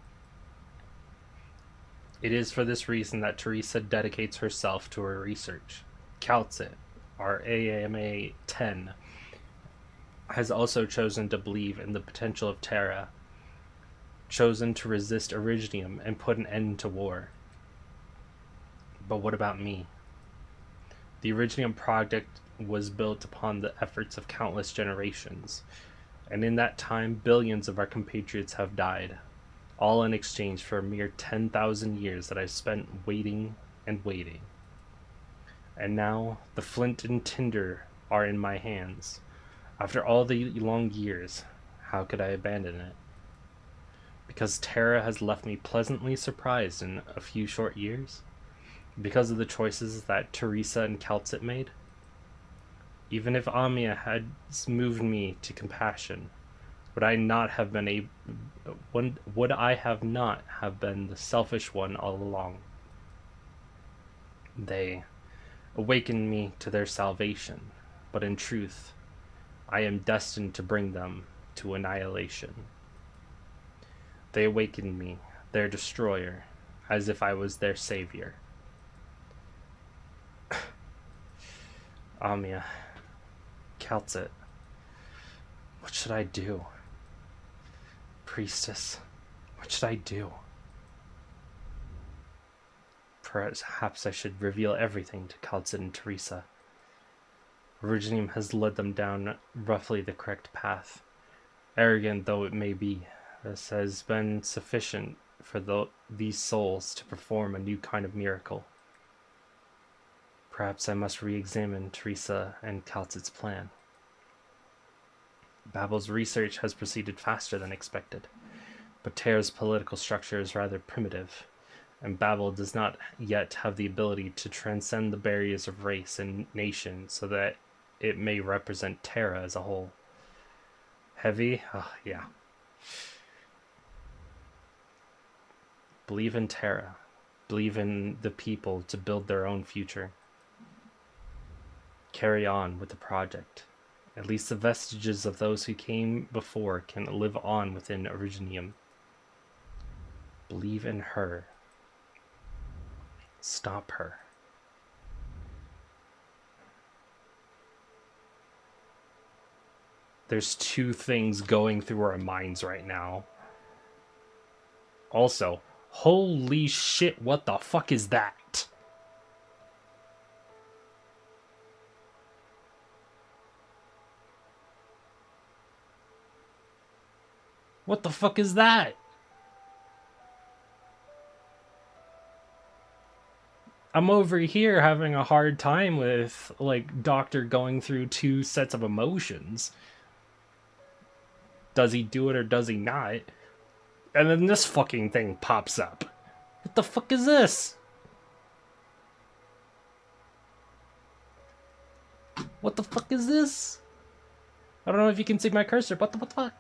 It is for this reason that Teresa dedicates herself to her research. Calcit, our AMA-10, has also chosen to believe in the potential of Terra, chosen to resist Originium and put an end to war. But what about me? The Originium project was built upon the efforts of countless generations, and in that time billions of our compatriots have died, all in exchange for a mere 10,000 years that I've spent waiting and waiting. And now the flint and tinder are in my hands. After all the long years, how could I abandon it? Because Terra has left me pleasantly surprised in a few short years? Because of the choices that Teresa and Calcit made? Even if Amia had moved me to compassion, would I not have been the selfish one all along? They awakened me to their salvation, but in truth, I am destined to bring them to annihilation. They awakened me, their destroyer, as if I was their savior. Amia. Calcit. What should I do? Priestess. What should I do? Perhaps I should reveal everything to Calcit and Teresa. Originium has led them down roughly the correct path. Arrogant though it may be, this has been sufficient for these souls to perform a new kind of miracle. Perhaps I must re-examine Teresa and Calcit's plan. Babel's research has proceeded faster than expected, but Terra's political structure is rather primitive, and Babel does not yet have the ability to transcend the barriers of race and nation so that it may represent Terra as a whole. Heavy? Oh, yeah. Believe in Terra. Believe in the people to build their own future. Carry on with the project. At least the vestiges of those who came before can live on within Originium. Believe in her. Stop her. There's two things going through our minds right now. Also, holy shit, what the fuck is that? What the fuck is that? I'm over here having a hard time with, like, Doctor going through two sets of emotions. Does he do it or does he not? And then this fucking thing pops up. What the fuck is this? What the fuck is this? I don't know if you can see my cursor. What the fuck?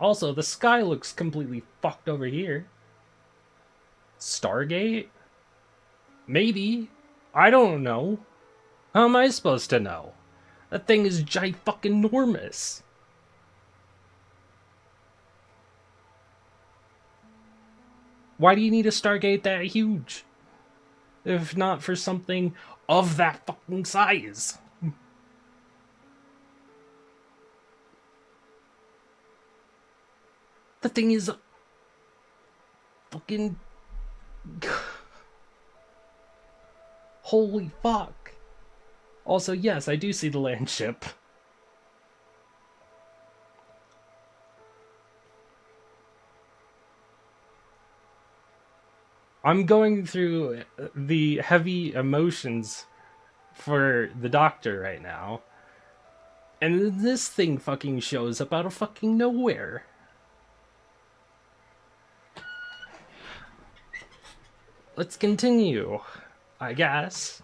Also, the sky looks completely fucked over here. Stargate? Maybe. I don't know. How am I supposed to know? That thing is gi-fucking-normous. Why do you need a Stargate that huge? If not for something of that fucking size. The thing is fucking... Holy fuck. Also, yes, I do see the land ship. I'm going through the heavy emotions for the Doctor right now. And this thing fucking shows up out of fucking nowhere. Let's continue, I guess.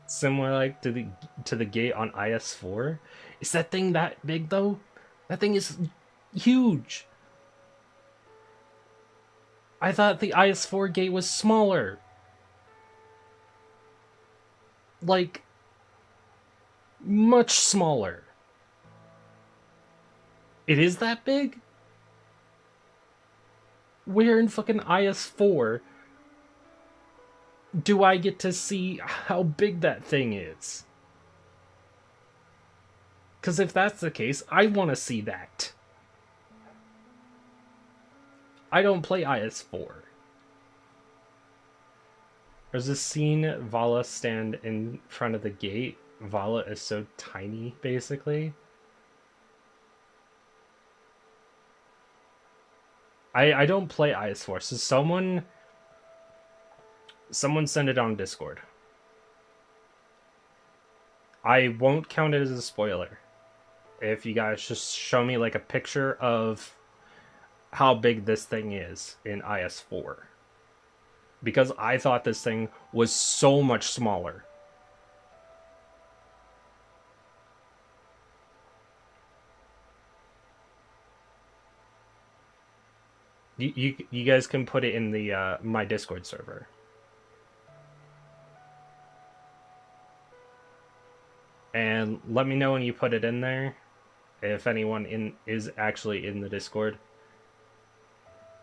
Similar like to the gate on IS-4. Is that thing that big though? That thing is huge. I thought the IS-4 gate was smaller. Like, much smaller. It is that big? Where in fucking IS-4 do I get to see how big that thing is? Because if that's the case, I want to see that. I don't play IS-4. There's this scene, Vala stand in front of the gate. Vala is so tiny, basically. I don't play IS-4, so someone send it on Discord. I won't count it as a spoiler. If you guys just show me like a picture of how big this thing is in IS-4. Because I thought this thing was so much smaller. You guys can put it in the my Discord server. And let me know when you put it in there, if anyone is actually in the Discord.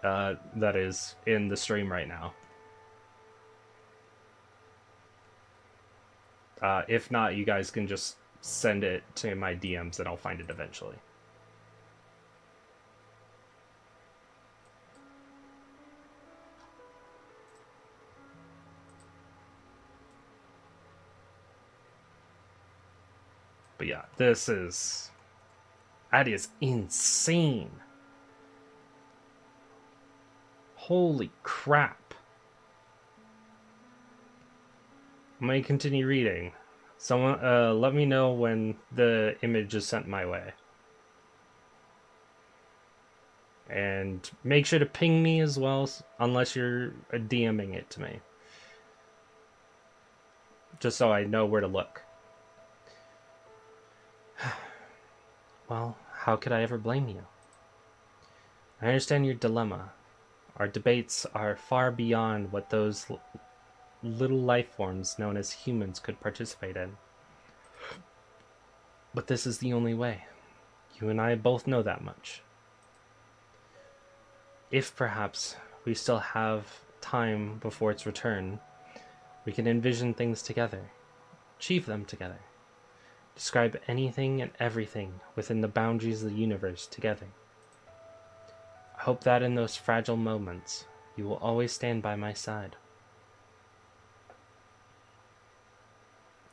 That is in the stream right now. If not, you guys can just send it to my DMs and I'll find it eventually. But yeah, that is insane. Holy crap. I'm going to continue reading. Someone, let me know when the image is sent my way. And make sure to ping me as well, unless you're DMing it to me. Just so I know where to look. Well, how could I ever blame you? I understand your dilemma. Our debates are far beyond what those little life forms known as humans could participate in. But this is the only way. You and I both know that much. If perhaps we still have time before its return, we can envision things together, achieve them together, describe anything and everything within the boundaries of the universe together. I hope that in those fragile moments, you will always stand by my side.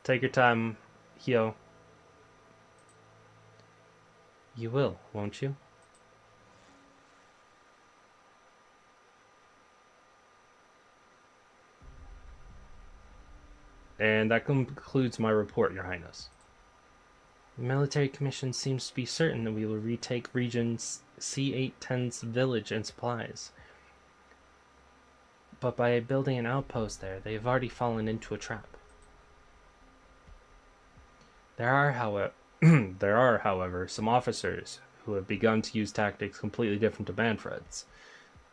Take your time, Hyo. You will, won't you? And that concludes my report, Your Highness. The military commission seems to be certain that we will retake Region C810's village and supplies. But by building an outpost there, they have already fallen into a trap. There are, however, some officers who have begun to use tactics completely different to Manfred's.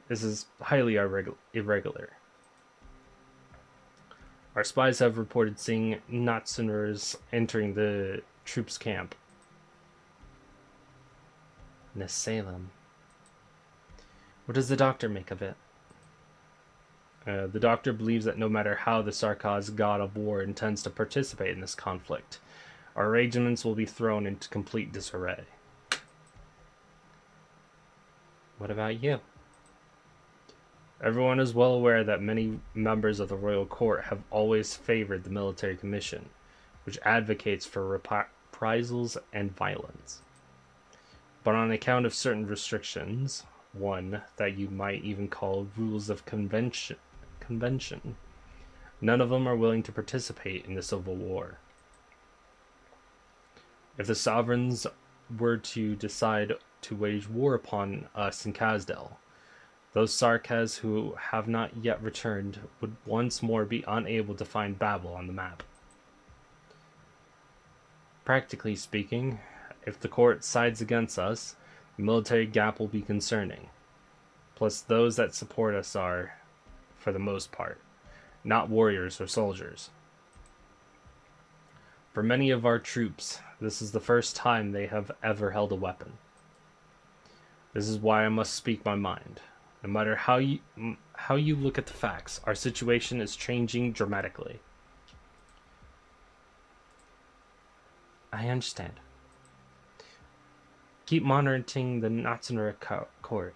This is highly irregular. Our spies have reported seeing Natsuners entering the troops' camp. Nesalem. What does the doctor make of it? The doctor believes that no matter how the Sarkaz god of war intends to participate in this conflict, our regiments will be thrown into complete disarray. What about you? Everyone is well aware that many members of the royal court have always favored the military commission, which advocates for reprisals and violence. But on account of certain restrictions, one that you might even call rules of convention, none of them are willing to participate in the civil war. If the sovereigns were to decide to wage war upon us in Kazdel, those Sarkaz who have not yet returned would once more be unable to find Babel on the map. Practically speaking, if the court sides against us, the military gap will be concerning. Plus, those that support us are, for the most part, not warriors or soldiers. For many of our troops, this is the first time they have ever held a weapon. This is why I must speak my mind. No matter how you look at the facts, our situation is changing dramatically. I understand. Keep monitoring the Natsunura court.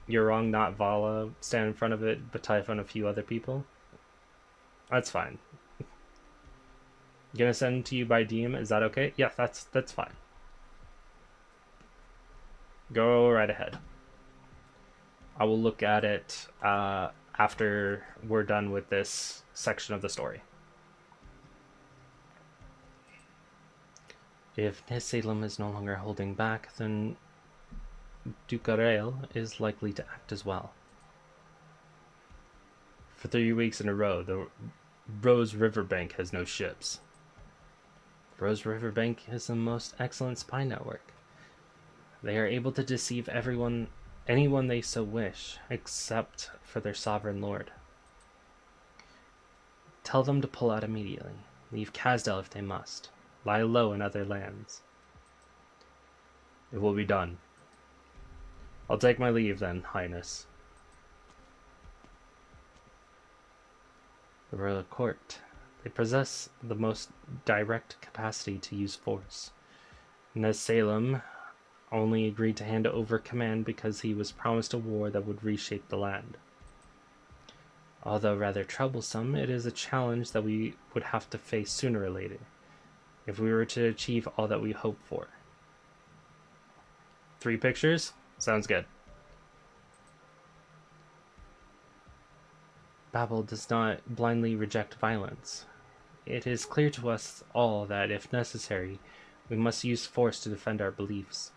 You're wrong, not Vala. Stand in front of it, but Typha and a few other people. That's fine. Gonna send to you by DM, is that okay? Yeah, that's fine. Go right ahead. I will look at it after we're done with this section of the story. If Nesalem is no longer holding back, then Dukarel is likely to act as well. For 3 weeks in a row, the Rose Riverbank has no ships. Rose Riverbank is the most excellent spy network. They are able to deceive anyone they so wish, except for their sovereign lord. Tell them to pull out immediately. Leave Kasdal if they must. Lie low in other lands. It will be done. I'll take my leave then, Highness. The royal court. They possess the most direct capacity to use force. Salem only agreed to hand over command because he was promised a war that would reshape the land. Although rather troublesome, it is a challenge that we would have to face sooner or later, if we were to achieve all that we hope for. 3 pictures? Sounds good. Babel does not blindly reject violence. It is clear to us all that, if necessary, we must use force to defend our beliefs.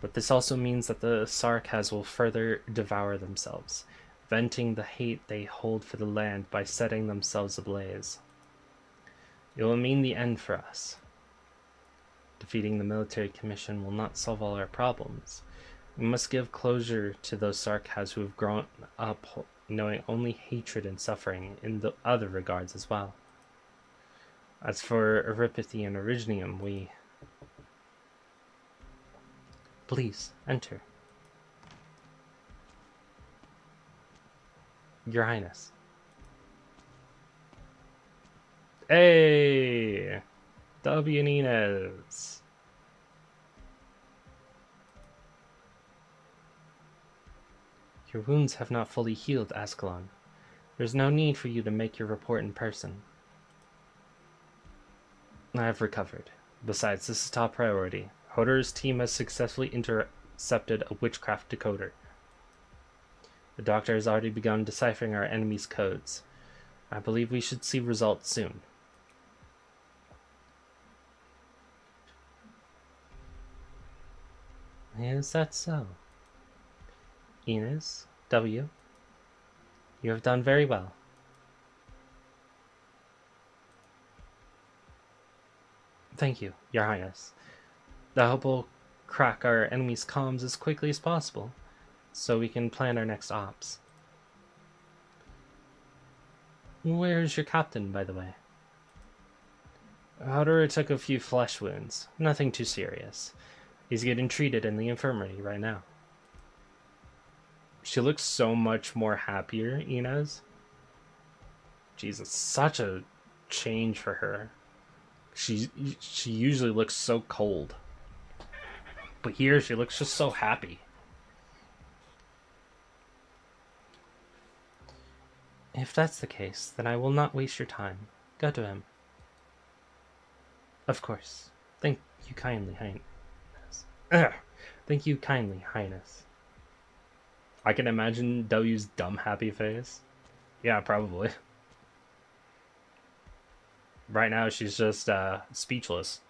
But this also means that the Sarkaz will further devour themselves, venting the hate they hold for the land by setting themselves ablaze. It will mean the end for us. Defeating the military commission will not solve all our problems. We must give closure to those Sarkaz who have grown up knowing only hatred and suffering in the other regards as well. As for Eripathy and Originium, we... Please, enter. Your Highness. Hey! W. Inez. Your wounds have not fully healed, Ascalon. There's no need for you to make your report in person. I have recovered. Besides, this is top priority. Hodor's team has successfully intercepted a witchcraft decoder. The doctor has already begun deciphering our enemy's codes. I believe we should see results soon. Is that so? Inez, W. You have done very well. Thank you, Your Highness. I hope we'll crack our enemy's comms as quickly as possible, so we can plan our next ops. Where's your captain, by the way? Hodor took a few flesh wounds. Nothing too serious. He's getting treated in the infirmary right now. She looks so much more happier, Inez. Jesus, such a change for her. She usually looks so cold. But here she looks just so happy. If that's the case, then I will not waste your time. Go to him. Of course. Thank you kindly, Highness. Thank you kindly, Highness. I can imagine W's dumb happy face. Yeah, probably. Right now she's just speechless.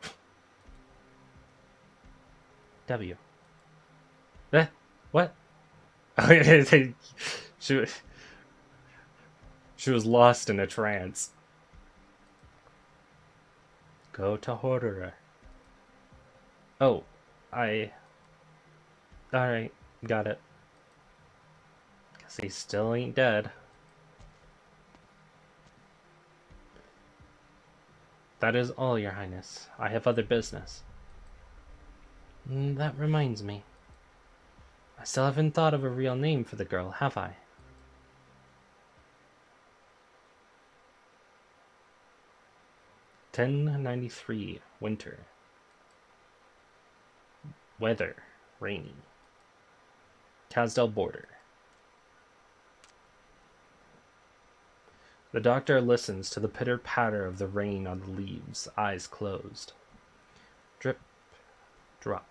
W. What? she was lost in a trance. Go to Hodor. Oh, Alright, got it. Guess he still ain't dead. That is all, Your Highness. I have other business. That reminds me. I still haven't thought of a real name for the girl, have I? (1093) Winter. Weather, rainy. Kasdal border. The doctor listens to the pitter-patter of the rain on the leaves, eyes closed. Drip, drop.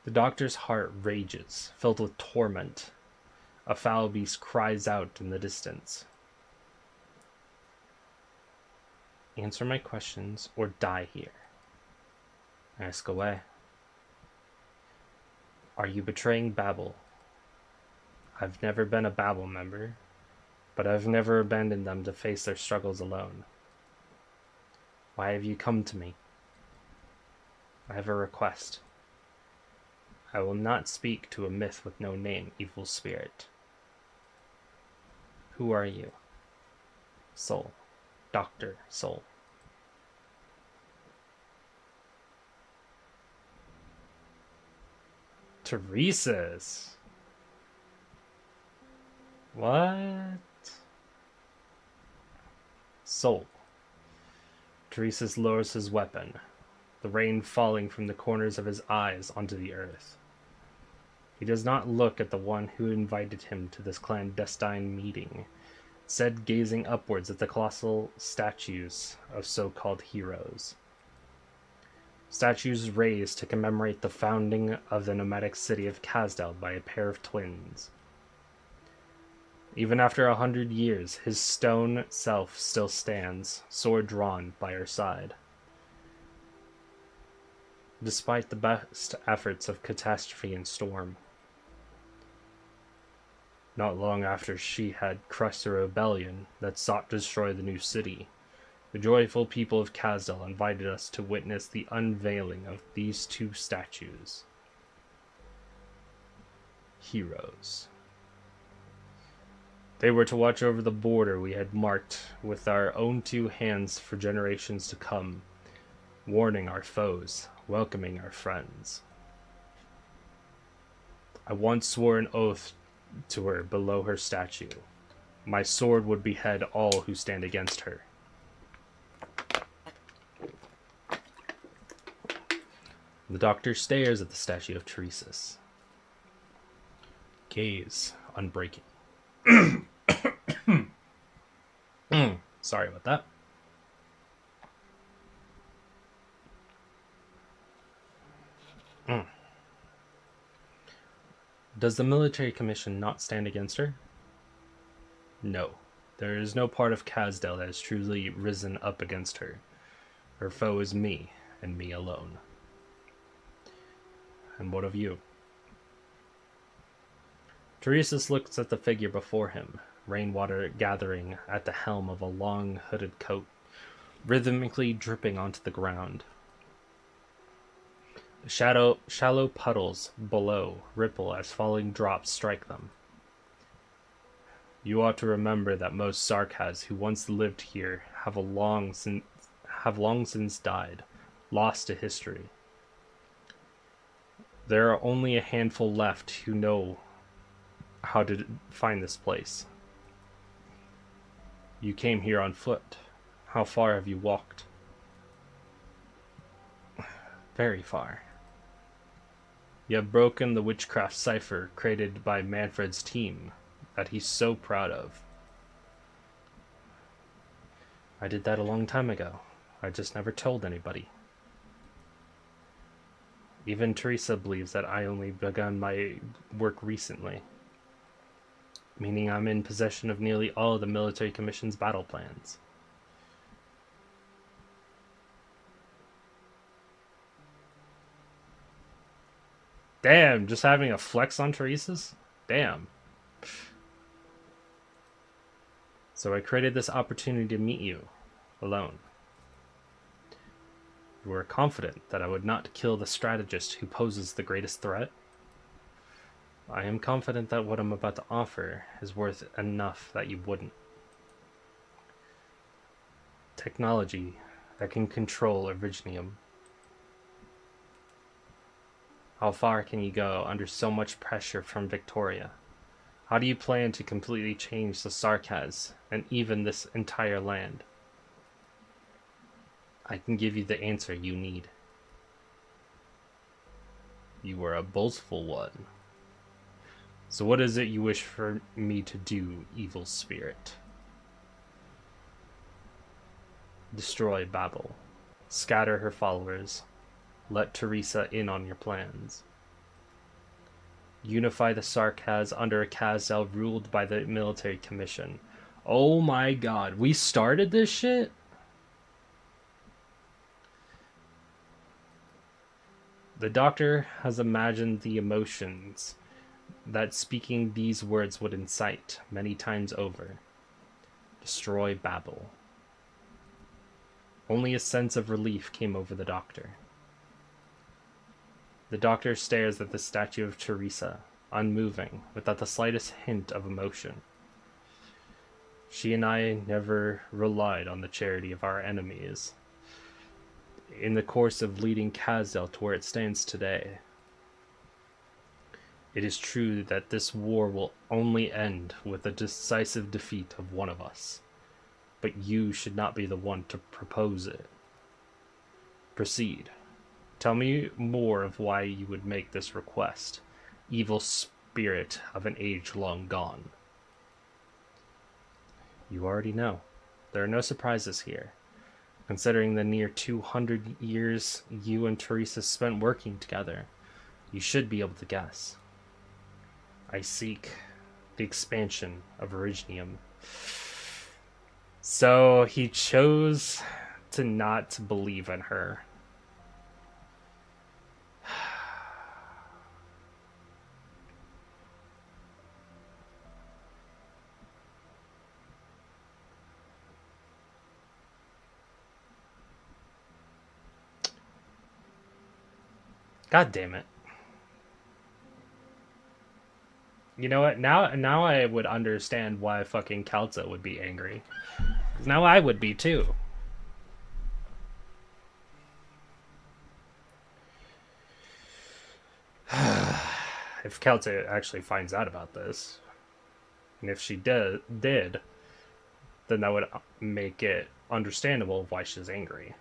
The doctor's heart rages, filled with torment. A foul beast cries out in the distance. Answer my questions or die here. Ask away. Are you betraying Babel? I've never been a Babel member, but I've never abandoned them to face their struggles alone. Why have you come to me? I have a request. I will not speak to a myth with no name, evil spirit. Who are you? Soul. Dr. Soul. Teresa's. What? Soul. Teresa's lowers his weapon, the rain falling from the corners of his eyes onto the earth. He does not look at the one who invited him to this clandestine meeting, instead gazing upwards at the colossal statues of so-called heroes. Statues raised to commemorate the founding of the nomadic city of Kasdal by a pair of twins. Even after 100 years, his stone self still stands, sword drawn by her side. Despite the best efforts of Catastrophe and Storm. Not long after she had crushed the rebellion that sought to destroy the new city, the joyful people of Kasdal invited us to witness the unveiling of these two statues. Heroes. They were to watch over the border we had marked with our own two hands for generations to come, warning our foes, welcoming our friends. I once swore an oath to her below her statue. My sword would behead all who stand against her. The doctor stares at the statue of Teresa's. Gaze unbreaking. Sorry about that. Does the military commission not stand against her? No. There is no part of Kasdal that has truly risen up against her. Her foe is me, and me alone. And what of you? Teresa's looks at the figure before him, rainwater gathering at the helm of a long hooded coat, rhythmically dripping onto the ground. Shallow puddles below ripple as falling drops strike them. You ought to remember that most Sarkaz who once lived here have long since died, lost to history. There are only a handful left who know how to find this place. You came here on foot. How far have you walked? Very far. You have broken the witchcraft cipher created by Manfred's team that he's so proud of. I did that a long time ago. I just never told anybody. Even Teresa believes that I only begun my work recently, meaning I'm in possession of nearly all of the military commission's battle plans. Damn, just having a flex on Teresa's? Damn. So I created this opportunity to meet you, alone. You were confident that I would not kill the strategist who poses the greatest threat. I am confident that what I'm about to offer is worth enough that you wouldn't. Technology that can control Originium. How far can you go under so much pressure from Victoria? How do you plan to completely change the Sarkaz and even this entire land? I can give you the answer you need. You are a boastful one. So what is it you wish for me to do, evil spirit? Destroy Babel. Scatter her followers. Let Teresa in on your plans. Unify the Sarkaz under a Kasdal ruled by the military commission. Oh my god, we started this shit? The doctor has imagined the emotions that speaking these words would incite many times over. Destroy Babel. Only a sense of relief came over the doctor. The doctor stares at the statue of Teresa, unmoving, without the slightest hint of emotion. She and I never relied on the charity of our enemies. In the course of leading Kazdel to where it stands today, it is true that this war will only end with the decisive defeat of one of us. But you should not be the one to propose it. Proceed. Tell me more of why you would make this request, evil spirit of an age long gone. You already know. There are no surprises here. Considering the near 200 years you and Teresa spent working together, you should be able to guess. I seek the expansion of Originium. So he chose to not believe in her. God damn it. You know what? Now I would understand why fucking Kalza would be angry. 'Cause now I would be too. If Kalza actually finds out about this, and if she did, then that would make it understandable why she's angry.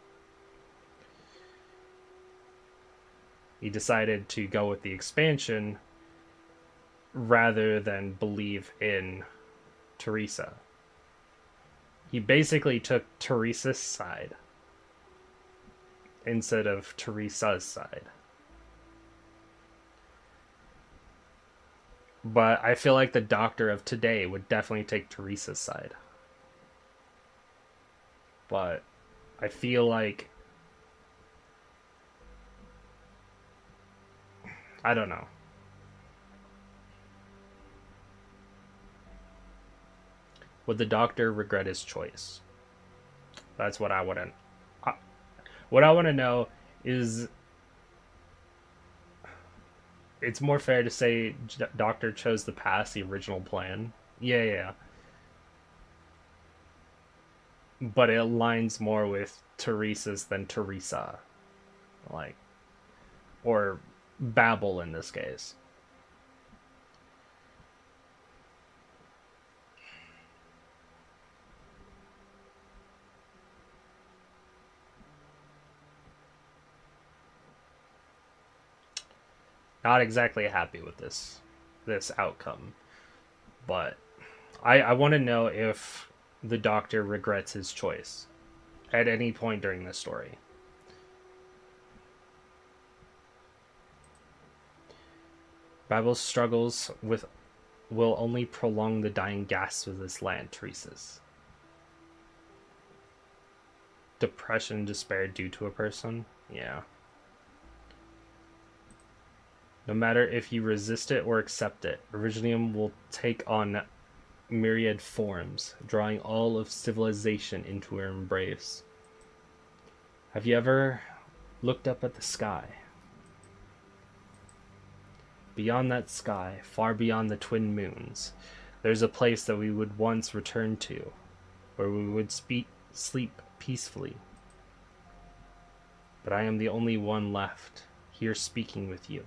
He decided to go with the expansion rather than believe in Teresa. He basically took Teresa's side instead of Teresa's side. But I feel like the doctor of today would definitely take Teresa's side. But I feel like, I don't know. Would the doctor regret his choice? That's what I want to... What I want to know is... It's more fair to say doctor chose the past, the original plan. Yeah. But it aligns more with Teresa's than Teresa. Like... Or Babel in this case. Not exactly happy with this outcome, but I want to know if the doctor regrets his choice at any point during this story. Babel's struggles will only prolong the dying gasps of this land, Teresa's. Depression and despair due to a person? Yeah. No matter if you resist it or accept it, Originium will take on myriad forms, drawing all of civilization into her embrace. Have you ever looked up at the sky? Beyond that sky, far beyond the twin moons, there's a place that we would once return to, where we would sleep peacefully. But I am the only one left, here speaking with you.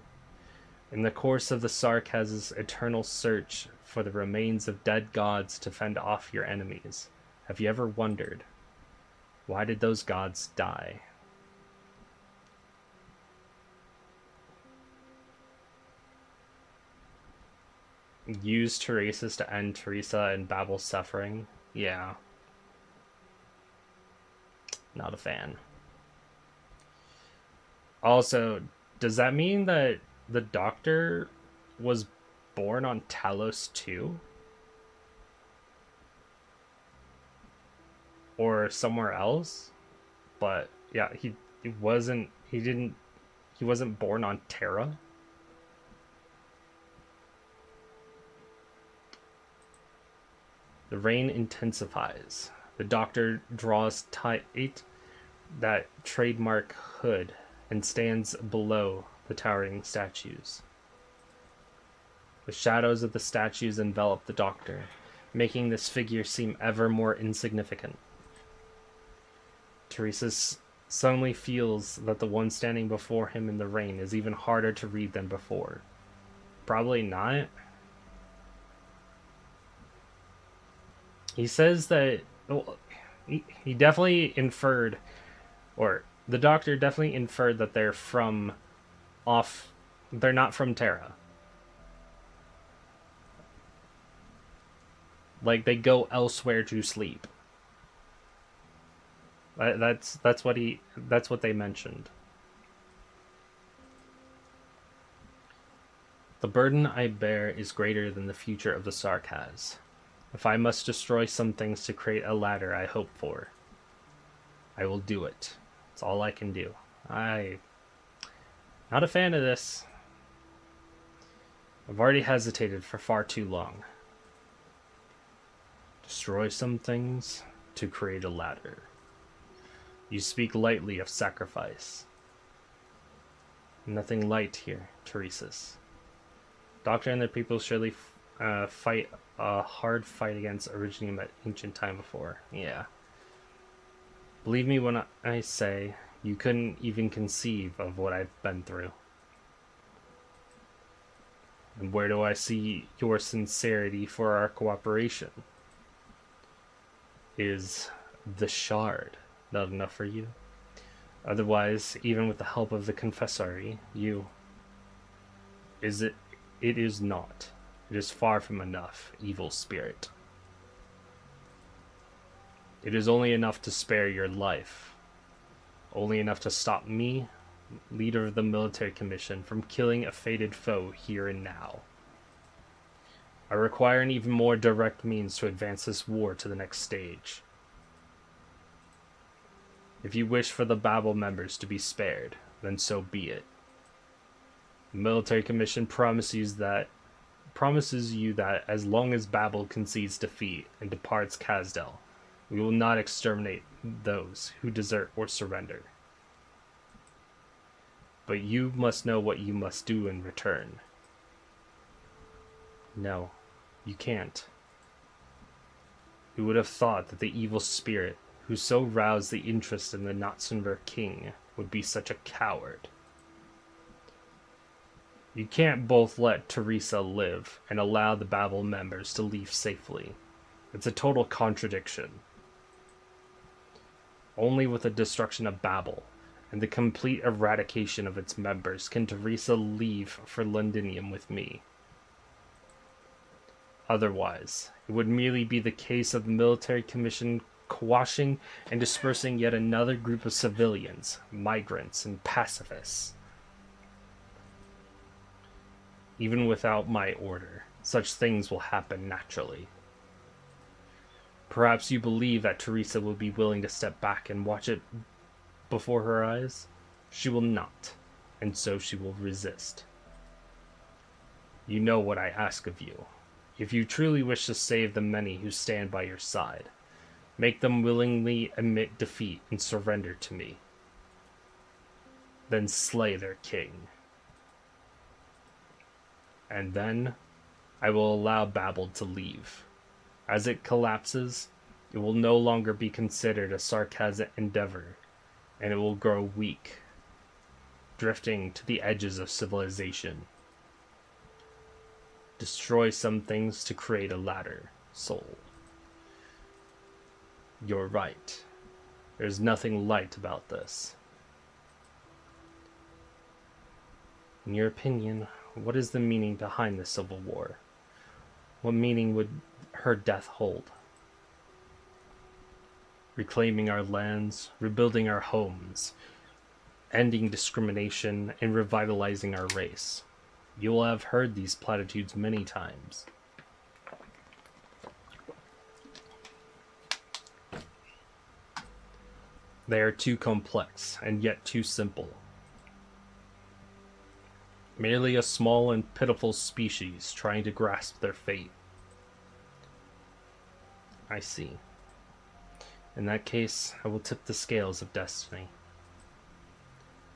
In the course of the Sarkaz's eternal search for the remains of dead gods to fend off your enemies, have you ever wondered, why did those gods die? Use Teresa's to end Teresa and Babel's suffering? Yeah. Not a fan. Also, does that mean that the doctor was born on Talos too? Or somewhere else? But yeah, he wasn't born on Terra. The rain intensifies. The doctor draws tight that trademark hood and stands below the towering statues. The shadows of the statues envelop the doctor, making this figure seem ever more insignificant. Teresa suddenly feels that the one standing before him in the rain is even harder to read than before. Probably not. He says that, well, he definitely inferred, or the doctor definitely inferred that they're not from Terra. Like, they go elsewhere to sleep. That's what they mentioned. The burden I bear is greater than the future of the Sarkaz. If I must destroy some things to create a ladder I hope for, I will do it. It's all I can do. I'm not a fan of this. I've already hesitated for far too long. Destroy some things to create a ladder. You speak lightly of sacrifice. Nothing light here, Teresa's. Doctor and their people surely fight a hard fight against originating at ancient time before. Yeah. Believe me when I say you couldn't even conceive of what I've been through. And where do I see your sincerity for our cooperation? Is the shard not enough for you? Otherwise, even with the help of the confessory, it is not. It is far from enough, evil spirit. It is only enough to spare your life. Only enough to stop me, leader of the military commission, from killing a fated foe here and now. I require an even more direct means to advance this war to the next stage. If you wish for the Babel members to be spared, then so be it. The military commission promises you that as long as Babel concedes defeat and departs Kazdel, we will not exterminate those who desert or surrender. But you must know what you must do in return. No, you can't. Who would have thought that the evil spirit who so roused the interest in the Notzenver king would be such a coward? You can't both let Teresa live and allow the Babel members to leave safely. It's a total contradiction. Only with the destruction of Babel and the complete eradication of its members can Teresa leave for Londinium with me. Otherwise, it would merely be the case of the military commission quashing and dispersing yet another group of civilians, migrants, and pacifists. Even without my order, such things will happen naturally. Perhaps you believe that Teresa will be willing to step back and watch it before her eyes? She will not, and so she will resist. You know what I ask of you. If you truly wish to save the many who stand by your side, make them willingly admit defeat and surrender to me. Then slay their king. And then I will allow Babel to leave. As it collapses, it will no longer be considered a sarcastic endeavor, and it will grow weak, drifting to the edges of civilization. Destroy some things to create a ladder, soul. You're right. There's nothing light about this. In your opinion, what is the meaning behind the Civil War? What meaning would her death hold? Reclaiming our lands, rebuilding our homes, ending discrimination, and revitalizing our race. You will have heard these platitudes many times. They are too complex, and yet too simple. Merely a small and pitiful species trying to grasp their fate. I see. In that case, I will tip the scales of destiny.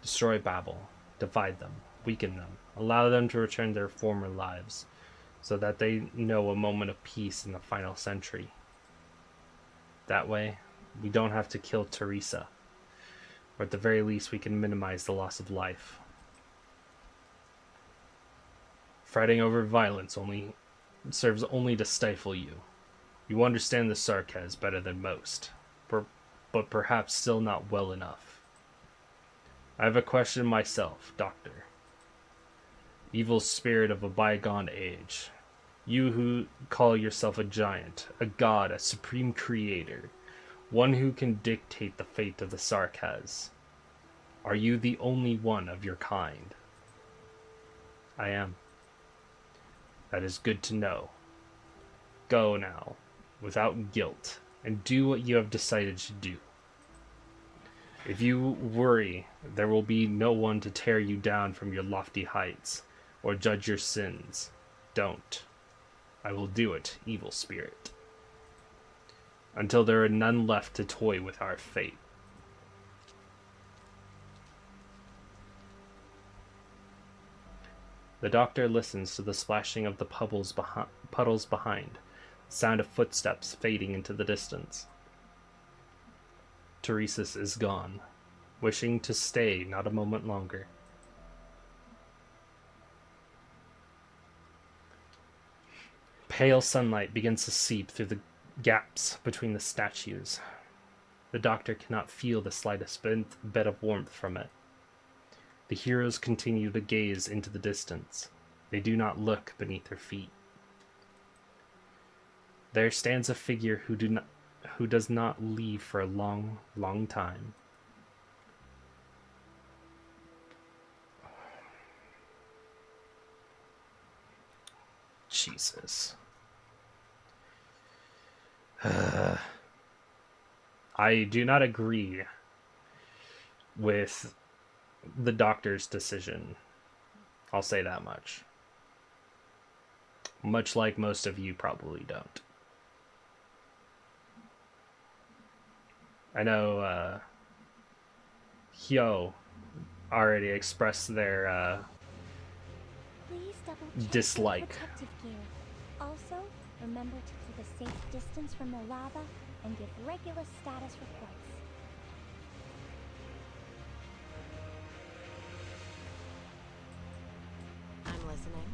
Destroy Babel, divide them, weaken them, allow them to return to their former lives. so that they know a moment of peace in the final century. That way, we don't have to kill Teresa, or at the very least we can minimize the loss of life. Fretting over violence serves only to stifle you. You understand the sarcasm better than most, but perhaps still not well enough. I have a question myself, Doctor. Evil spirit of a bygone age. You who call yourself a giant, a god, a supreme creator, one who can dictate the fate of the sarcasm. Are you the only one of your kind? I am. That is good to know. Go now, without guilt, and do what you have decided to do. If you worry, there will be no one to tear you down from your lofty heights, or judge your sins. Don't. I will do it, evil spirit. Until there are none left to toy with our fate. The doctor listens to the splashing of the puddles behind, the sound of footsteps fading into the distance. Teresa's is gone, wishing to stay not a moment longer. Pale sunlight begins to seep through the gaps between the statues. The doctor cannot feel the slightest bit of warmth from it. The heroes continue to gaze into the distance. They do not look beneath their feet. There stands a figure who does not leave for a long, long time. Jesus. I do not agree with the doctor's decision. I'll say that much. Much like most of you probably don't. I know Hyo already expressed their Please double-check dislike. your protective gear. Also, remember to keep a safe distance from the lava and give regular status reports. I'm listening.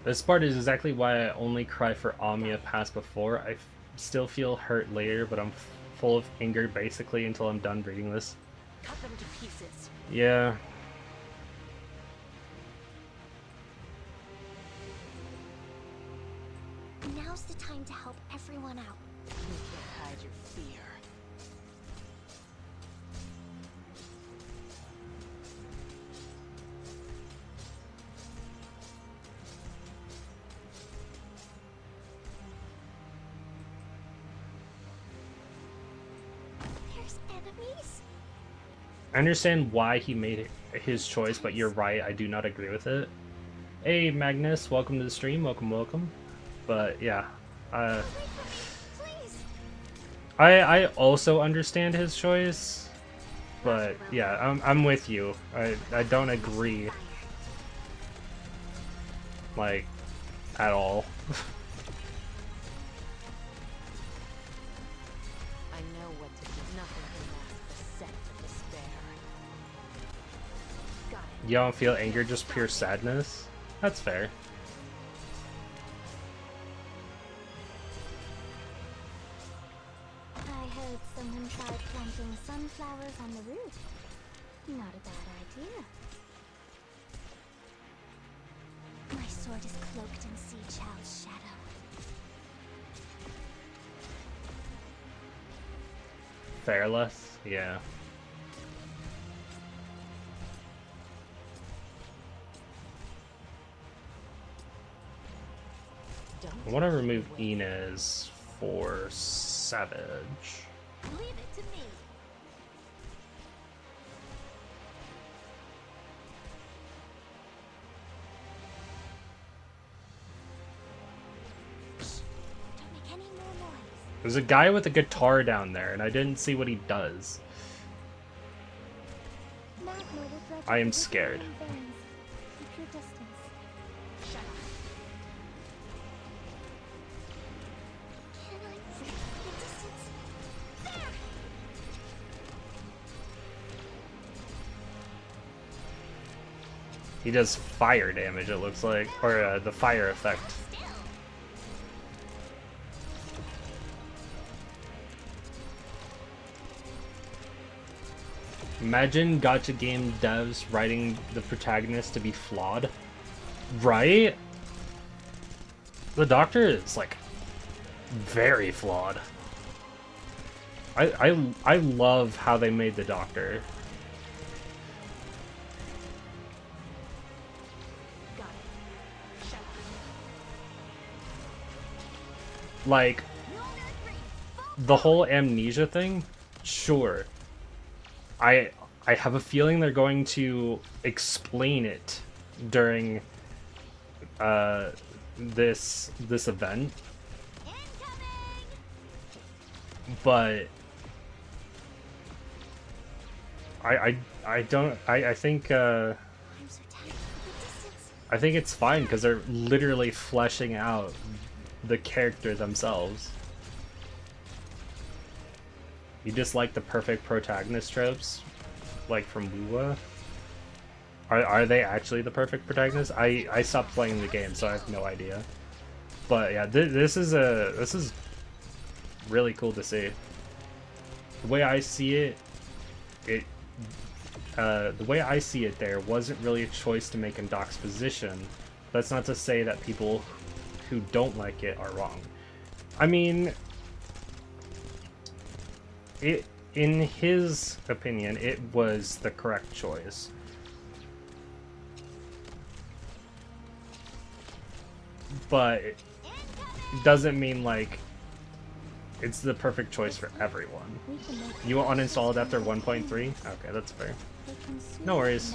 This part is exactly why I only cry for Amiya past before. I still feel hurt later, but I'm full of anger basically until I'm done reading this. Cut them to pieces. Yeah. Now's the time to help everyone out. You can't hide your fear. There's enemies? I understand why he made his choice, but you're right, I do not agree with it. Hey Magnus, welcome to the stream, welcome. But yeah, Wait for me, please. I also understand his choice, but yeah, I'm with you. I don't agree, like, at all. I know what to do. Nothing can mask the scent of despair. Got it. You don't feel anger, just pure sadness? That's fair. I heard someone tried planting sunflowers on the roof. Not a bad idea. My sword is cloaked in Sea Child's shadow. Fairless? Yeah. I want to remove Inez for Savage. Leave it to me. Shh. Don't make any more noise. There's a guy with a guitar down there, and I didn't see what he does. Magma will dredge I am with scared. veins. Keep your distance. Shut He does fire damage, it looks like. Or the fire effect. Imagine gacha game devs writing the protagonist to be flawed. Right? The Doctor is, like, very flawed. I love how they made the Doctor. Like, the whole amnesia thing, sure. I have a feeling they're going to explain it during this event. But I don't I think I think it's fine because they're literally fleshing out the character themselves. You just like the perfect protagonist tropes, like from Wuwa? Are they actually the perfect protagonist? I stopped playing the game, so I have no idea. But yeah, this is really cool to see. The way I see it, the way I see it, there wasn't really a choice to make in Doc's position. That's not to say that people who don't like it are wrong. I mean, in his opinion, it was the correct choice. But it doesn't mean, like, it's the perfect choice for everyone. You uninstall it after 1.3? Okay, that's fair. No worries.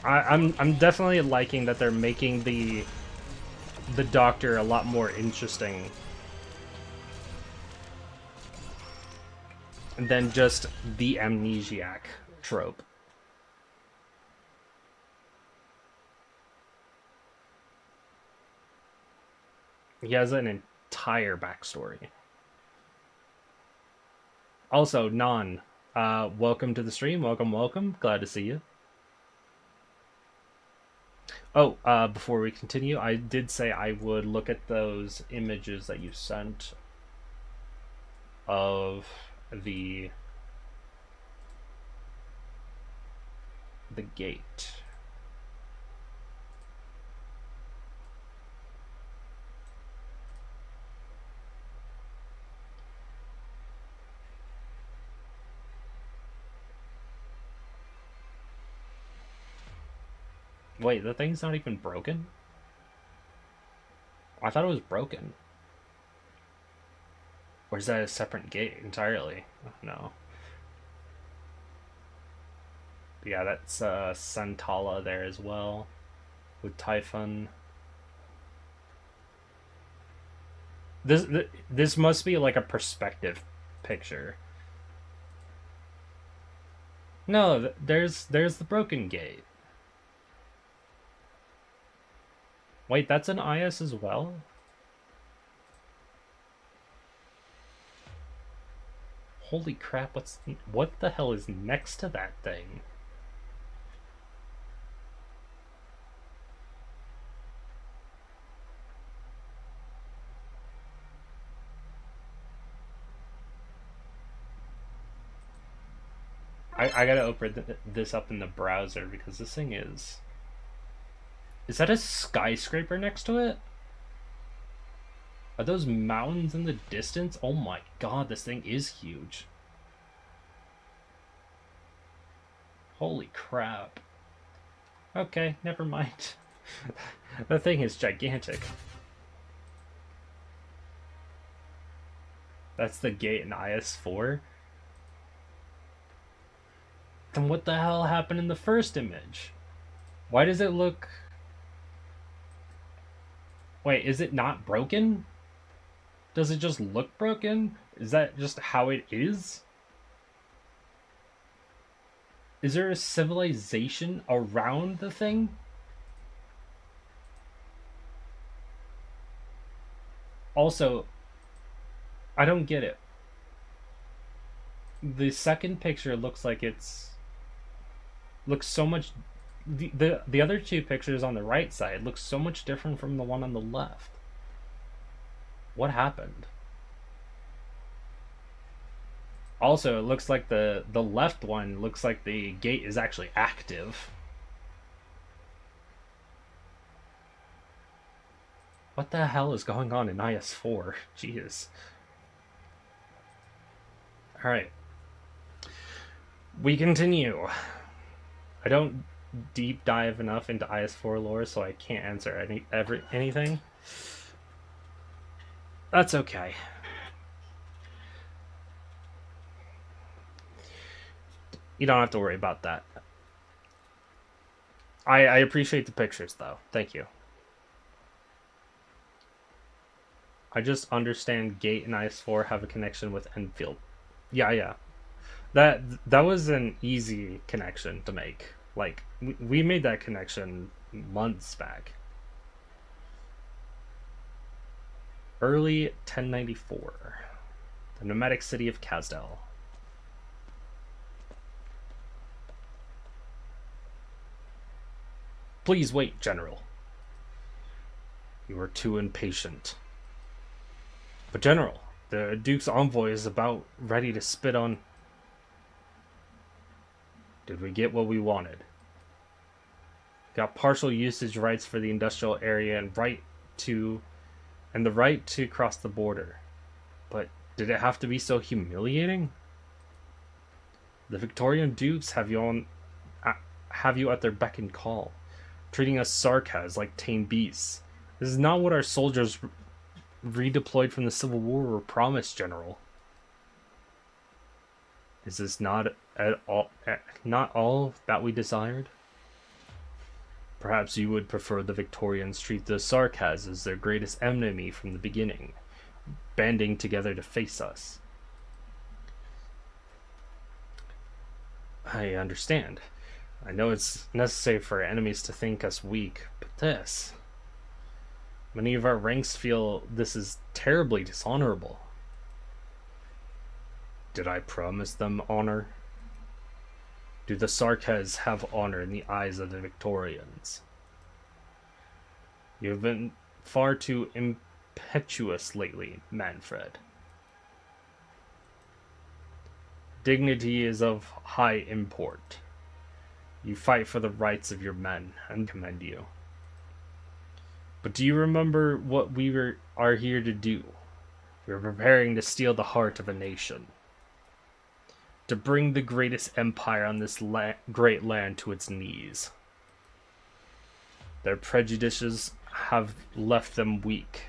I'm definitely liking that they're making the Doctor a lot more interesting than just the amnesiac trope. He has an entire backstory. Also, Non, welcome to the stream. Welcome. Glad to see you. Oh, before we continue, I did say I would look at those images that you sent of the gate. Wait, the thing's not even broken? I thought it was broken. Or is that a separate gate entirely? No. But yeah, that's Santala there as well, with Typhon. This must be like a perspective picture. No, there's the broken gate. Wait, that's an IS as well? Holy crap, what the hell is next to that thing? I gotta open this up in the browser because this thing is... Is that a skyscraper next to it? Are those mountains in the distance? Oh my god, this thing is huge. Holy crap. Okay, never mind. The thing is gigantic. That's the gate in IS-4? Then what the hell happened in the first image? Why does it look... Wait, is it not broken? Does it just look broken? Is that just how it is? Is there a civilization around the thing? Also, I don't get it. The second picture looks like looks so much... The other two pictures on the right side look so much different from the one on the left. What happened? Also, it looks like the left one looks like the gate is actually active. What the hell is going on in IS4? Jeez. Alright. We continue. I don't deep dive enough into IS4 lore, so I can't answer anything. That's okay. You don't have to worry about that. I appreciate the pictures, though. Thank you. I just understand Gate and IS4 have a connection with Enfield. Yeah. That was an easy connection to make. Like, we made that connection months back. Early 1094. The nomadic city of Kazdel. Please wait, General. You are too impatient. But General, the Duke's envoy is about ready to spit on... Did we get what we wanted? Got partial usage rights for the industrial area and the right to cross the border. But did it have to be so humiliating? The Victorian Dukes have you at their beck and call, treating us Sarkas like tame beasts. This is not what our soldiers redeployed from the Civil War were promised, General. Is this not all that we desired? Perhaps you would prefer the Victorians treat the Sarkas as their greatest enemy from the beginning, banding together to face us. I understand. I know it's necessary for enemies to think us weak, but this... Many of our ranks feel this is terribly dishonorable. Did I promise them honor? Do the Sarkas have honor in the eyes of the Victorians? You have been far too impetuous lately, Manfred. Dignity is of high import. You fight for the rights of your men, and commend you. But do you remember what we are here to do? We are preparing to steal the heart of a nation. To bring the greatest empire on this great land to its knees. Their prejudices have left them weak,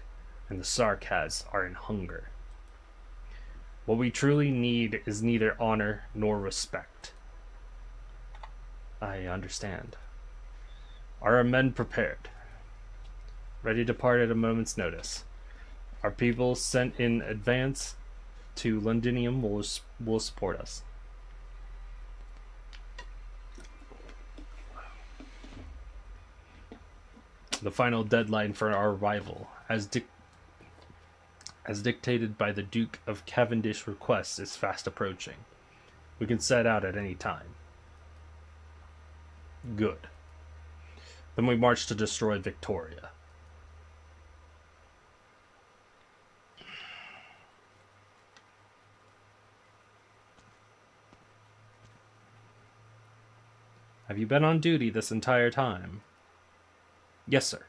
and the Sarkas are in hunger. What we truly need is neither honor nor respect. I understand. Are our men prepared? Ready to depart at a moment's notice. Our people sent in advance to Londinium will support us. The final deadline for our arrival, as dictated by the Duke of Cavendish request, is fast approaching. We can set out at any time. Good. Then we march to destroy Victoria. Have you been on duty this entire time? Yes, sir.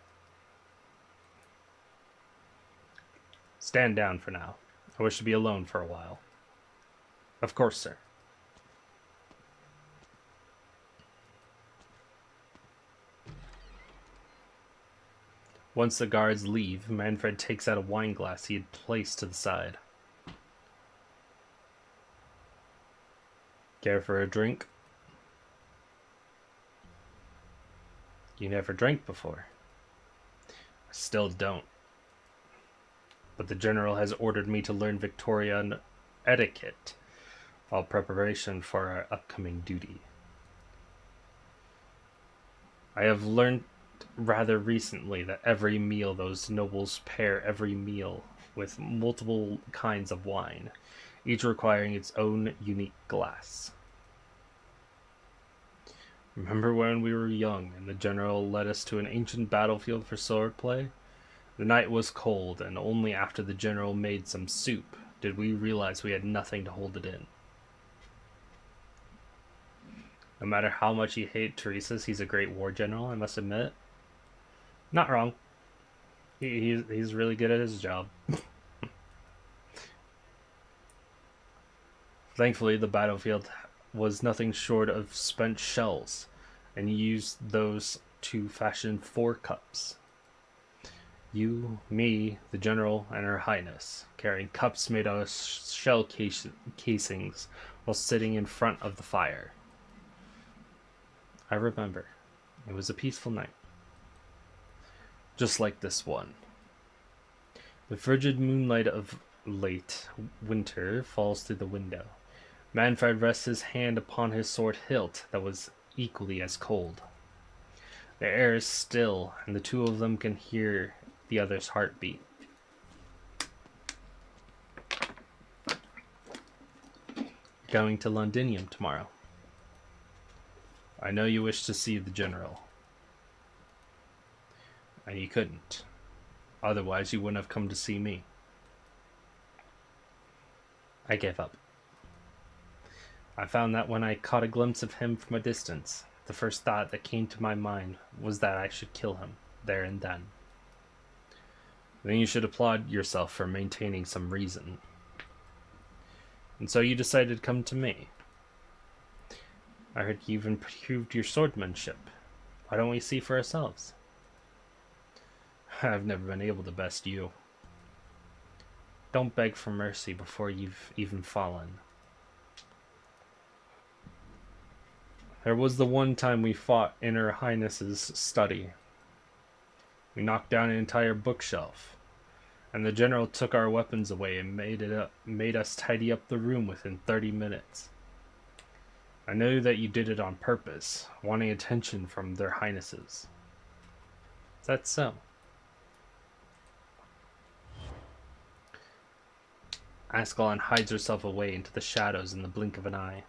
Stand down for now. I wish to be alone for a while. Of course, sir. Once the guards leave, Manfred takes out a wine glass he had placed to the side. Care for a drink? You never drank before. I still don't. But the general has ordered me to learn Victorian etiquette while preparation for our upcoming duty. I have learned rather recently that every meal those nobles pair every meal with multiple kinds of wine, each requiring its own unique glass. Remember when we were young and the general led us to an ancient battlefield for swordplay? The night was cold, and only after the general made some soup did we realize we had nothing to hold it in. No matter how much you hate Teresa's, he's a great war general, I must admit. Not wrong. He's really good at his job. Thankfully, the battlefield was nothing short of spent shells, and he used those to fashion 4 cups. You, me, the general, and her highness, carrying cups made out of shell casings while sitting in front of the fire. I remember. It was a peaceful night. Just like this one. The frigid moonlight of late winter falls through the window. Manfred rests his hand upon his sword hilt that was equally as cold. The air is still, and the two of them can hear the other's heartbeat. Going to Londinium tomorrow. I know you wish to see the general. And you couldn't. Otherwise, you wouldn't have come to see me. I gave up. I found that when I caught a glimpse of him from a distance, the first thought that came to my mind was that I should kill him, there and then. Then you should applaud yourself for maintaining some reason. And so you decided to come to me. I heard you even proved your swordsmanship. Why don't we see for ourselves? I've never been able to best you. Don't beg for mercy before you've even fallen. There was the one time we fought in Her Highness's study. We knocked down an entire bookshelf, and the general took our weapons away and made us tidy up the room within 30 minutes. I know that you did it on purpose, wanting attention from their highnesses. Is that so? Ascalon hides herself away into the shadows in the blink of an eye.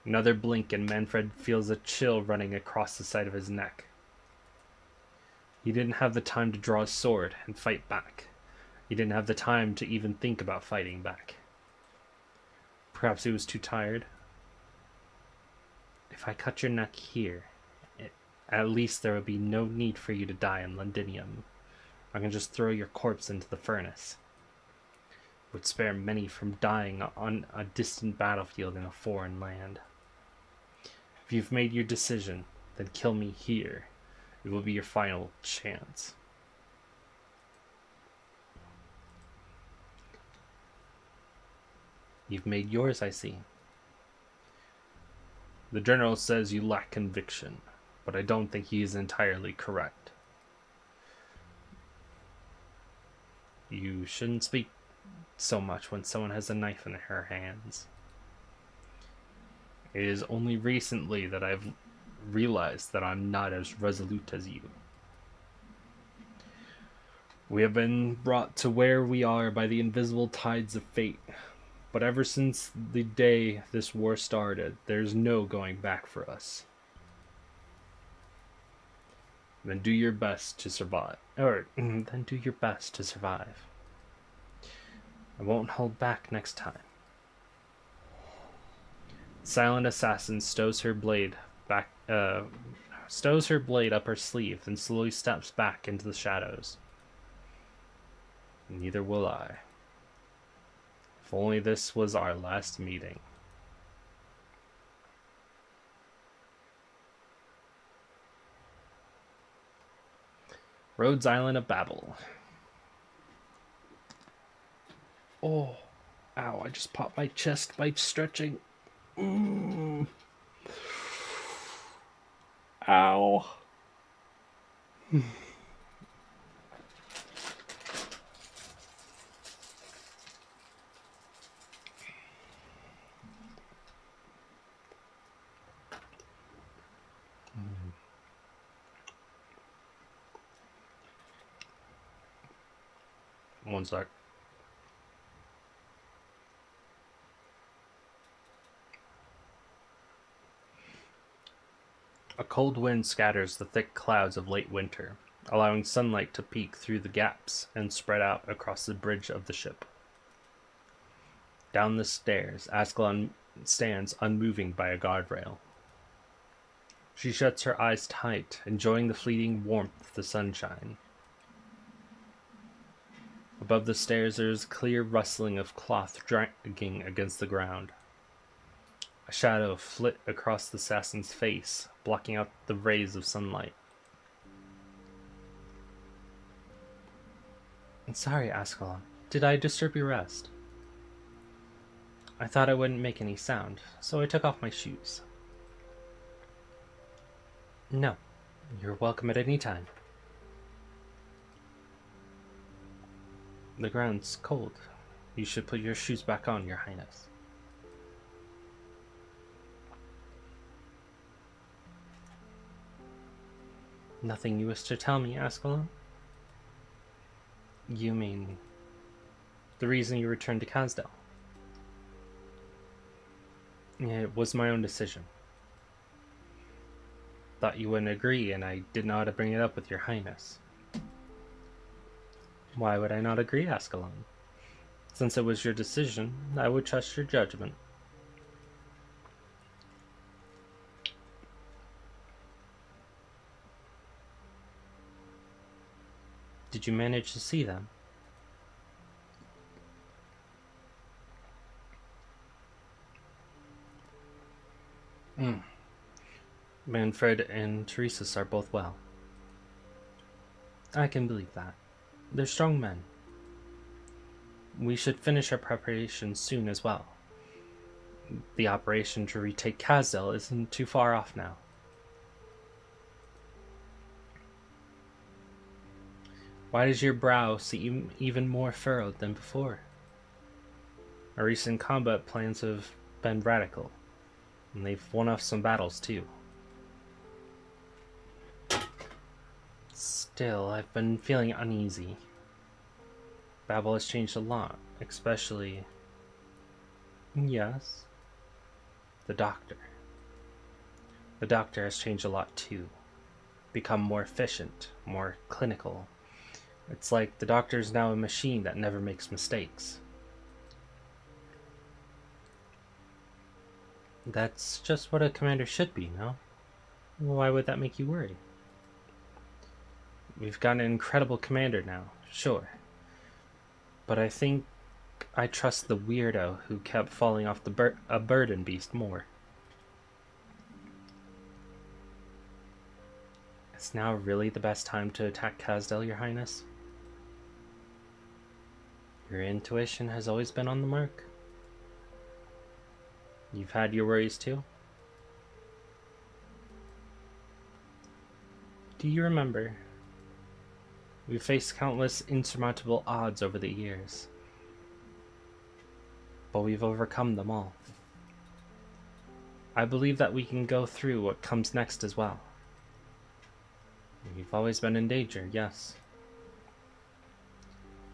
Another blink and Manfred feels a chill running across the side of his neck. He didn't have the time to draw his sword and fight back. He didn't have the time to even think about fighting back. Perhaps he was too tired. If I cut your neck here, at least there would be no need for you to die in Londinium. I can just throw your corpse into the furnace. It would spare many from dying on a distant battlefield in a foreign land. If you've made your decision, then kill me here. It will be your final chance. You've made yours, I see. The general says you lack conviction, but I don't think he is entirely correct. You shouldn't speak so much when someone has a knife in her hands. It is only recently that I've realized that I'm not as resolute as you. We have been brought to where we are by the invisible tides of fate. But ever since the day this war started, there's no going back for us. Then do your best to survive. Then do your best to survive. I won't hold back next time. Silent assassin stows her blade up her sleeve, then slowly steps back into the shadows. Neither will I. If only this was our last meeting. Rhodes Island of Babel. Oh, ow, I just popped my chest by stretching. Ow. One sec. A cold wind scatters the thick clouds of late winter, allowing sunlight to peek through the gaps and spread out across the bridge of the ship. Down the stairs, Ascalon stands unmoving by a guardrail. She shuts her eyes tight, enjoying the fleeting warmth of the sunshine. Above the stairs there is a clear rustling of cloth dragging against the ground. A shadow flit across the assassin's face, blocking out the rays of sunlight. I'm sorry, Ascalon. Did I disturb your rest? I thought I wouldn't make any sound, so I took off my shoes. No, you're welcome at any time. The ground's cold. You should put your shoes back on, Your Highness. Nothing you wish to tell me, Ascalon? You mean the reason you returned to Kazdel? It was my own decision. Thought you wouldn't agree, and I didn't know how to bring it up with Your Highness. Why would I not agree, Ascalon? Since it was your decision, I would trust your judgment. Did you manage to see them? Manfred and Teresa's are both well. I can believe that. They're strong men. We should finish our preparations soon as well. The operation to retake Kazdel isn't too far off now. Why does your brow seem even more furrowed than before? Our recent combat plans have been radical, and they've won off some battles too. Still, I've been feeling uneasy. Babel has changed a lot, especially... Yes? The doctor. The doctor has changed a lot too. Become more efficient, more clinical. It's like the doctor is now a machine that never makes mistakes. That's just what a commander should be, no? Why would that make you worry? We've got an incredible commander now, sure. But I think I trust the weirdo who kept falling off a burden beast more. Is now really the best time to attack Kazdel, Your Highness? Your intuition has always been on the mark. You've had your worries too? Do you remember? We've faced countless insurmountable odds over the years, but we've overcome them all. I believe that we can go through what comes next as well. We've always been in danger, yes.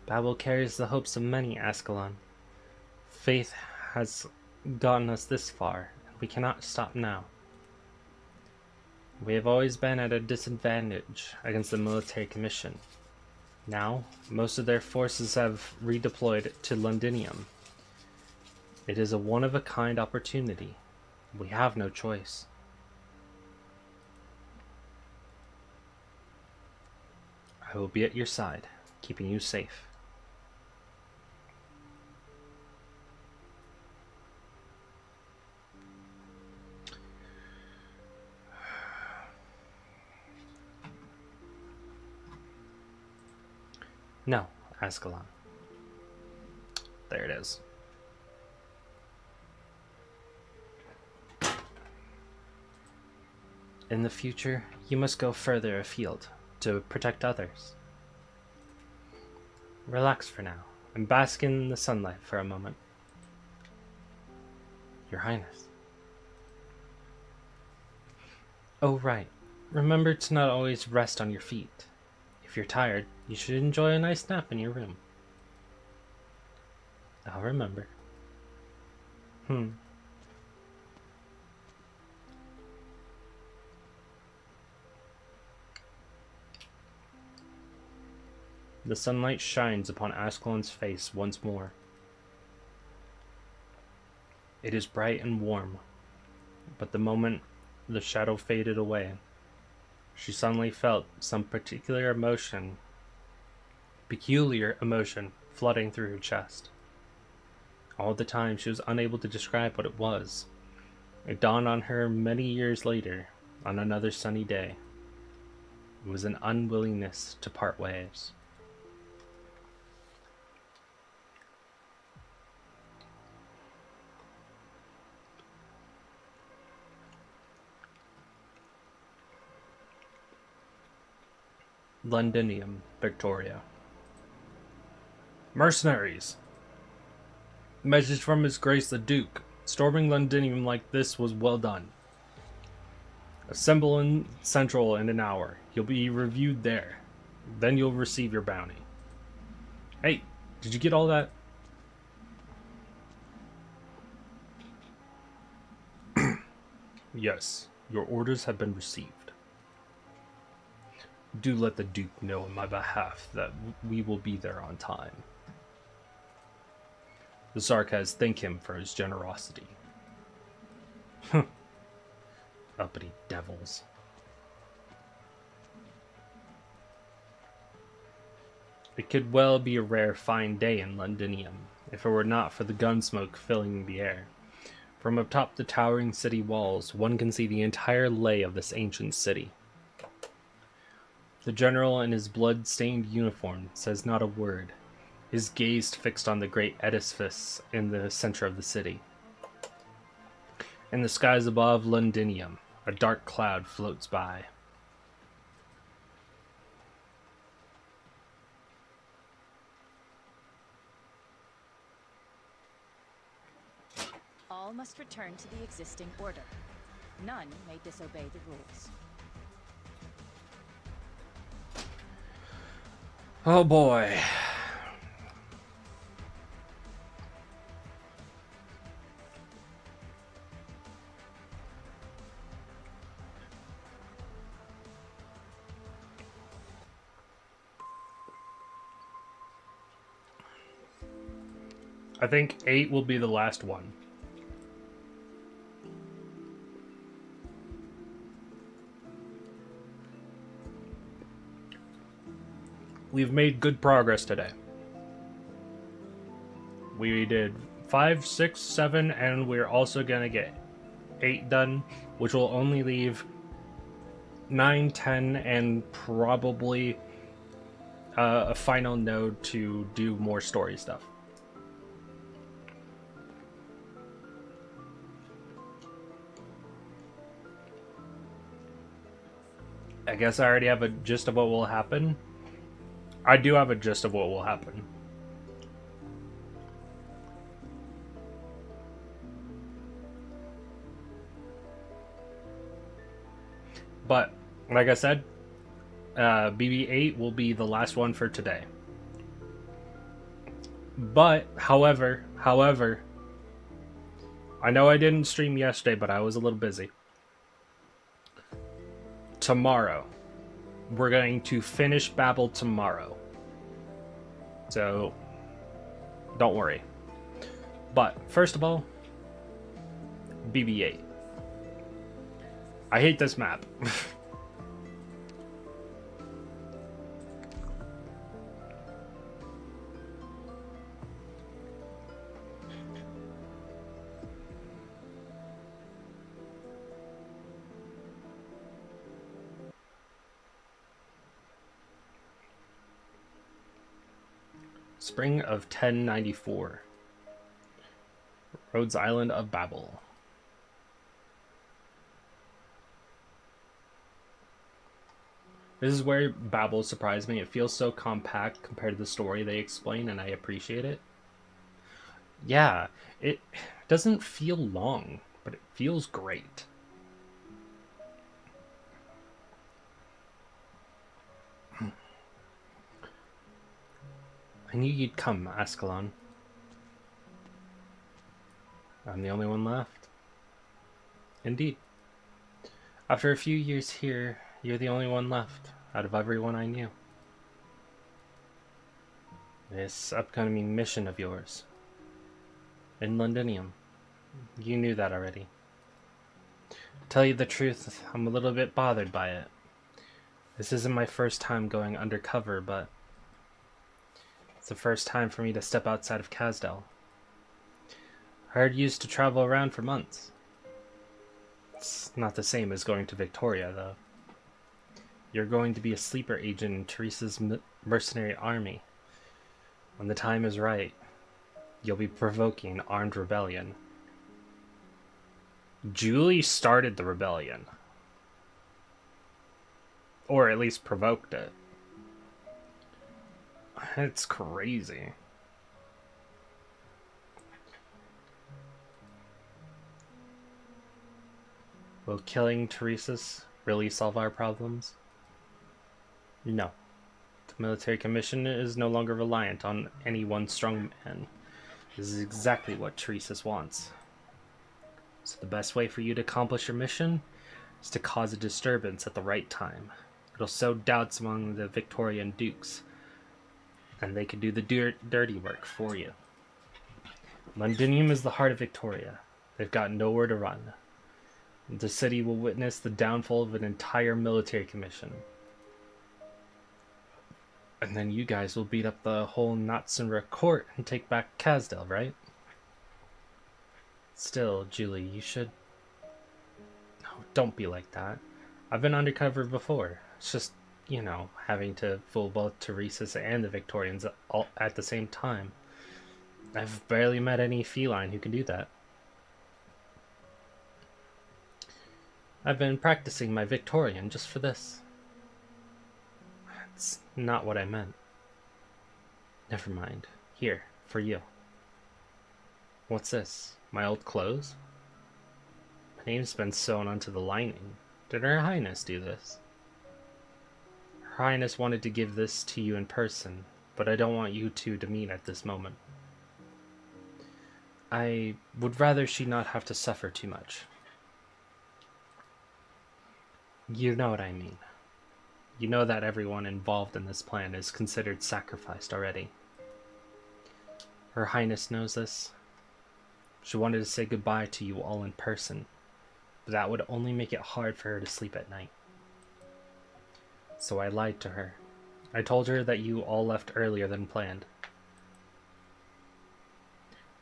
Babel carries the hopes of many, Ascalon. Faith has gotten us this far, and we cannot stop now. We have always been at a disadvantage against the military commission. Now, most of their forces have redeployed to Londinium. It is a one-of-a-kind opportunity. We have no choice. I will be at your side, keeping you safe. No, Ascalon. There it is. In the future, you must go further afield to protect others. Relax for now, and bask in the sunlight for a moment. Your Highness. Oh, right. Remember to not always rest on your feet. If you're tired, you should enjoy a nice nap in your room. I'll remember. The sunlight shines upon Ascalon's face once more. It is bright and warm, but the moment the shadow faded away, she suddenly felt some peculiar emotion flooding through her chest. All the time she was unable to describe what it was. It dawned on her many years later, on another sunny day. It was an unwillingness to part ways. Londinium, Victoria. Mercenaries! Message from His Grace the Duke. Storming Londinium like this was well done. Assemble in Central in an hour. You'll be reviewed there. Then you'll receive your bounty. Hey, did you get all that? Yes, your orders have been received. Do let the Duke know on my behalf that we will be there on time. The Sarkaz thank him for his generosity. Uppity devils. It could well be a rare fine day in Londinium, if it were not for the gunsmoke filling the air. From atop the towering city walls, one can see the entire lay of this ancient city. The general in his blood-stained uniform says not a word, his gaze fixed on the great edifice in the center of the city. In the skies above Londinium, a dark cloud floats by. All must return to the existing order. None may disobey the rules. Oh boy. I think 8 will be the last one. We've made good progress today. We did 5, 6, 7, and we're also gonna get 8 done, which will only leave 9, 10, and probably a final node to do more story stuff. I guess I already have a gist of what will happen. I do have a gist of what will happen. But, like I said, BB-8 will be the last one for today. But, however, I know I didn't stream yesterday, but I was a little busy. Tomorrow, we're going to finish Babel tomorrow. So, don't worry. But, first of all, BB-8. I hate this map. Spring of 1094. Rhodes Island of Babel. This is where Babel surprised me. It feels so compact compared to the story they explain, and I appreciate it. Yeah, it doesn't feel long, but it feels great. I knew you'd come, Ascalon. I'm the only one left. Indeed. After a few years here, you're the only one left out of everyone I knew. This upcoming mission of yours in Londinium, you knew that already. To tell you the truth, I'm a little bit bothered by it. This isn't my first time going undercover, but it's the first time for me to step outside of Kasdel. I heard you used to travel around for months. It's not the same as going to Victoria, though. You're going to be a sleeper agent in Teresa's mercenary army. When the time is right, you'll be provoking an armed rebellion. Julie started the rebellion. Or at least provoked it. It's crazy. Will killing Teresa's really solve our problems? No. The military commission is no longer reliant on any one strong man. This is exactly what Teresa's wants. So the best way for you to accomplish your mission is to cause a disturbance at the right time. It'll sow doubts among the Victorian dukes, and they can do the dirty work for you. Londinium is the heart of Victoria. They've got nowhere to run. The city will witness the downfall of an entire military commission. And then you guys will beat up the whole Natsunra court and take back Kasdel, right? Still, Julie, you should... No, don't be like that. I've been undercover before. It's just, you know, having to fool both Teresa's and the Victorians all at the same time. I've barely met any feline who can do that. I've been practicing my Victorian just for this. That's not what I meant. Never mind. Here, for you. What's this? My old clothes? My name's been sewn onto the lining. Did Her Highness do this? Her Highness wanted to give this to you in person, but I don't want you to demean at this moment. I would rather she not have to suffer too much. You know what I mean. You know that everyone involved in this plan is considered sacrificed already. Her Highness knows this. She wanted to say goodbye to you all in person, but that would only make it hard for her to sleep at night. So I lied to her. I told her that you all left earlier than planned.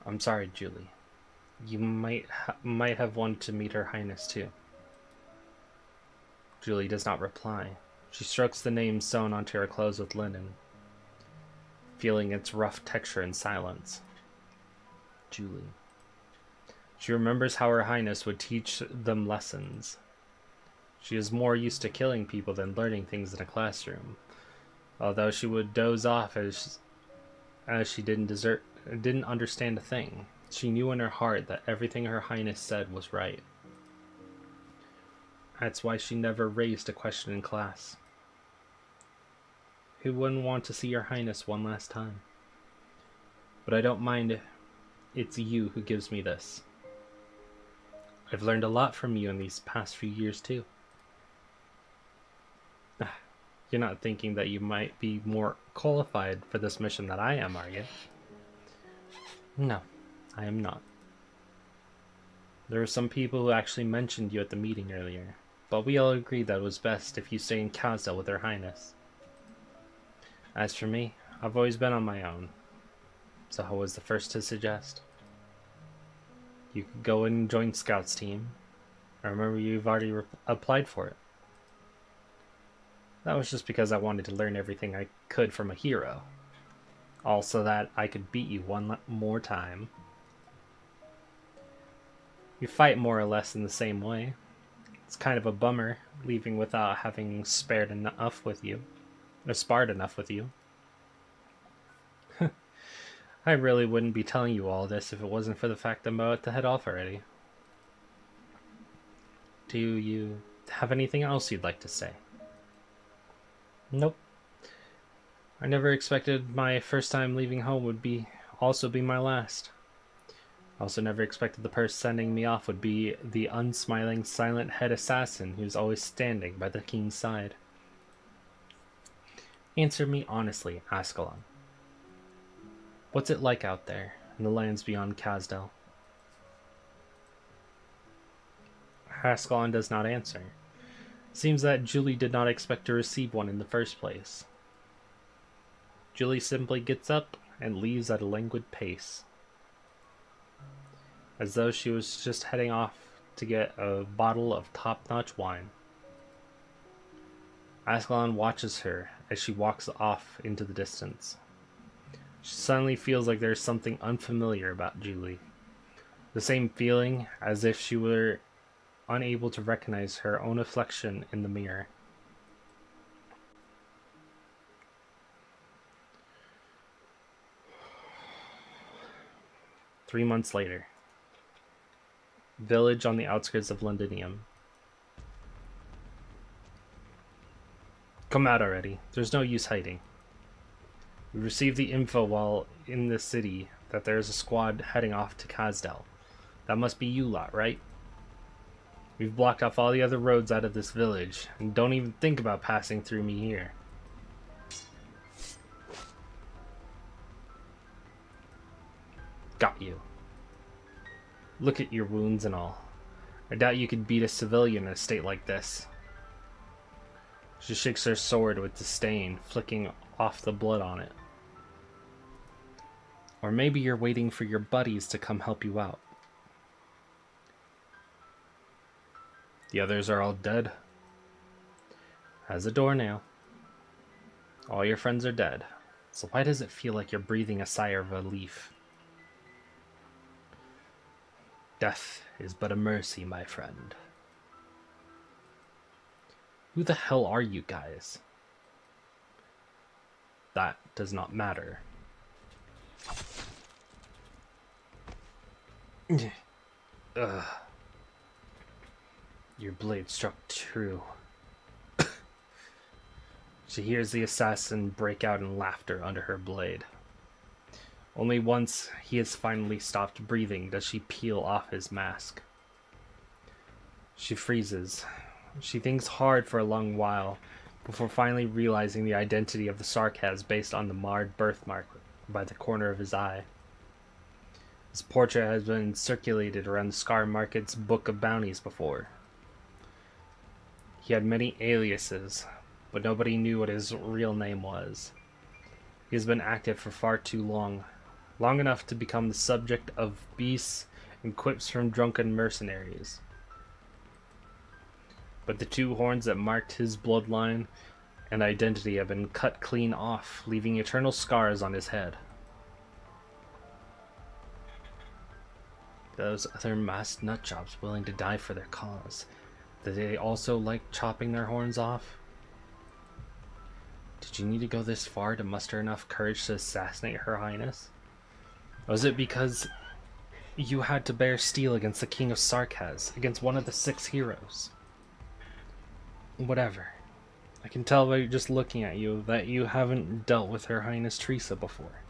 I'm sorry, Julie. You might have wanted to meet Her Highness too. Julie does not reply. She strokes the name sewn onto her clothes with linen, feeling its rough texture in silence. Julie. She remembers how Her Highness would teach them lessons. She is more used to killing people than learning things in a classroom, although she would doze off as she didn't understand a thing. She knew in her heart that everything Her Highness said was right. That's why she never raised a question in class. Who wouldn't want to see Your Highness one last time? But I don't mind. It's you who gives me this. I've learned a lot from you in these past few years too. You're not thinking that you might be more qualified for this mission than I am, are you? No, I am not. There were some people who actually mentioned you at the meeting earlier, but we all agreed that it was best if you stay in Kasdel with Her Highness. As for me, I've always been on my own. Zaho was the first to suggest. You could go and join Scout's team. I remember you've already applied for it. That was just because I wanted to learn everything I could from a hero. Also that I could beat you one more time. You fight more or less in the same way. It's kind of a bummer leaving without having spared enough with you. Or sparred enough with you. I really wouldn't be telling you all this if it wasn't for the fact I'm about to head off already. Do you have anything else you'd like to say? Nope. I never expected my first time leaving home would also be my last. I also never expected the person sending me off would be the unsmiling, silent head assassin who's always standing by the king's side. Answer me honestly, Ascalon. What's it like out there, in the lands beyond Kazdel? Ascalon does not answer. Seems that Julie did not expect to receive one in the first place. Julie simply gets up and leaves at a languid pace, as though she was just heading off to get a bottle of top-notch wine. Ascalon watches her as she walks off into the distance. She suddenly feels like there's something unfamiliar about Julie. The same feeling as if she were unable to recognize her own reflection in the mirror. Three months later. Village on the outskirts of Londinium. Come out already. There's no use hiding. We received the info while in the city that there's a squad heading off to Kazdel. That must be you lot, right? We've blocked off all the other roads out of this village, and don't even think about passing through me here. Got you. Look at your wounds and all. I doubt you could beat a civilian in a state like this. She shakes her sword with disdain, flicking off the blood on it. Or maybe you're waiting for your buddies to come help you out. The others are all dead. As a doornail. All your friends are dead. So why does it feel like you're breathing a sigh of relief? Death is but a mercy, my friend. Who the hell are you guys? That does not matter. Ugh. Your blade struck true. She hears the assassin break out in laughter under her blade. Only once he has finally stopped breathing does she peel off his mask. She freezes. She thinks hard for a long while before finally realizing the identity of the Sarkaz based on the marred birthmark by the corner of his eye. His portrait has been circulated around the Scar Market's book of bounties before. He had many aliases, but nobody knew what his real name was. He has been active for far too long, long enough to become the subject of beasts and quips from drunken mercenaries. But the two horns that marked his bloodline and identity have been cut clean off, leaving eternal scars on his head. Those other masked nutjobs willing to die for their cause, did they also like chopping their horns off? Did you need to go this far to muster enough courage to assassinate Her Highness? Was it because you had to bear steel against the King of Sarkaz, against one of the 6 heroes? Whatever. I can tell by just looking at you that you haven't dealt with Her Highness Teresa before.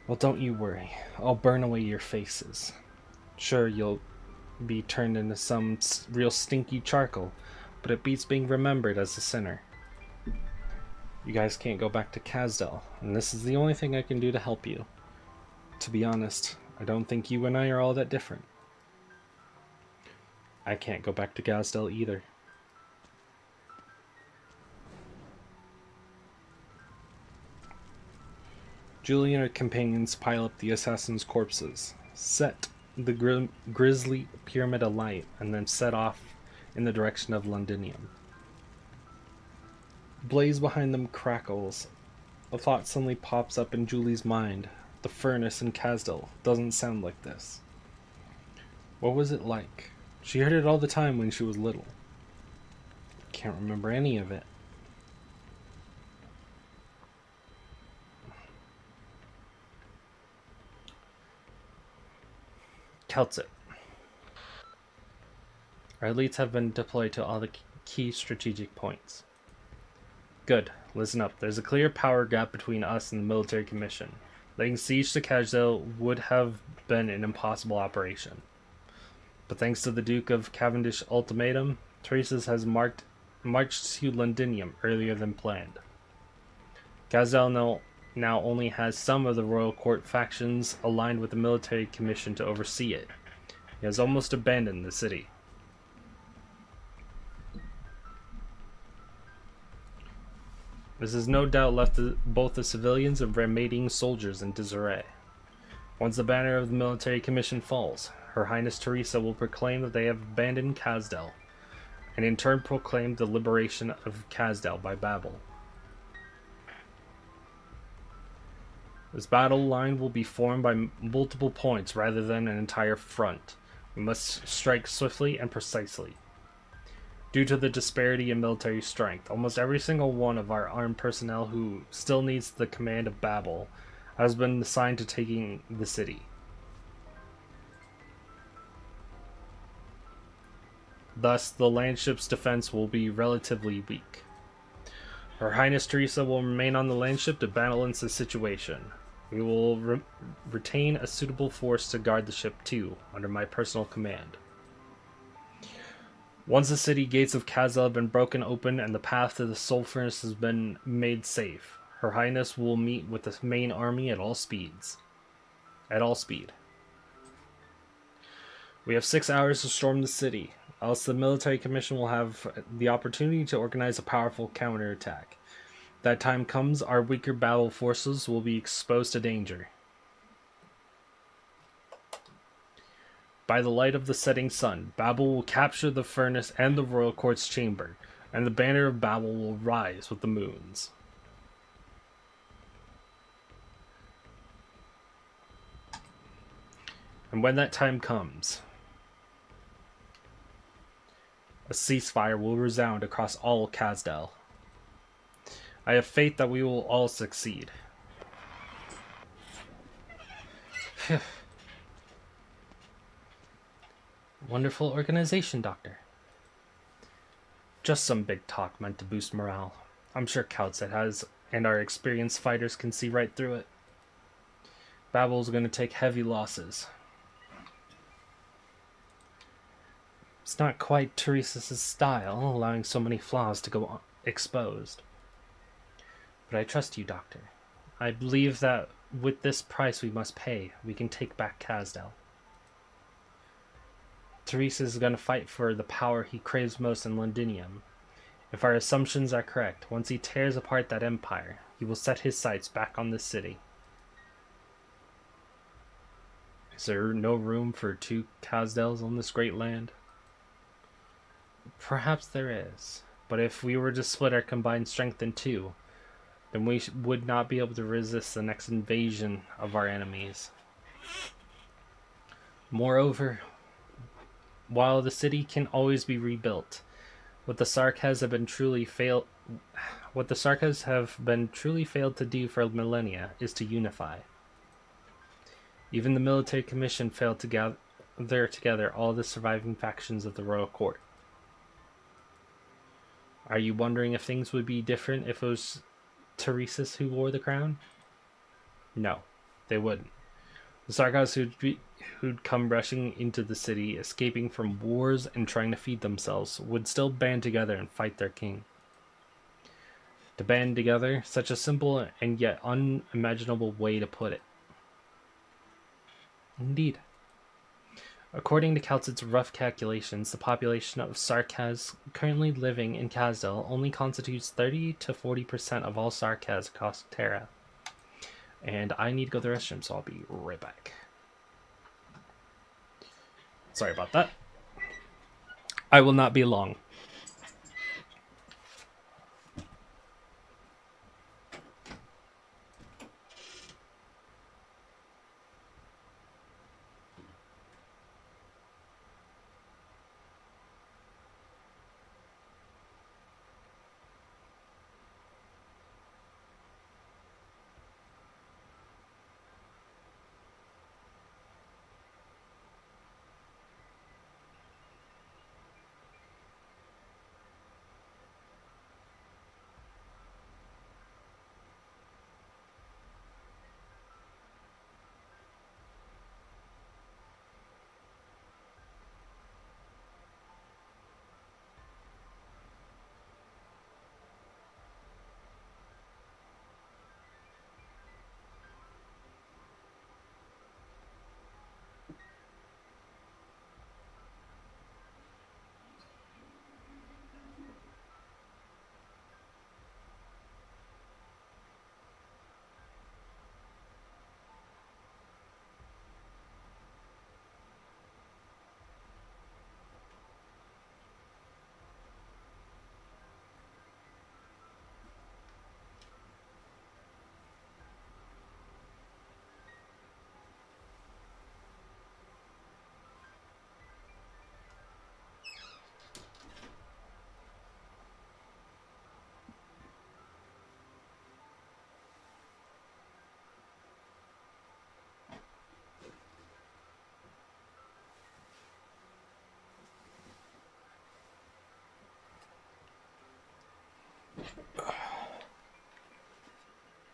Well, don't you worry. I'll burn away your faces. Sure, you'll be turned into some real stinky charcoal, but it beats being remembered as a sinner. You guys can't go back to Kazdel, and this is the only thing I can do to help you. To be honest, I don't think you and I are all that different. I can't go back to Kazdel either. Julie and her companions pile up the assassins' corpses, set the grisly pyramid alight, and then set off in the direction of Londinium. Blaze behind them crackles. A thought suddenly pops up in Julie's mind. The furnace in Kazdel doesn't sound like this. What was it like? She heard it all the time when she was little. Can't remember any of it. Celtic. Our elites have been deployed to all the key strategic points. Good. Listen up. There's a clear power gap between us and the military commission. Laying siege to Casdale would have been an impossible operation. But thanks to the Duke of Cavendish ultimatum, Teresa's has marched to Londinium earlier than planned. Casdale now only has some of the royal court factions aligned with the military commission to oversee it. He has almost abandoned the city. This has no doubt left both the civilians and remaining soldiers in disarray. Once the banner of the military commission falls, Her Highness Teresa will proclaim that they have abandoned Casdale, and in turn proclaim the liberation of Casdale by Babel. This battle line will be formed by multiple points rather than an entire front. We must strike swiftly and precisely. Due to the disparity in military strength, almost every single one of our armed personnel who still needs the command of Babel has been assigned to taking the city. Thus, the landship's defense will be relatively weak. Her Highness Teresa will remain on the landship to balance the situation. We will retain a suitable force to guard the ship too, under my personal command. Once the city gates of Casdale have been broken open and the path to the Soul Furnace has been made safe, Her Highness will meet with the main army at all speed. We have 6 hours to storm the city, else the military commission will have the opportunity to organize a powerful counterattack. That time comes, our weaker Babel forces will be exposed to danger. By the light of the setting sun, Babel will capture the furnace and the royal court's chamber, and the banner of Babel will rise with the moons. And when that time comes, a ceasefire will resound across all Casdale. I have faith that we will all succeed. Wonderful organization, Doctor. Just some big talk meant to boost morale. I'm sure Celtic has, and our experienced fighters can see right through it. Babel's going to take heavy losses. It's not quite Teresa's style, allowing so many flaws to go exposed. But I trust you, Doctor. I believe that with this price we must pay, we can take back Casdale. Teresa is going to fight for the power he craves most in Londinium. If our assumptions are correct, once he tears apart that empire, he will set his sights back on this city. Is there no room for 2 Casdales on this great land? Perhaps there is, but if we were to split our combined strength in 2, then we would not be able to resist the next invasion of our enemies. Moreover, while the city can always be rebuilt, what the Sarkas have been truly failed to do for millennia is to unify. Even the military commission failed to gather together all the surviving factions of the royal court. Are you wondering if things would be different if it was Teresa who wore the crown? No, they wouldn't. The Sarkas who'd come rushing into the city, escaping from wars and trying to feed themselves, would still band together and fight their king. To band together, such a simple and yet unimaginable way to put it. Indeed. According to Celtic's rough calculations, the population of Sarkas currently living in Casdale only constitutes 30 to 40% of all Sarkas across Terra. And I need to go to the restroom, so I'll be right back. Sorry about that. I will not be long.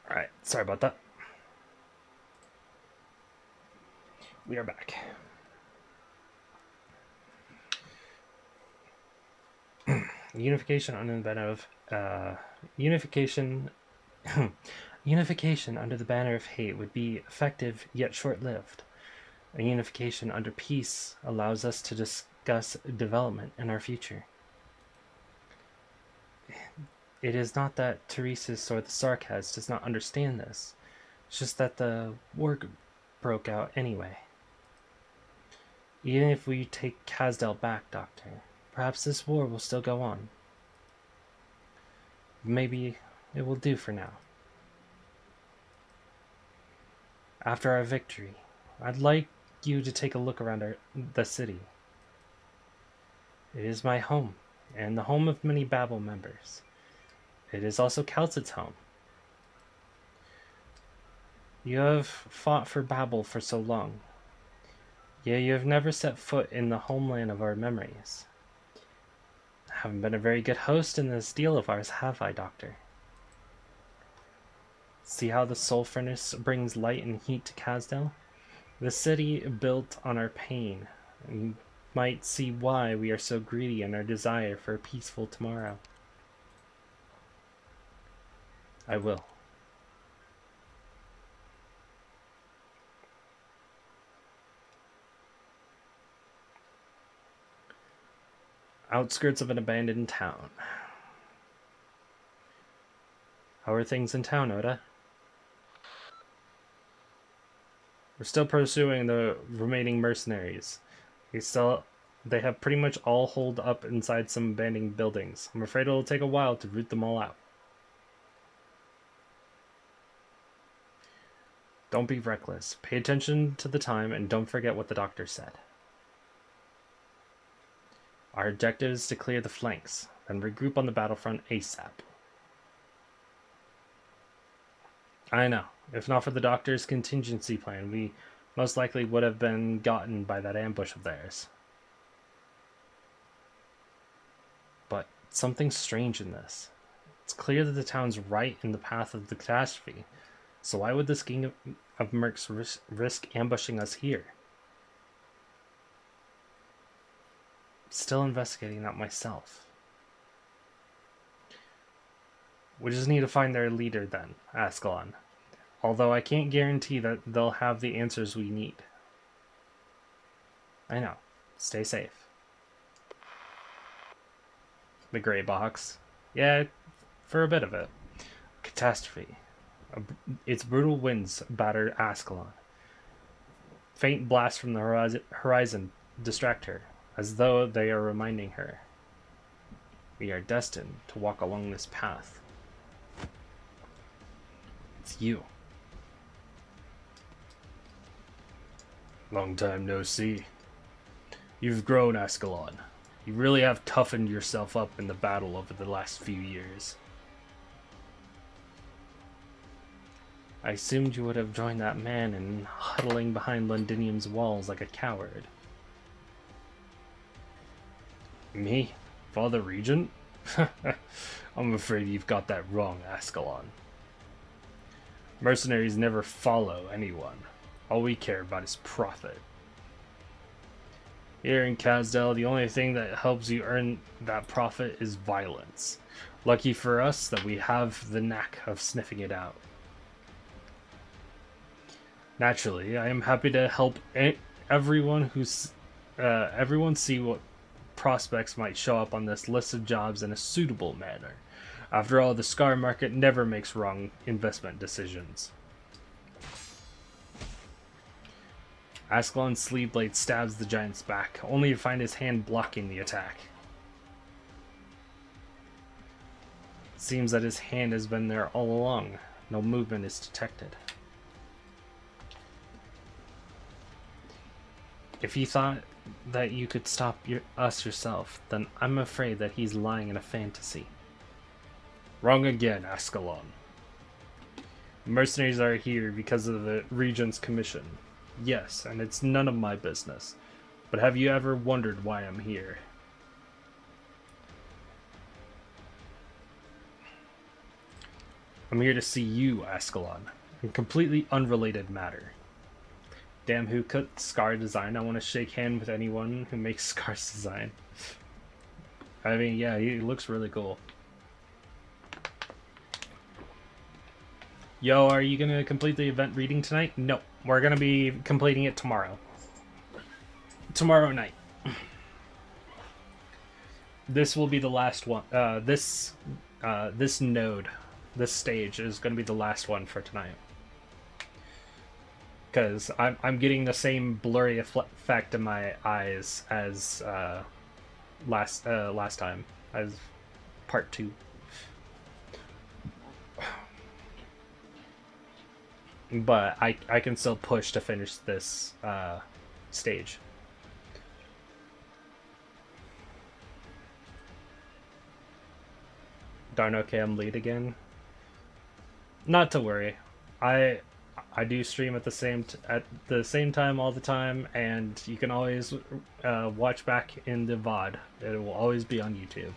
Alright, sorry about that. We are back. Unification under the banner of unification unification under the banner of hate would be effective yet short-lived. A unification under peace allows us to discuss development in our future. It is not that Teresis or the Sarkaz does not understand this. It's just that the war broke out anyway. Even if we take Kazdel back, Doctor, perhaps this war will still go on. Maybe it will do for now. After our victory, I'd like you to take a look around the city. It is my home, and the home of many Babel members. It is also Keltit's home. You have fought for Babel for so long, yet you have never set foot in the homeland of our memories. I haven't been a very good host in this deal of ours, have I, Doctor? See how the soul furnace brings light and heat to Kazdel? The city built on our pain. You might see why we are so greedy in our desire for a peaceful tomorrow. I will. Outskirts of an abandoned town. How are things in town, Oda? We're still pursuing the remaining mercenaries. They have pretty much all holed up inside some abandoned buildings. I'm afraid it'll take a while to root them all out. Don't be reckless. Pay attention to the time and don't forget what the doctor said. Our objective is to clear the flanks, then regroup on the battlefront ASAP. I know. If not for the doctor's contingency plan, we most likely would have been gotten by that ambush of theirs. But something's strange in this. It's clear that the town's right in the path of the catastrophe, so why would this gang of mercs risk ambushing us here? Still investigating that myself. We just need to find their leader then, Ascalon. Although I can't guarantee that they'll have the answers we need. I know. Stay safe. The gray box. Yeah, for a bit of it. Catastrophe. Its brutal winds batter Ascalon. Faint blasts from the horizon distract her, as though they are reminding her. We are destined to walk along this path. It's you. Long time no see. You've grown, Ascalon. You really have toughened yourself up in the battle over the last few years. I assumed you would have joined that man in huddling behind Londinium's walls like a coward. Me? Father Regent? I'm afraid you've got that wrong, Ascalon. Mercenaries never follow anyone. All we care about is profit. Here in Kazdel, the only thing that helps you earn that profit is violence. Lucky for us that we have the knack of sniffing it out. Naturally, I am happy to help everyone see what prospects might show up on this list of jobs in a suitable manner. After all, the Scar market never makes wrong investment decisions. Ascalon's sleeve blade stabs the giant's back, only to find his hand blocking the attack. It seems that his hand has been there all along. No movement is detected. If he thought that you could stop us yourself, then I'm afraid that he's lying in a fantasy. Wrong again, Ascalon. Mercenaries are here because of the Regent's commission. Yes, and it's none of my business. But have you ever wondered why I'm here? I'm here to see you, Ascalon. A completely unrelated matter. Damn, who cut Scar design? I want to shake hand with anyone who makes Scar's design. I mean, yeah, he looks really cool. Yo, are you gonna complete the event reading tonight? No, we're gonna be completing it tomorrow. Tomorrow night. This will be the last one. This node, this stage is gonna be the last one for tonight. Because I'm getting the same blurry effect in my eyes as last time, as part 2. But I can still push to finish this stage. Darn, okay, I'm late again. Not to worry. I do stream at the same time all the time, and you can always watch back in the VOD. It will always be on YouTube.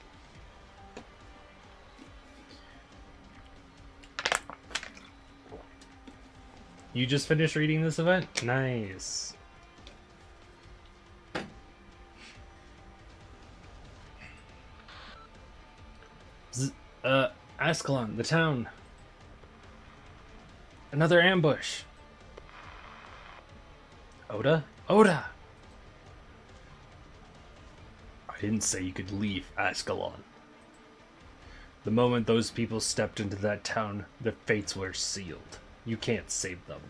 You just finished reading this event? Nice. Ascalon, the town. Another ambush. Oda? Oda! I didn't say you could leave Ascalon. The moment those people stepped into that town, their fates were sealed. You can't save them.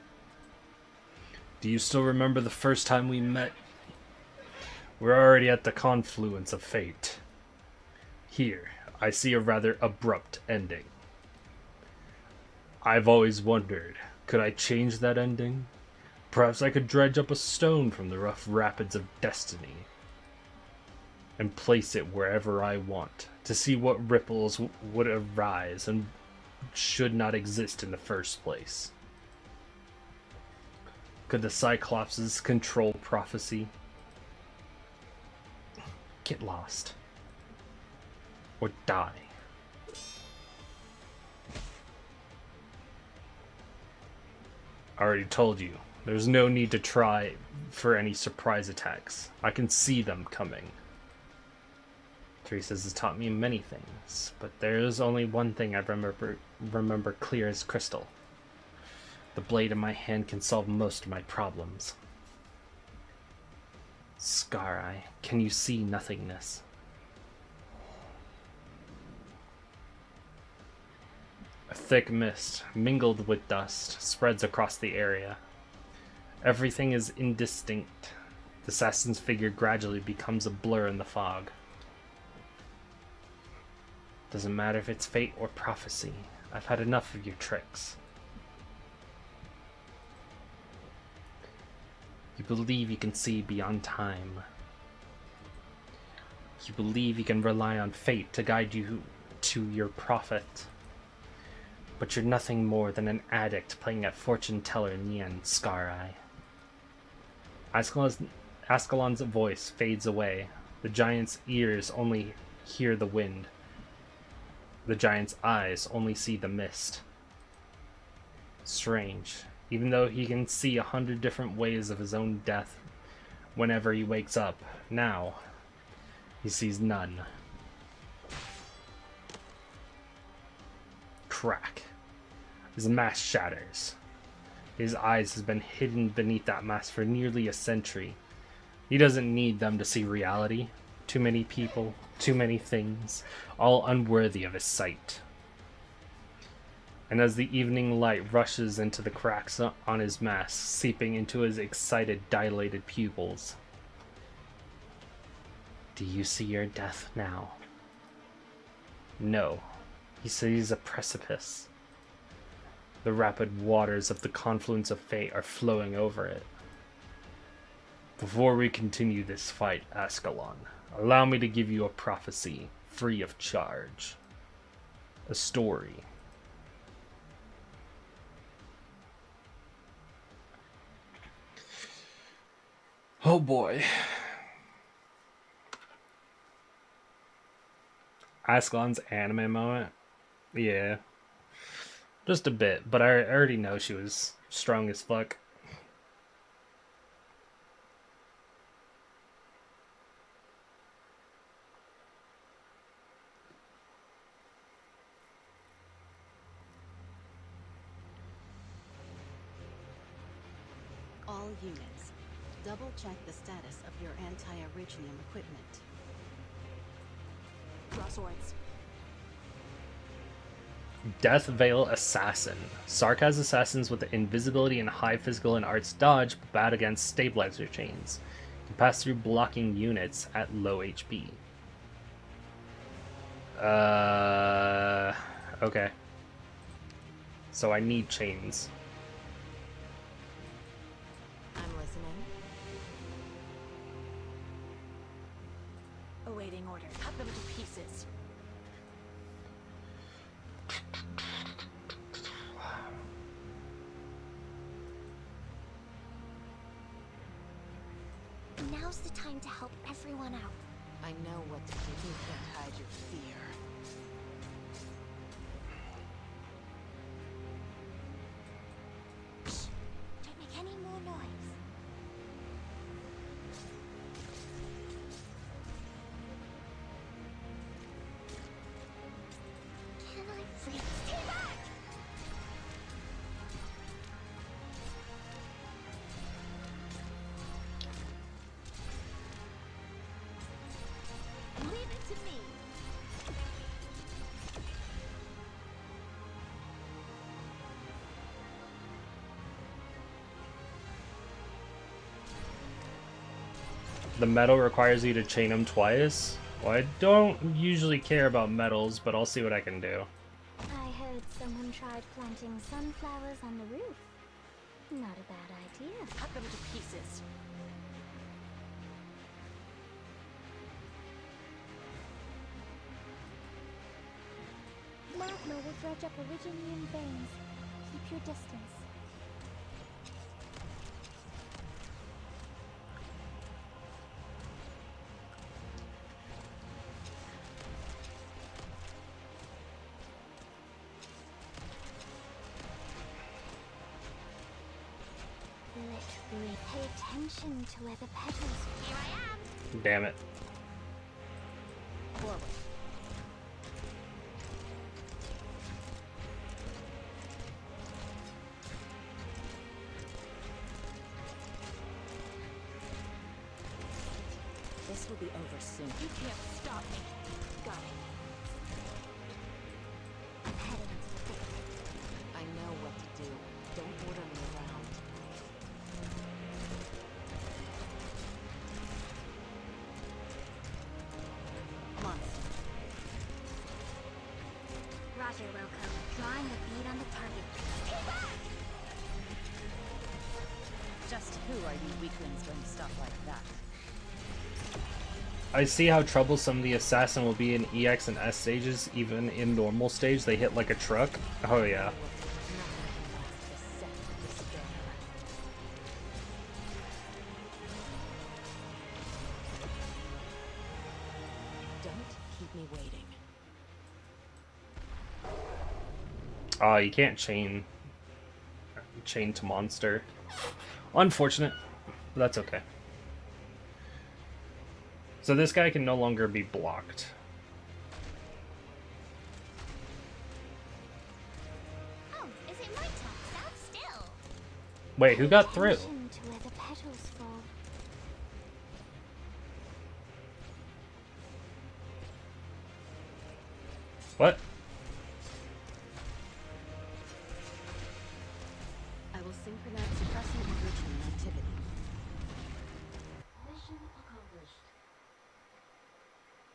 Do you still remember the first time we met? We're already at the confluence of fate. Here, I see a rather abrupt ending. I've always wondered, could I change that ending? Perhaps I could dredge up a stone from the rough rapids of destiny and place it wherever I want, to see what ripples would arise and should not exist in the first place. Could the Cyclopses control prophecy? Get lost. Or die. I already told you, there's no need to try for any surprise attacks. I can see them coming. Teresa's has taught me many things, but there is only one thing I remember clear as crystal. The blade in my hand can solve most of my problems. Scar Eye, can you see nothingness? A thick mist, mingled with dust, spreads across the area. Everything is indistinct. The assassin's figure gradually becomes a blur in the fog. Doesn't matter if it's fate or prophecy. I've had enough of your tricks. You believe you can see beyond time. You believe you can rely on fate to guide you to your prophet. But you're nothing more than an addict playing at fortune teller in the end, Scar Eye. Ascalon's voice fades away. The giant's ears only hear the wind. The giant's eyes only see the mist. Strange. Even though he can see 100 different ways of his own death whenever he wakes up, now he sees none. Crack. His mask shatters. His eyes has been hidden beneath that mask for nearly a century. He doesn't need them to see reality. Too many people, too many things, all unworthy of his sight. And as the evening light rushes into the cracks on his mask, seeping into his excited, dilated pupils. Do you see your death now? No. He sees a precipice. The rapid waters of the confluence of fate are flowing over it. Before we continue this fight, Ascalon, allow me to give you a prophecy, free of charge. A story. Oh boy. Ascalon's anime moment? Yeah. Just a bit, but I already know she was strong as fuck. All units, double check the status of your anti-Originium equipment. Draw swords. Death Veil Assassin. Sark has assassins with invisibility and high physical and arts dodge, but bad against stabilizer chains. Can pass through blocking units at low HP. Okay. So I need chains. I'm listening. Awaiting order. Cut them to pieces. Now's the time to help everyone out. I know what to do. You can't hide your fear. Don't make any more noise. Can I freeze? Stay back! Leave it to me. The metal requires you to chain them twice. Well, I don't usually care about metals, but I'll see what I can do. I heard someone tried planting sunflowers on the roof. Not a bad idea. Cut them to pieces. Magma will dredge up Originium veins. Keep your distance. Literally, pay attention to where the petals. Here I am. Damn it. Forward. This will be over soon. You can't stop me. Got it. I'm heading into the thick. I know what to do. Don't order me around. Monster. Roger, welcome. Drawing a bead on the target. Stay back! Just who are you weaklings going to stop like that? I see how troublesome the assassin will be in EX and S stages, even in normal stage. They hit like a truck. Oh yeah. Don't keep me waiting. Oh, you can't chain to monster. Unfortunate, but that's okay. So this guy can no longer be blocked. Oh, is it my turn? Stand still. Wait, who got through? Attention to where the petals fall. What? I will synchronize suppressing Originium activity.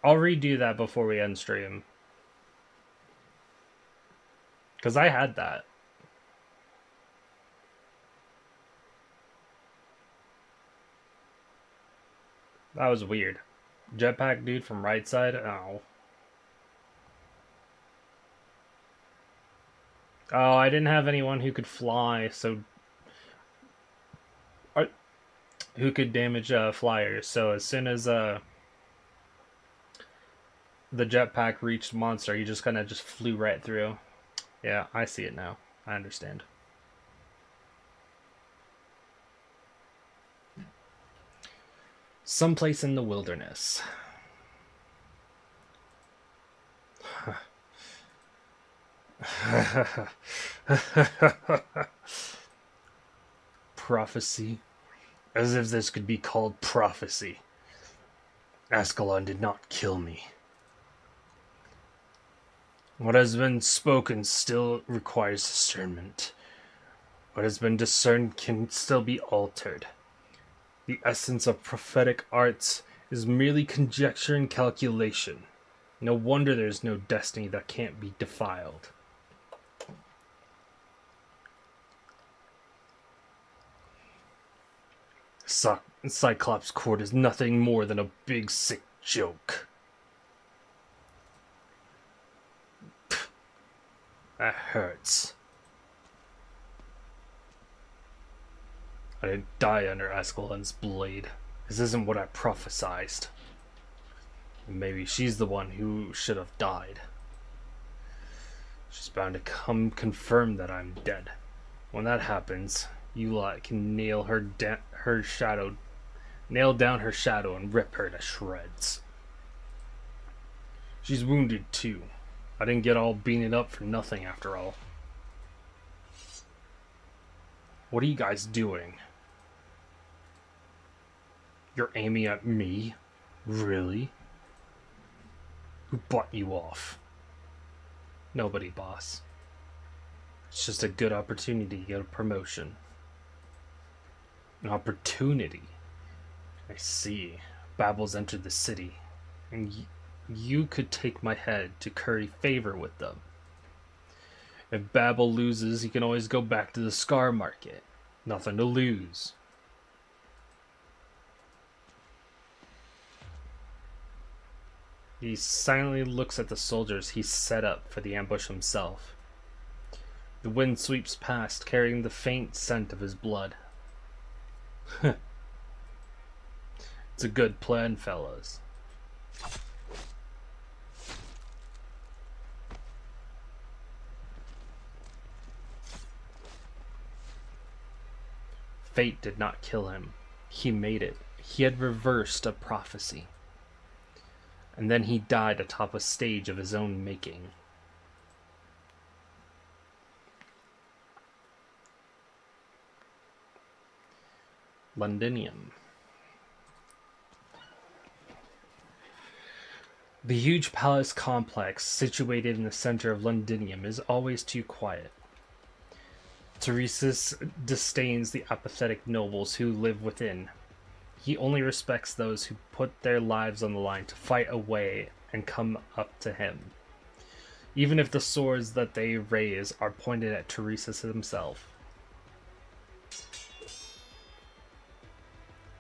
I'll redo that before we end stream. Because I had that. That was weird. Jetpack dude from right side? Oh. Oh, I didn't have anyone who could fly, so... who could damage flyers, so as soon as the jetpack reached monster, he just kind of just flew right through. Yeah, I see it now. I understand. Someplace in the wilderness. Prophecy. As if this could be called prophecy. Ascalon did not kill me. What has been spoken still requires discernment. What has been discerned can still be altered. The essence of prophetic arts is merely conjecture and calculation. No wonder there's no destiny that can't be defiled. Cyclops' court is nothing more than a big sick joke. Pfft, that hurts. I didn't die under Ascalon's blade. This isn't what I prophesized. Maybe she's the one who should have died. She's bound to come confirm that I'm dead. When that happens, you lot can nail down her shadow and rip her to shreds. She's wounded too. I didn't get all beaten up for nothing after all. What are you guys doing? You're aiming at me? Really? Who bought you off? Nobody, boss. It's just a good opportunity to get a promotion. An opportunity? I see. Babel's entered the city, and you could take my head to curry favor with them. If Babel loses, he can always go back to the Scar Market. Nothing to lose. He silently looks at the soldiers he set up for the ambush himself. The wind sweeps past, carrying the faint scent of his blood. It's a good plan, fellas. Fate did not kill him. He made it. He had reversed a prophecy. And then he died atop a stage of his own making. Londinium. The huge palace complex situated in the center of Londinium is always too quiet. Tiresias disdains the apathetic nobles who live within. He only respects those who put their lives on the line to fight away and come up to him, even if the swords that they raise are pointed at Tiresias himself.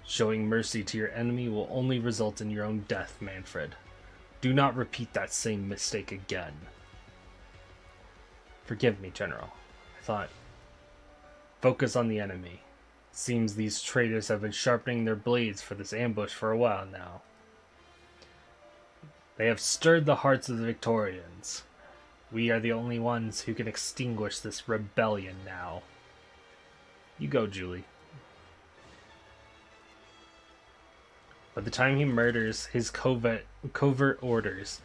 Showing mercy to your enemy will only result in your own death, Manfred. Do not repeat that same mistake again. Forgive me, General. I thought... Focus on the enemy. Seems these traitors have been sharpening their blades for this ambush for a while now. They have stirred the hearts of the Victorians. We are the only ones who can extinguish this rebellion now. You go, Julie. By the time he murders his covert orders,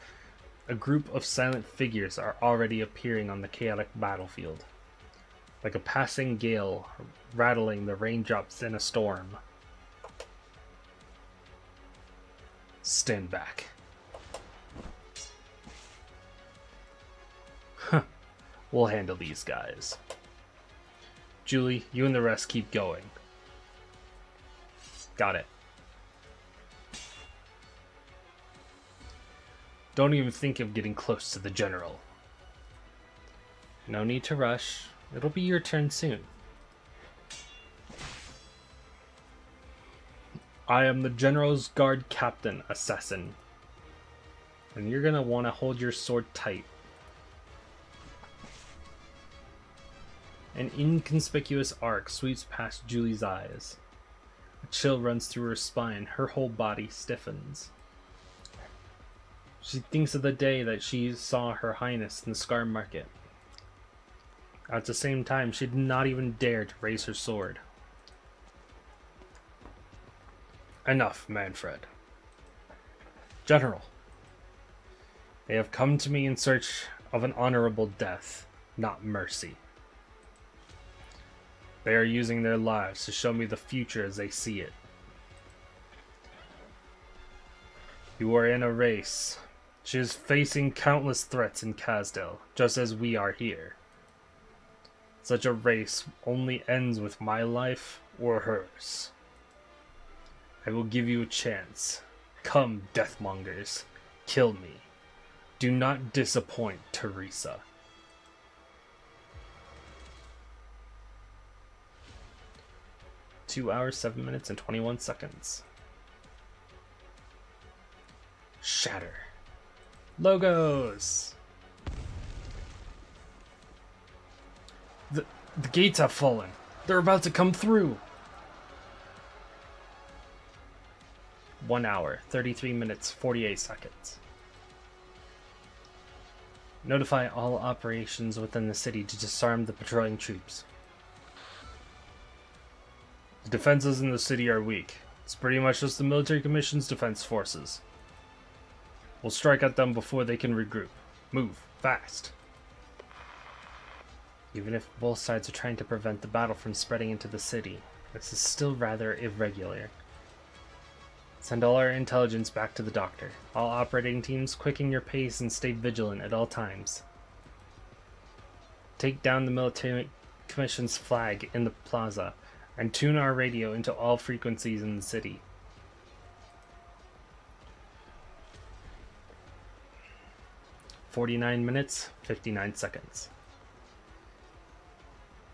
a group of silent figures are already appearing on the chaotic battlefield. Like a passing gale, rattling the raindrops in a storm. Stand back. Huh. We'll handle these guys. Julie, you and the rest keep going. Got it. Don't even think of getting close to the general. No need to rush. It'll be your turn soon. I am the General's Guard Captain, Assassin. And you're gonna want to hold your sword tight. An inconspicuous arc sweeps past Julie's eyes. A chill runs through her spine. Her whole body stiffens. She thinks of the day that she saw Her Highness in the Scar Market. At the same time, she did not even dare to raise her sword. Enough, Manfred. General, they have come to me in search of an honorable death, not mercy. They are using their lives to show me the future as they see it. You are in a race. She is facing countless threats in Kazdel, just as we are here. Such a race only ends with my life or hers. I will give you a chance. Come, Deathmongers. Kill me. Do not disappoint Teresa. Two hours, 7 minutes, and 21 seconds. Shatter. Logos! The gates have fallen. They're about to come through. 1 hour, 33 minutes, 48 seconds. Notify all operations within the city to disarm the patrolling troops. The defenses in the city are weak. It's pretty much just the military commission's defense forces. We'll strike at them before they can regroup. Move, fast. Even if both sides are trying to prevent the battle from spreading into the city, this is still rather irregular. Send all our intelligence back to the doctor. All operating teams, quicken your pace and stay vigilant at all times. Take down the military commission's flag in the plaza and tune our radio into all frequencies in the city. "49 minutes, 59 seconds.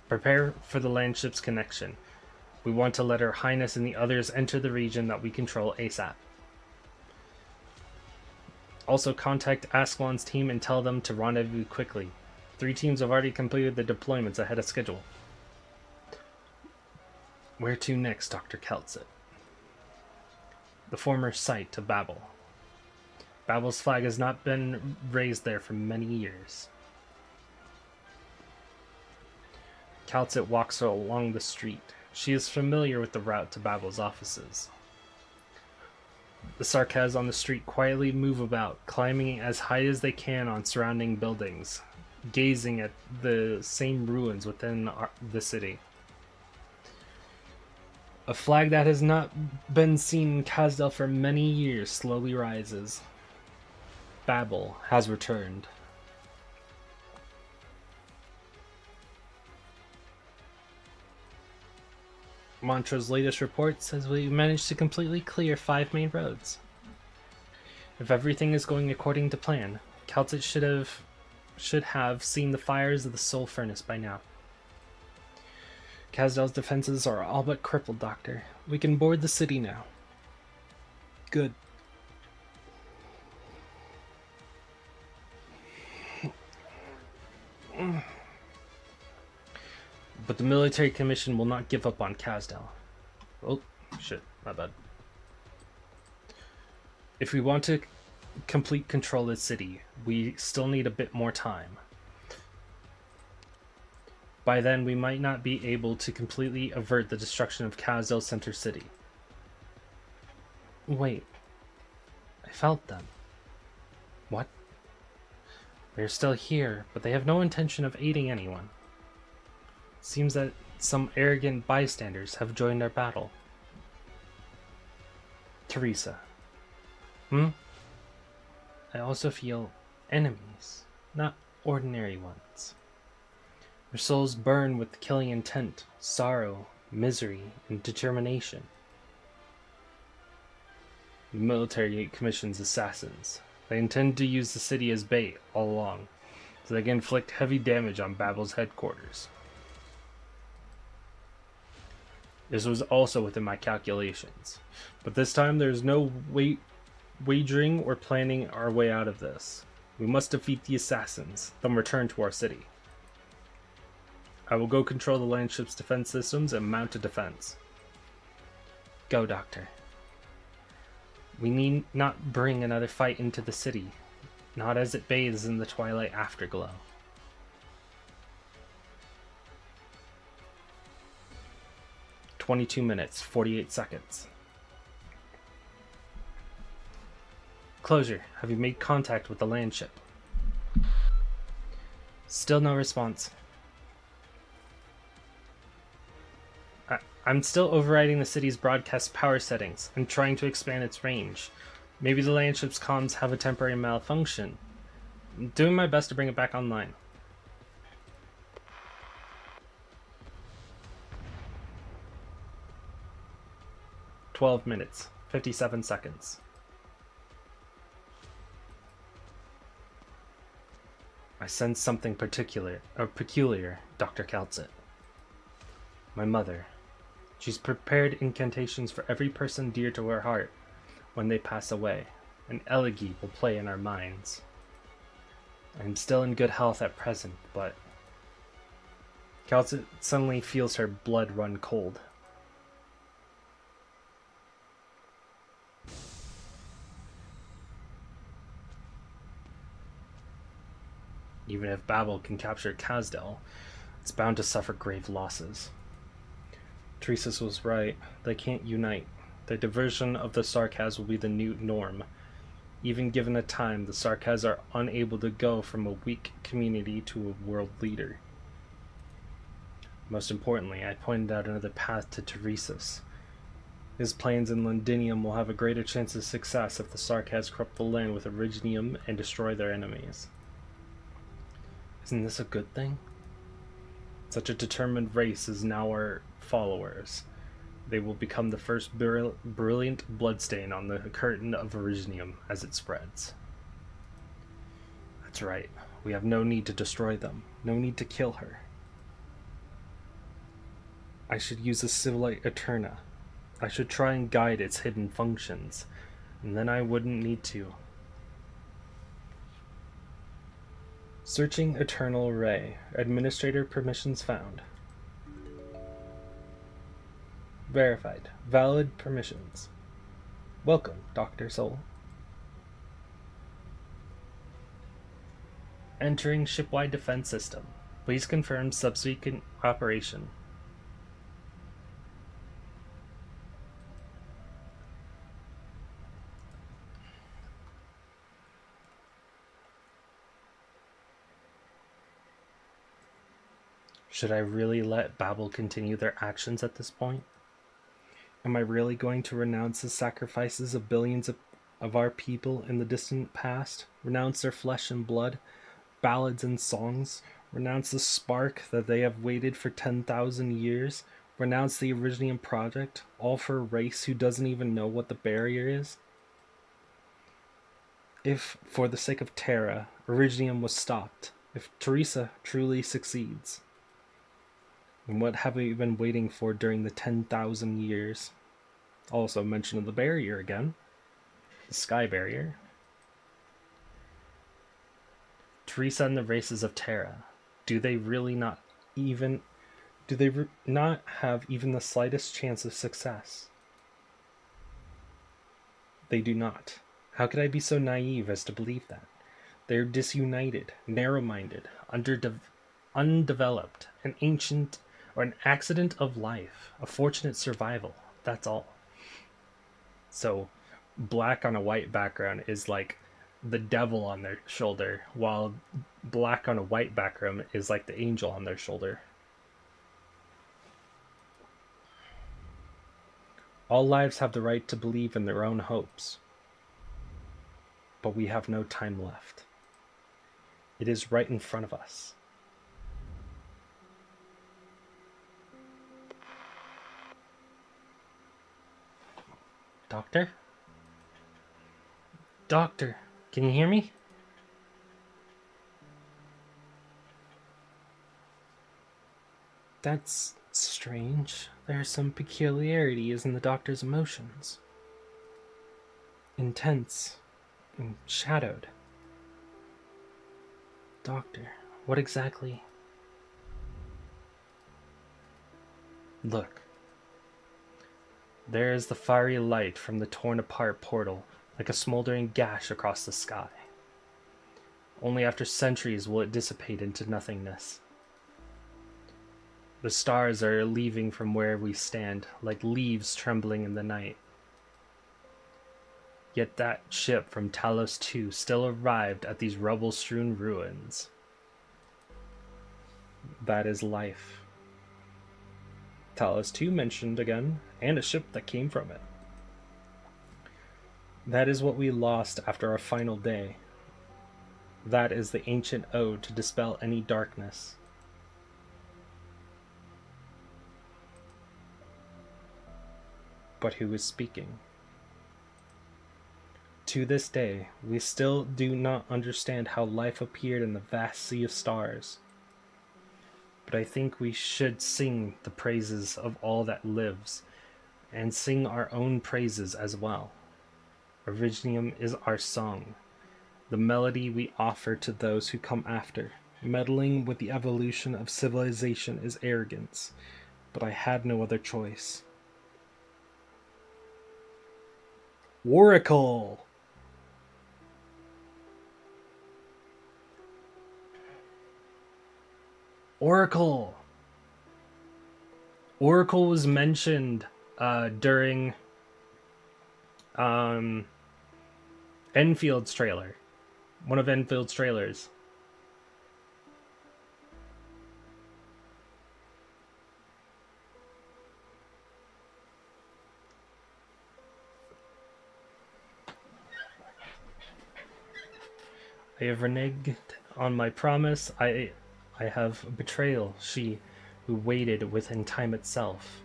Prepare for the landship's connection. We want to let Her Highness and the others enter the region that we control ASAP. Also contact Ascalon's team and tell them to rendezvous quickly. 3 teams have already completed the deployments ahead of schedule." Where to next, Dr. Keltsit? The former site of Babel. Babel's flag has not been raised there for many years. Keltsit walks along the street. She is familiar with the route to Babel's offices. The Sarkaz on the street quietly move about, climbing as high as they can on surrounding buildings, gazing at the same ruins within the city. A flag that has not been seen in Kazdel for many years slowly rises. Babel has returned. Montro's latest report says we managed to completely clear 5 main roads. If everything is going according to plan, Keltsit should have seen the fires of the Soul Furnace by now. Kazdel's defenses are all but crippled, Doctor. We can board the city now. Good. But the military commission will not give up on Kazdel. Oh, shit, my bad. If we want to complete control of the city, we still need a bit more time. By then, we might not be able to completely avert the destruction of Kazdel Center City. Wait. I felt them. What? They're still here, but they have no intention of aiding anyone. Seems that some arrogant bystanders have joined our battle. Teresa. I also feel enemies, not ordinary ones. Their souls burn with killing intent, sorrow, misery, and determination. The military commissions assassins. They intend to use the city as bait all along, so they can inflict heavy damage on Babel's headquarters. This was also within my calculations, but this time there's no wagering or planning our way out of this. We must defeat the assassins, then return to our city. I will go control the landship's defense systems and mount a defense. Go, Doctor. We need not bring another fight into the city, not as it bathes in the twilight afterglow. 22 minutes, 48 seconds. Closure, have you made contact with the land ship? Still no response. I'm still overriding the city's broadcast power settings and trying to expand its range. Maybe the land ship's comms have a temporary malfunction. I'm doing my best to bring it back online. "12 minutes, 57 seconds. I sense something peculiar, Dr. Kaltzit. My mother. She's prepared incantations for every person dear to her heart when they pass away. An elegy will play in our minds. I am still in good health at present, but... Kaltzit suddenly feels her blood run cold. Even if Babel can capture Kazdel, it's bound to suffer grave losses. Teresa's was right. They can't unite. The diversion of the Sarkaz will be the new norm. Even given a time, the Sarkaz are unable to go from a weak community to a world leader. Most importantly, I pointed out another path to Teresa's. His plans in Londinium will have a greater chance of success if the Sarkaz corrupt the land with Originium and destroy their enemies. Isn't this a good thing? Such a determined race is now our followers. They will become the first brilliant bloodstain on the curtain of Originium as it spreads. That's right. We have no need to destroy them. No need to kill her. I should use a Civilite Eterna. I should try and guide its hidden functions, and then I wouldn't need to. Searching Eternal Array. Administrator permissions found. Verified. Valid permissions. Welcome, Dr. Soul. Entering shipwide defense system. Please confirm subsequent operation. Should I really let Babel continue their actions at this point? Am I really going to renounce the sacrifices of billions of our people in the distant past? Renounce their flesh and blood, ballads and songs? Renounce the spark that they have waited for 10,000 years? Renounce the Originium project, all for a race who doesn't even know what the barrier is? If, for the sake of Terra, Originium was stopped, if Teresa truly succeeds, and what have we been waiting for during the 10,000 years? Also mention of the barrier again. The sky barrier. Teresa and the races of Terra. Do they not have even the slightest chance of success? They do not. How could I be so naive as to believe that? They are disunited, narrow-minded, undeveloped, an ancient or an accident of life, a fortunate survival, that's all. So, black on a white background is like the devil on their shoulder, while black on a white background is like the angel on their shoulder. All lives have the right to believe in their own hopes. But we have no time left. It is right in front of us. Doctor? Doctor, can you hear me? That's strange. There are some peculiarities in the doctor's emotions. Intense and shadowed. Doctor, what exactly? Look. There is the fiery light from the torn-apart portal, like a smoldering gash across the sky. Only after centuries will it dissipate into nothingness. The stars are leaving from where we stand, like leaves trembling in the night. Yet that ship from Talos II still arrived at these rubble-strewn ruins. That is life. Talos II mentioned again, and a ship that came from it. That is what we lost after our final day. That is the ancient ode to dispel any darkness. But who is speaking? To this day, we still do not understand how life appeared in the vast sea of stars. But I think we should sing the praises of all that lives, and sing our own praises as well. Originium is our song, the melody we offer to those who come after. Meddling with the evolution of civilization is arrogance, but I had no other choice. Oracle! Oracle! Oracle was mentioned during Enfield's trailer. One of Enfield's trailers. I have reneged on my promise. I have betrayal, she who waited within time itself.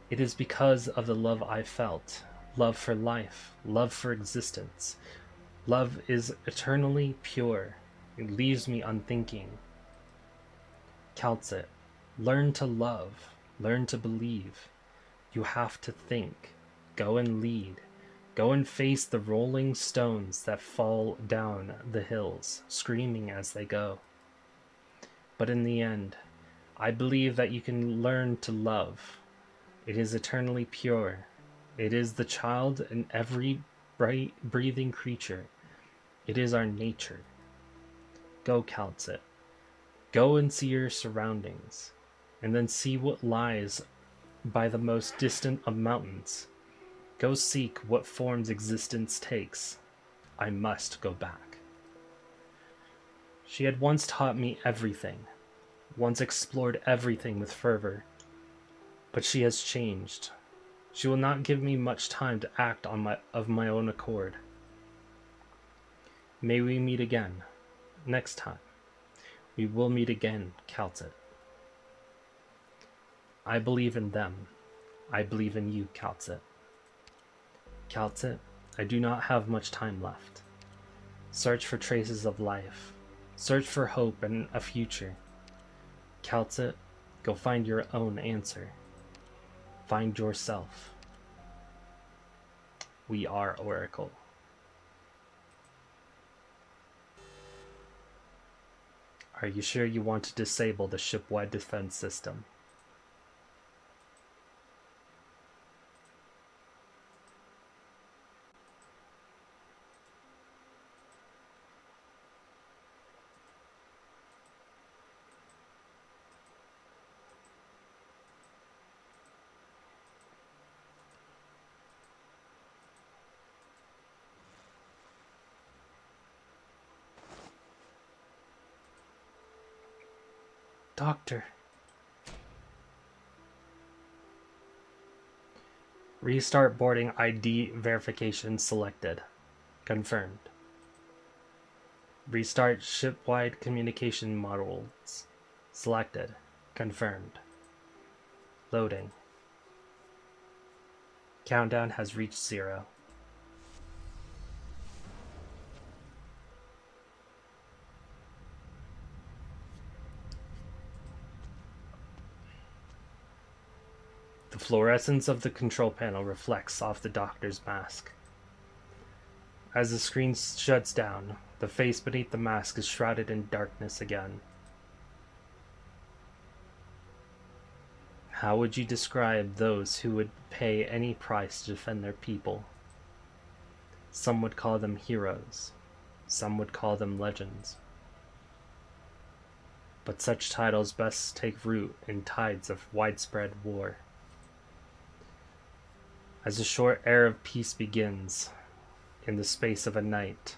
It is because of the love I felt, love for life, love for existence. Love is eternally pure. It leaves me unthinking. Calcit, learn to love, learn to believe. You have to think. Go and lead. Go and face the rolling stones that fall down the hills, screaming as they go. But in the end, I believe that you can learn to love. It is eternally pure. It is the child in every bright, breathing creature. It is our nature. Go, Calcit. Go and see your surroundings, and then see what lies by the most distant of mountains. Go seek what forms existence takes. I must go back. She had once taught me everything, once explored everything with fervor. But she has changed. She will not give me much time to act of my own accord. May we meet again, next time. We will meet again, Calcit. I believe in them. I believe in you, Calcit. Calcit, I do not have much time left. Search for traces of life. Search for hope and a future. Calcit, go find your own answer. Find yourself. We are Oracle. Are you sure you want to disable the ship-wide defense system? Doctor. Restart boarding ID verification selected. Confirmed. Restart ship-wide communication models. Selected. Confirmed. Loading. Countdown has reached 0. The fluorescence of the control panel reflects off the doctor's mask. As the screen shuts down, the face beneath the mask is shrouded in darkness again. How would you describe those who would pay any price to defend their people? Some would call them heroes. Some would call them legends. But such titles best take root in tides of widespread war. As a short era of peace begins, in the space of a night,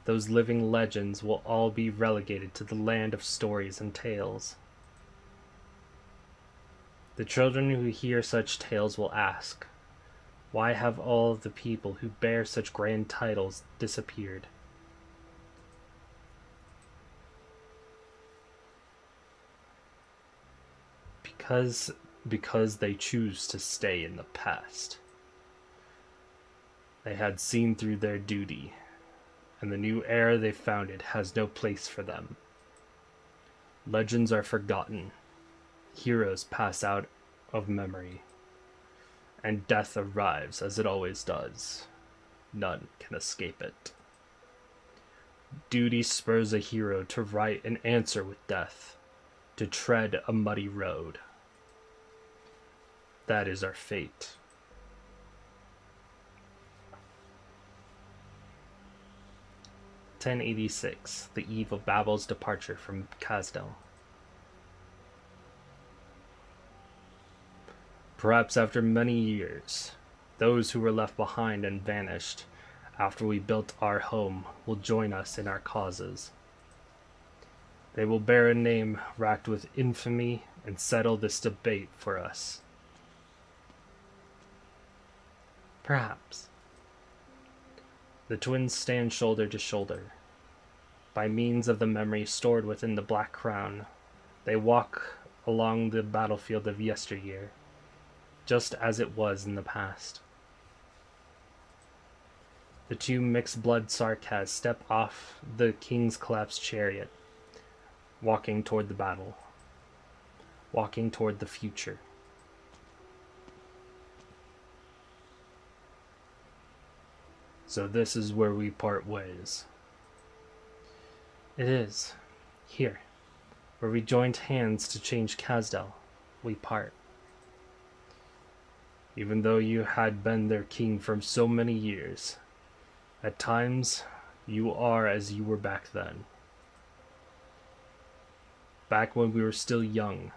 those living legends will all be relegated to the land of stories and tales. The children who hear such tales will ask, why have all the people who bear such grand titles disappeared? Because they choose to stay in the past. They had seen through their duty, and the new era they founded has no place for them. Legends are forgotten, heroes pass out of memory, and death arrives as it always does. None can escape it. Duty spurs a hero to write an answer with death, to tread a muddy road. That is our fate. (1086), the eve of Babel's departure from Kazdel. Perhaps after many years, those who were left behind and vanished after we built our home will join us in our causes. They will bear a name racked with infamy and settle this debate for us. Perhaps. The twins stand shoulder to shoulder. By means of the memory stored within the Black Crown, they walk along the battlefield of yesteryear, just as it was in the past. The two mixed-blood Sarkaz step off the king's collapsed chariot, walking toward the battle, walking toward the future. So this is where we part ways. It is. Here, where we joined hands to change Kazdel, we part. Even though you had been their king for so many years, at times you are as you were back then. Back when we were still young,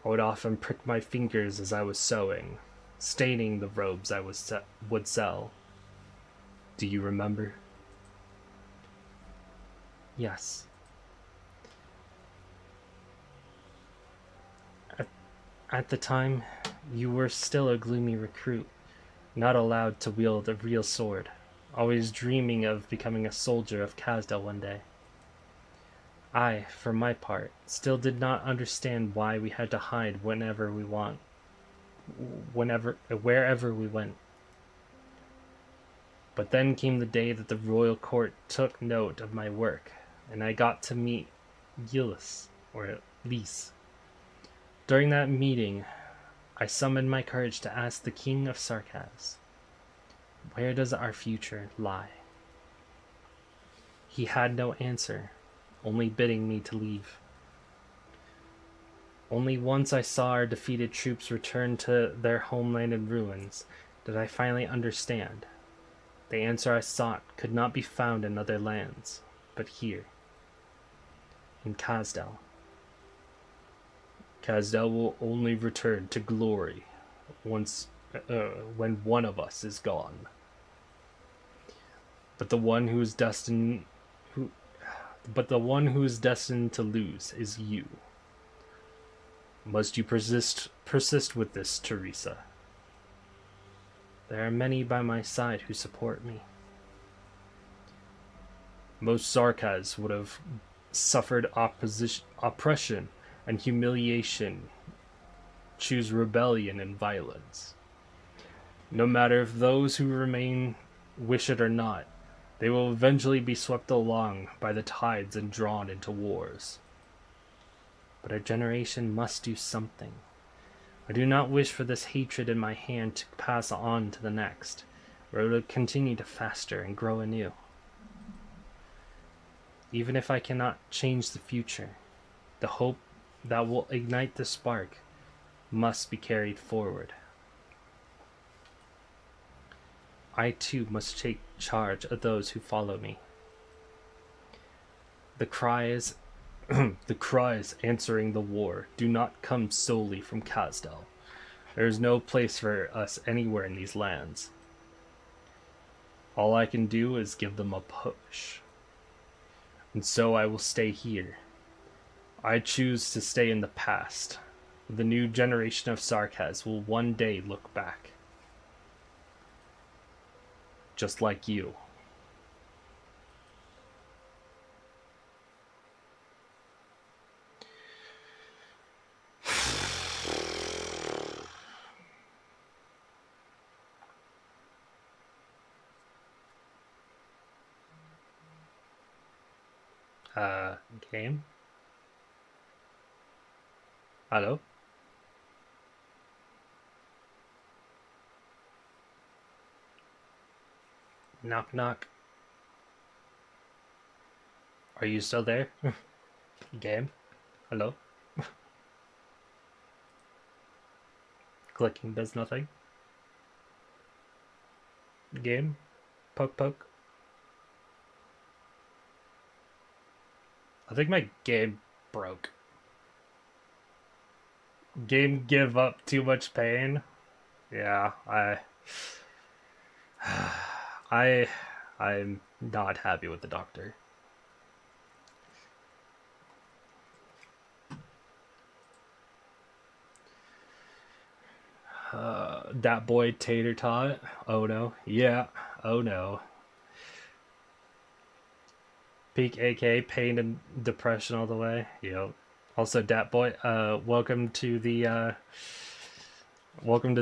I would often prick my fingers as I was sewing, staining the robes I would sell. Do you remember? Yes. At the time, you were still a gloomy recruit, not allowed to wield a real sword, always dreaming of becoming a soldier of Kazdel one day. I, for my part, still did not understand why we had to hide wherever we went. But then came the day that the royal court took note of my work, and I got to meet Gillis, or Lys. During that meeting, I summoned my courage to ask the King of Sarkaz, where does our future lie? He had no answer, only bidding me to leave. Only once I saw our defeated troops return to their homeland in ruins did I finally understand. The answer I sought could not be found in other lands, but here, in Kazdel. Kazdel will only return to glory when one of us is gone. But the one who is destined to lose is you. Must you persist with this, Teresa? There are many by my side who support me. Most Sarkaz would have suffered oppression and humiliation, choose rebellion and violence. No matter if those who remain wish it or not, they will eventually be swept along by the tides and drawn into wars. But our generation must do something. I do not wish for this hatred in my hand to pass on to the next, where it will continue to fester and grow anew. Even if I cannot change the future, the hope that will ignite the spark must be carried forward. I too must take charge of those who follow me. The cries, the cries answering the war do not come solely from Kazdel. There is no place for us anywhere in these lands. All I can do is give them a push. And so I will stay here. I choose to stay in the past. The new generation of Sarkaz will one day look back. Just like you. Game? Hello? Knock knock. Are you still there? Game? Hello? Clicking does nothing. Game? Poke poke. I think my game broke. Game give up too much pain. Yeah, I'm not happy with the doctor. That boy tater tot. Oh no. Yeah. Oh no. Peak AK, pain and depression all the way. Yep. Also, Dat Boy, welcome to the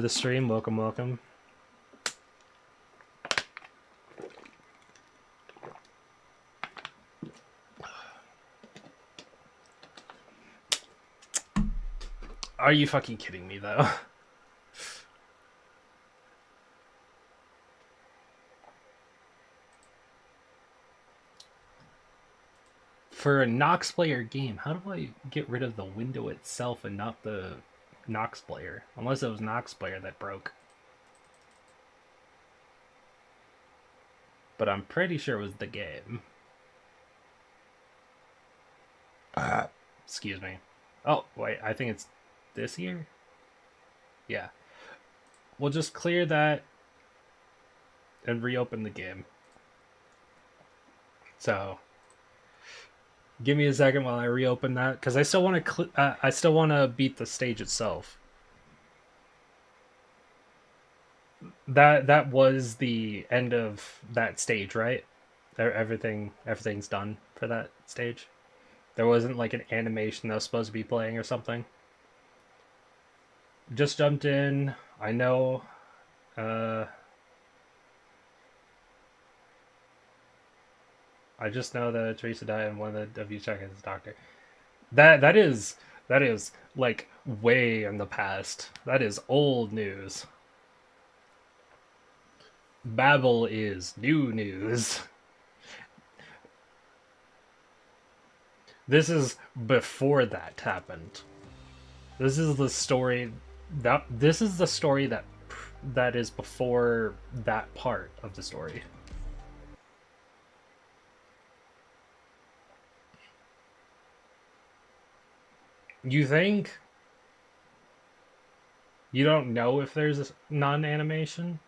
stream. Welcome. Are you fucking kidding me though? For a Nox player game, how do I get rid of the window itself and not the Nox player? Unless it was Nox player that broke. But I'm pretty sure it was the game. Excuse me. Oh, wait, I think it's this here? Yeah. We'll just clear that and reopen the game. So... give me a second while I reopen that, because I still want to beat the stage itself. That was the end of that stage, right? Everything's done for that stage. There wasn't like an animation that was supposed to be playing or something. Just jumped in. I know. I just know that Teresa died and one of you check his doctor. That is like way in the past. That is old news. Babel is new news. This is before that happened. This is the story that is before that part of the story. You think? You don't know if there's a non-animation?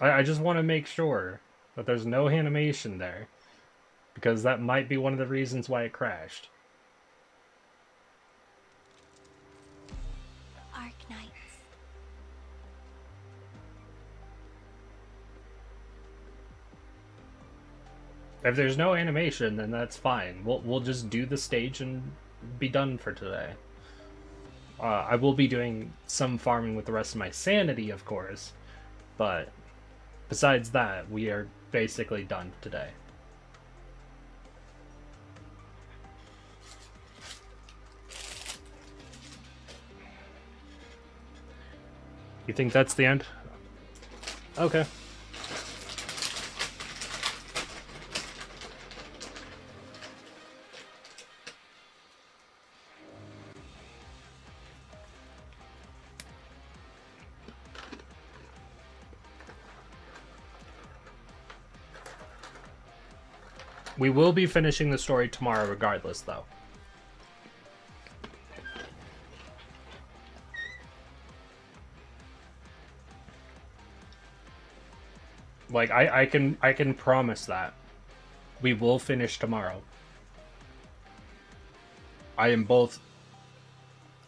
I just want to make sure that there's no animation there. Because that might be one of the reasons why it crashed. Arknights. If there's no animation, then that's fine. We'll just do the stage and be done for today. I will be doing some farming with the rest of my sanity, of course, but besides that, we are basically done today. You think that's the end? Okay. We will be finishing the story tomorrow regardless, though. Like, I can promise that. We will finish tomorrow. I am both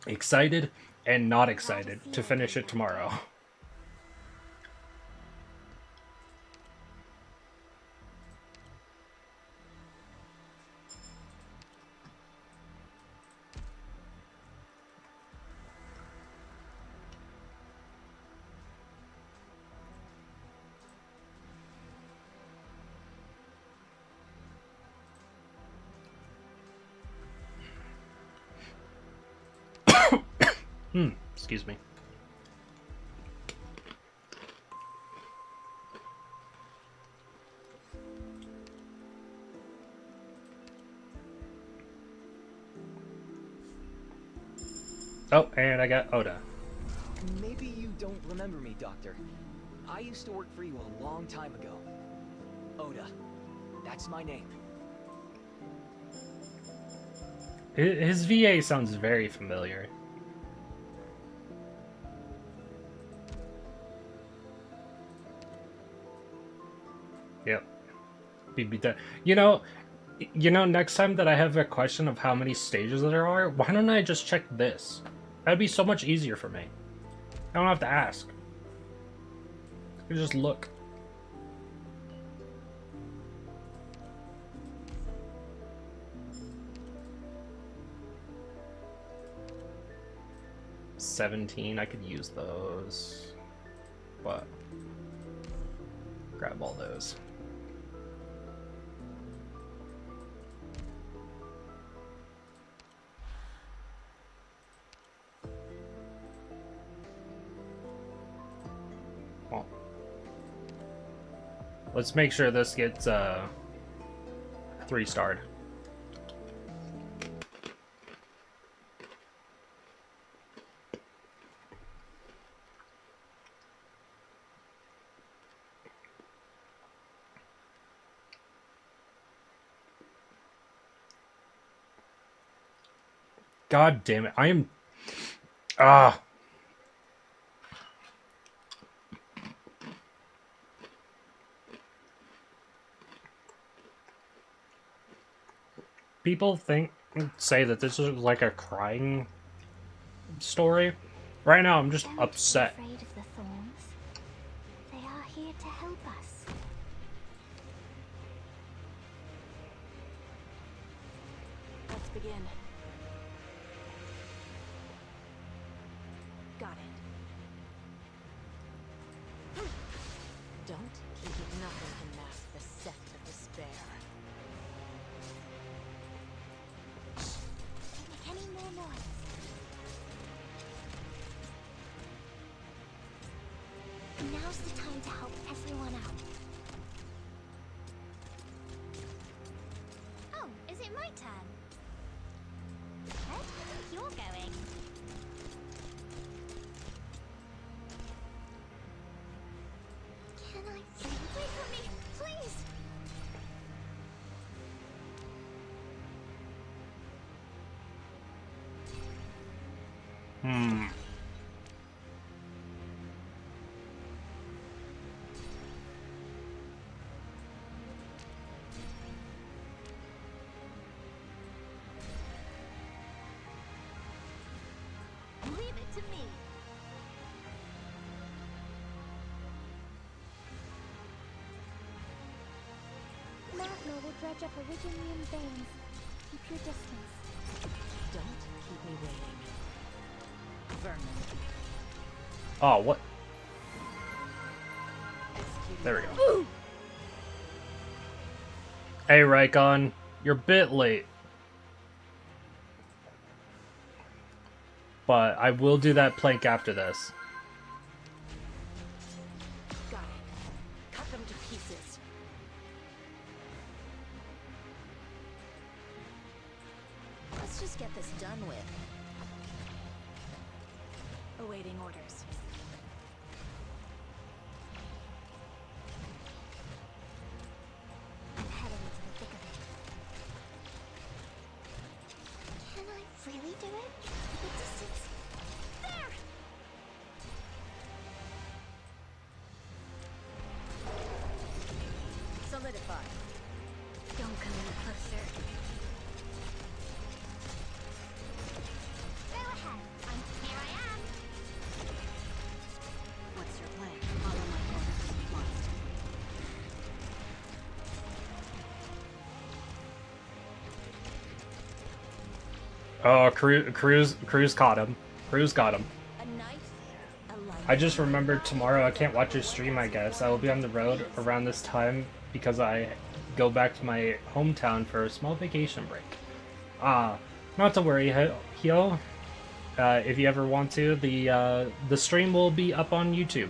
excited and not excited to finish it tomorrow. Excuse me. Oh, and I got Oda. Maybe you don't remember me, Doctor. I used to work for you a long time ago. Oda. That's my name. His VA sounds very familiar. Yep. You know, next time that I have a question of how many stages there are, why don't I just check this? That'd be so much easier for me. I don't have to ask. I can just look. $17, I could use those, but grab all those. Well, let's make sure this gets 3-starred. God damn it. I am... People say that this is like a crying story. Right now, I'm just upset. Don't be afraid of the thorns. They are here to help us. Let's begin. Got it. Don't keep it. Nothing can mask the scent of despair. Don't make any more noise. Now's the time to help everyone out. Oh, is it my turn? Where do you think you're going? Can I? Wait for me, please! Leave it to me. Magma will dredge up Originian veins. Keep your distance. Don't keep me waiting. Vermin. Oh, what? There we go. Hey, Raikon. You're a bit late. But I will do that plank after this. Got it. Cut them to pieces. Let's just get this done with. Awaiting orders. I'm heading into the thick of it. do it? The distance. There! Solidify. Don't come any closer. Go ahead. Here I am. What's your plan? Follow my orders. Monster. Oh, Cruz caught him. Cruz got him. A knife, a light. I just remembered tomorrow I can't watch your stream, I guess. I will be on the road around this time because I go back to my hometown for a small vacation break. Not to worry, Hio. If you ever want to, the stream will be up on YouTube.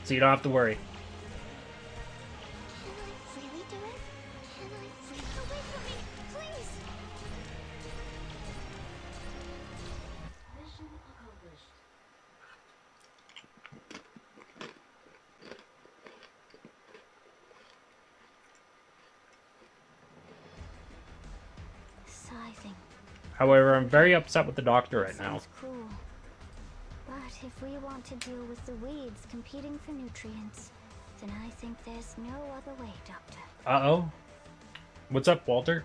So you don't have to worry. Can I really do it? Can I really? Away from me, please! Mission accomplished. Sizing. However, I'm very upset with the doctor right now. Sounds cruel. But if we want to deal with the weeds competing for nutrients, then I think there's no other way, Doctor. Uh-oh. What's up, Walter?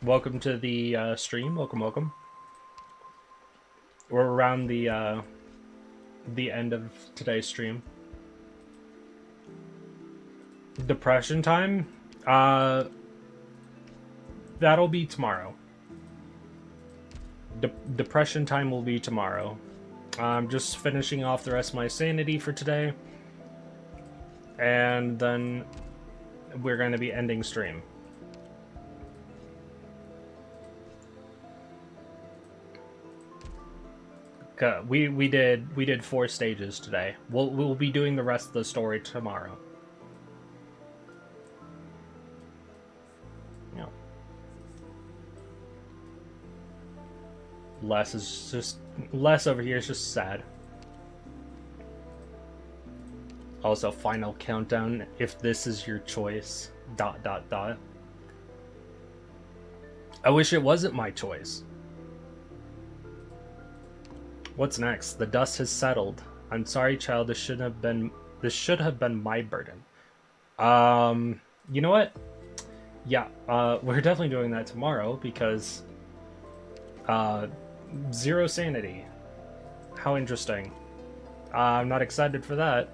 Welcome to the stream. Welcome. We're around the end of today's stream. Depression time? That'll be tomorrow. Depression time will be tomorrow. I'm just finishing off the rest of my sanity for today. And then we're going to be ending stream. We did 4 stages today. We'll be doing the rest of the story tomorrow. Yeah. Less over here is just sad. Also, final countdown. If this is your choice. ... I wish it wasn't my choice. What's next? The dust has settled. I'm sorry, child. This should have been my burden. You know what? Yeah, we're definitely doing that tomorrow because 0 sanity. How interesting. I'm not excited for that.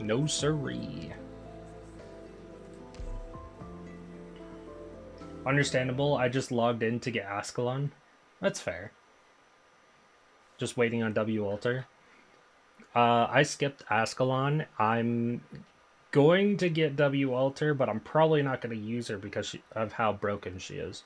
No siree. Understandable. I just logged in to get Ascalon. That's fair. Just waiting on W Alter. I skipped Ascalon. I'm going to get W Alter, but I'm probably not going to use her because of how broken she is.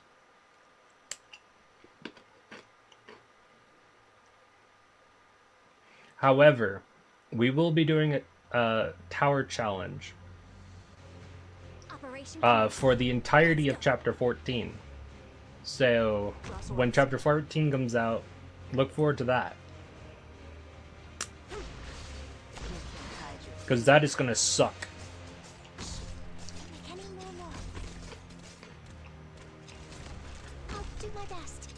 However, we will be doing a tower challenge for the entirety of Chapter 14. So, when Chapter 14 comes out, look forward to that. Because that is going to suck. I'll do my best.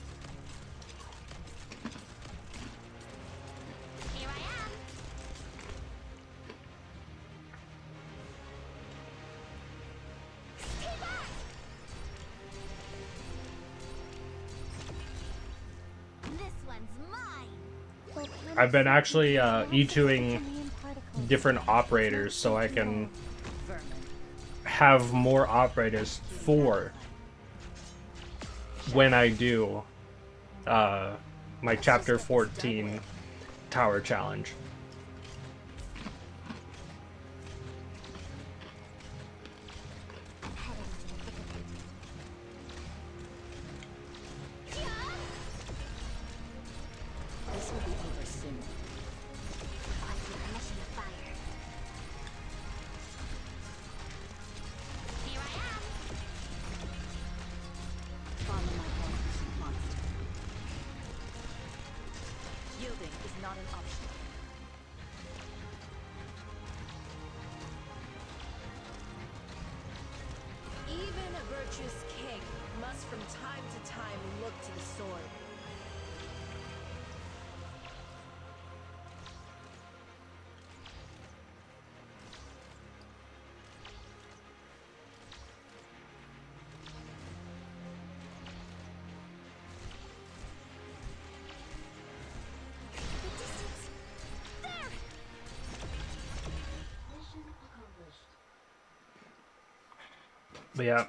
Here I am. Stay back. This one's mine. I've been actually E2ing different operators so I can have more operators for when I do my Chapter 14 tower challenge. This will be over soon. Here I am. Follow my orders. Monster. Yielding is not an option. Even a virtuous king must from time to time look to the sword. The distance! There! But yeah.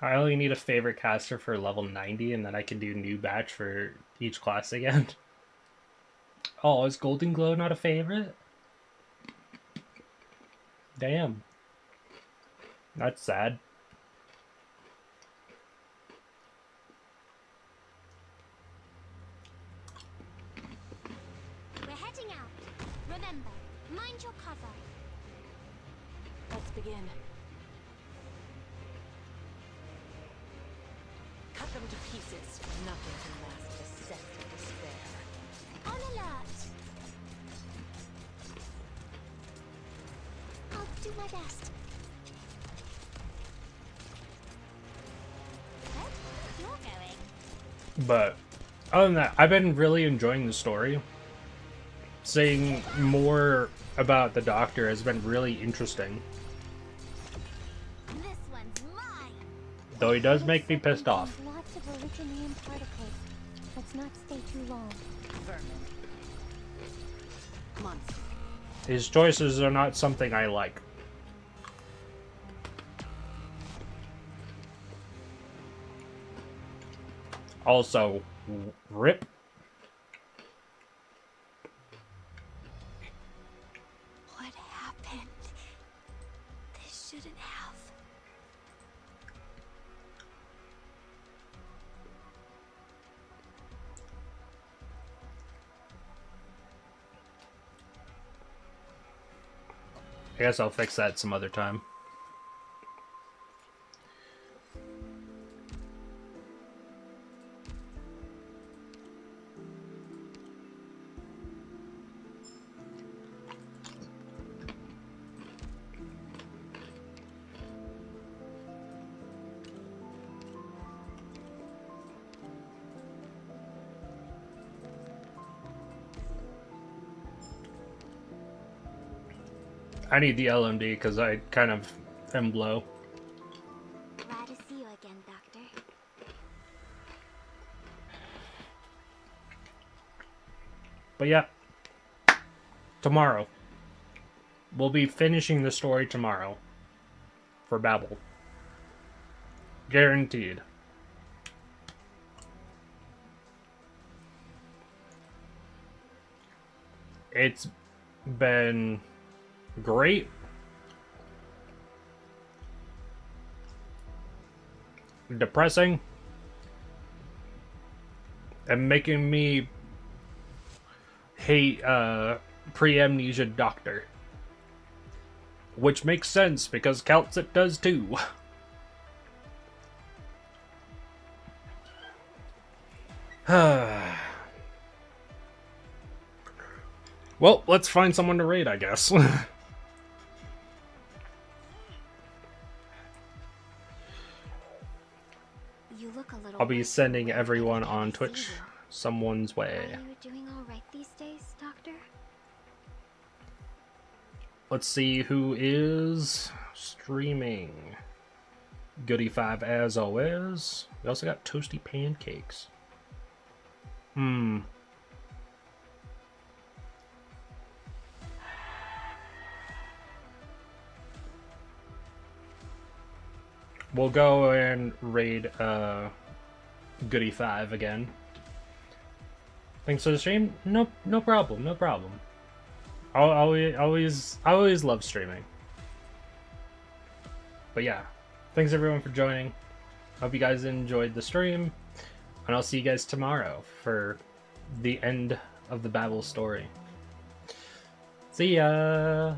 I only need a favorite caster for level 90, and then I can do new batch for each class again. Oh, is Golden Glow not a favorite? Damn. That's sad. We're heading out. Remember, mind your cover. Let's begin. Cut them to pieces. Nothing can last the scent of despair. On alert! I'll do my best. Where do you think you're going? But other than that, I've been really enjoying the story. Seeing more about the Doctor has been really interesting. This one's mine! Though he does make me pissed off. Lots of originium particles. Let's not stay too long. Vermin. Months. His choices are not something I like. Also, rip. What happened? This shouldn't have. I guess I'll fix that some other time. I need the LMD because I kind of am low. Glad to see you again, Doctor. But yeah, tomorrow. We'll be finishing the story tomorrow for Babel. Guaranteed. It's been great. Depressing. And making me hate pre-amnesia Doctor. Which makes sense because Calcit does too. Well, let's find someone to raid, I guess. You look a little. I'll be sending everyone on Twitch someone's way. Are you doing all right these days, Doctor? Let's see who is streaming. Goody5 as always. We also got Toasty Pancakes. We'll go and raid Goody5 again. Thanks for the stream. No problem. No problem. I always love streaming. But yeah, thanks everyone for joining. Hope you guys enjoyed the stream, and I'll see you guys tomorrow for the end of the Babel story. See ya.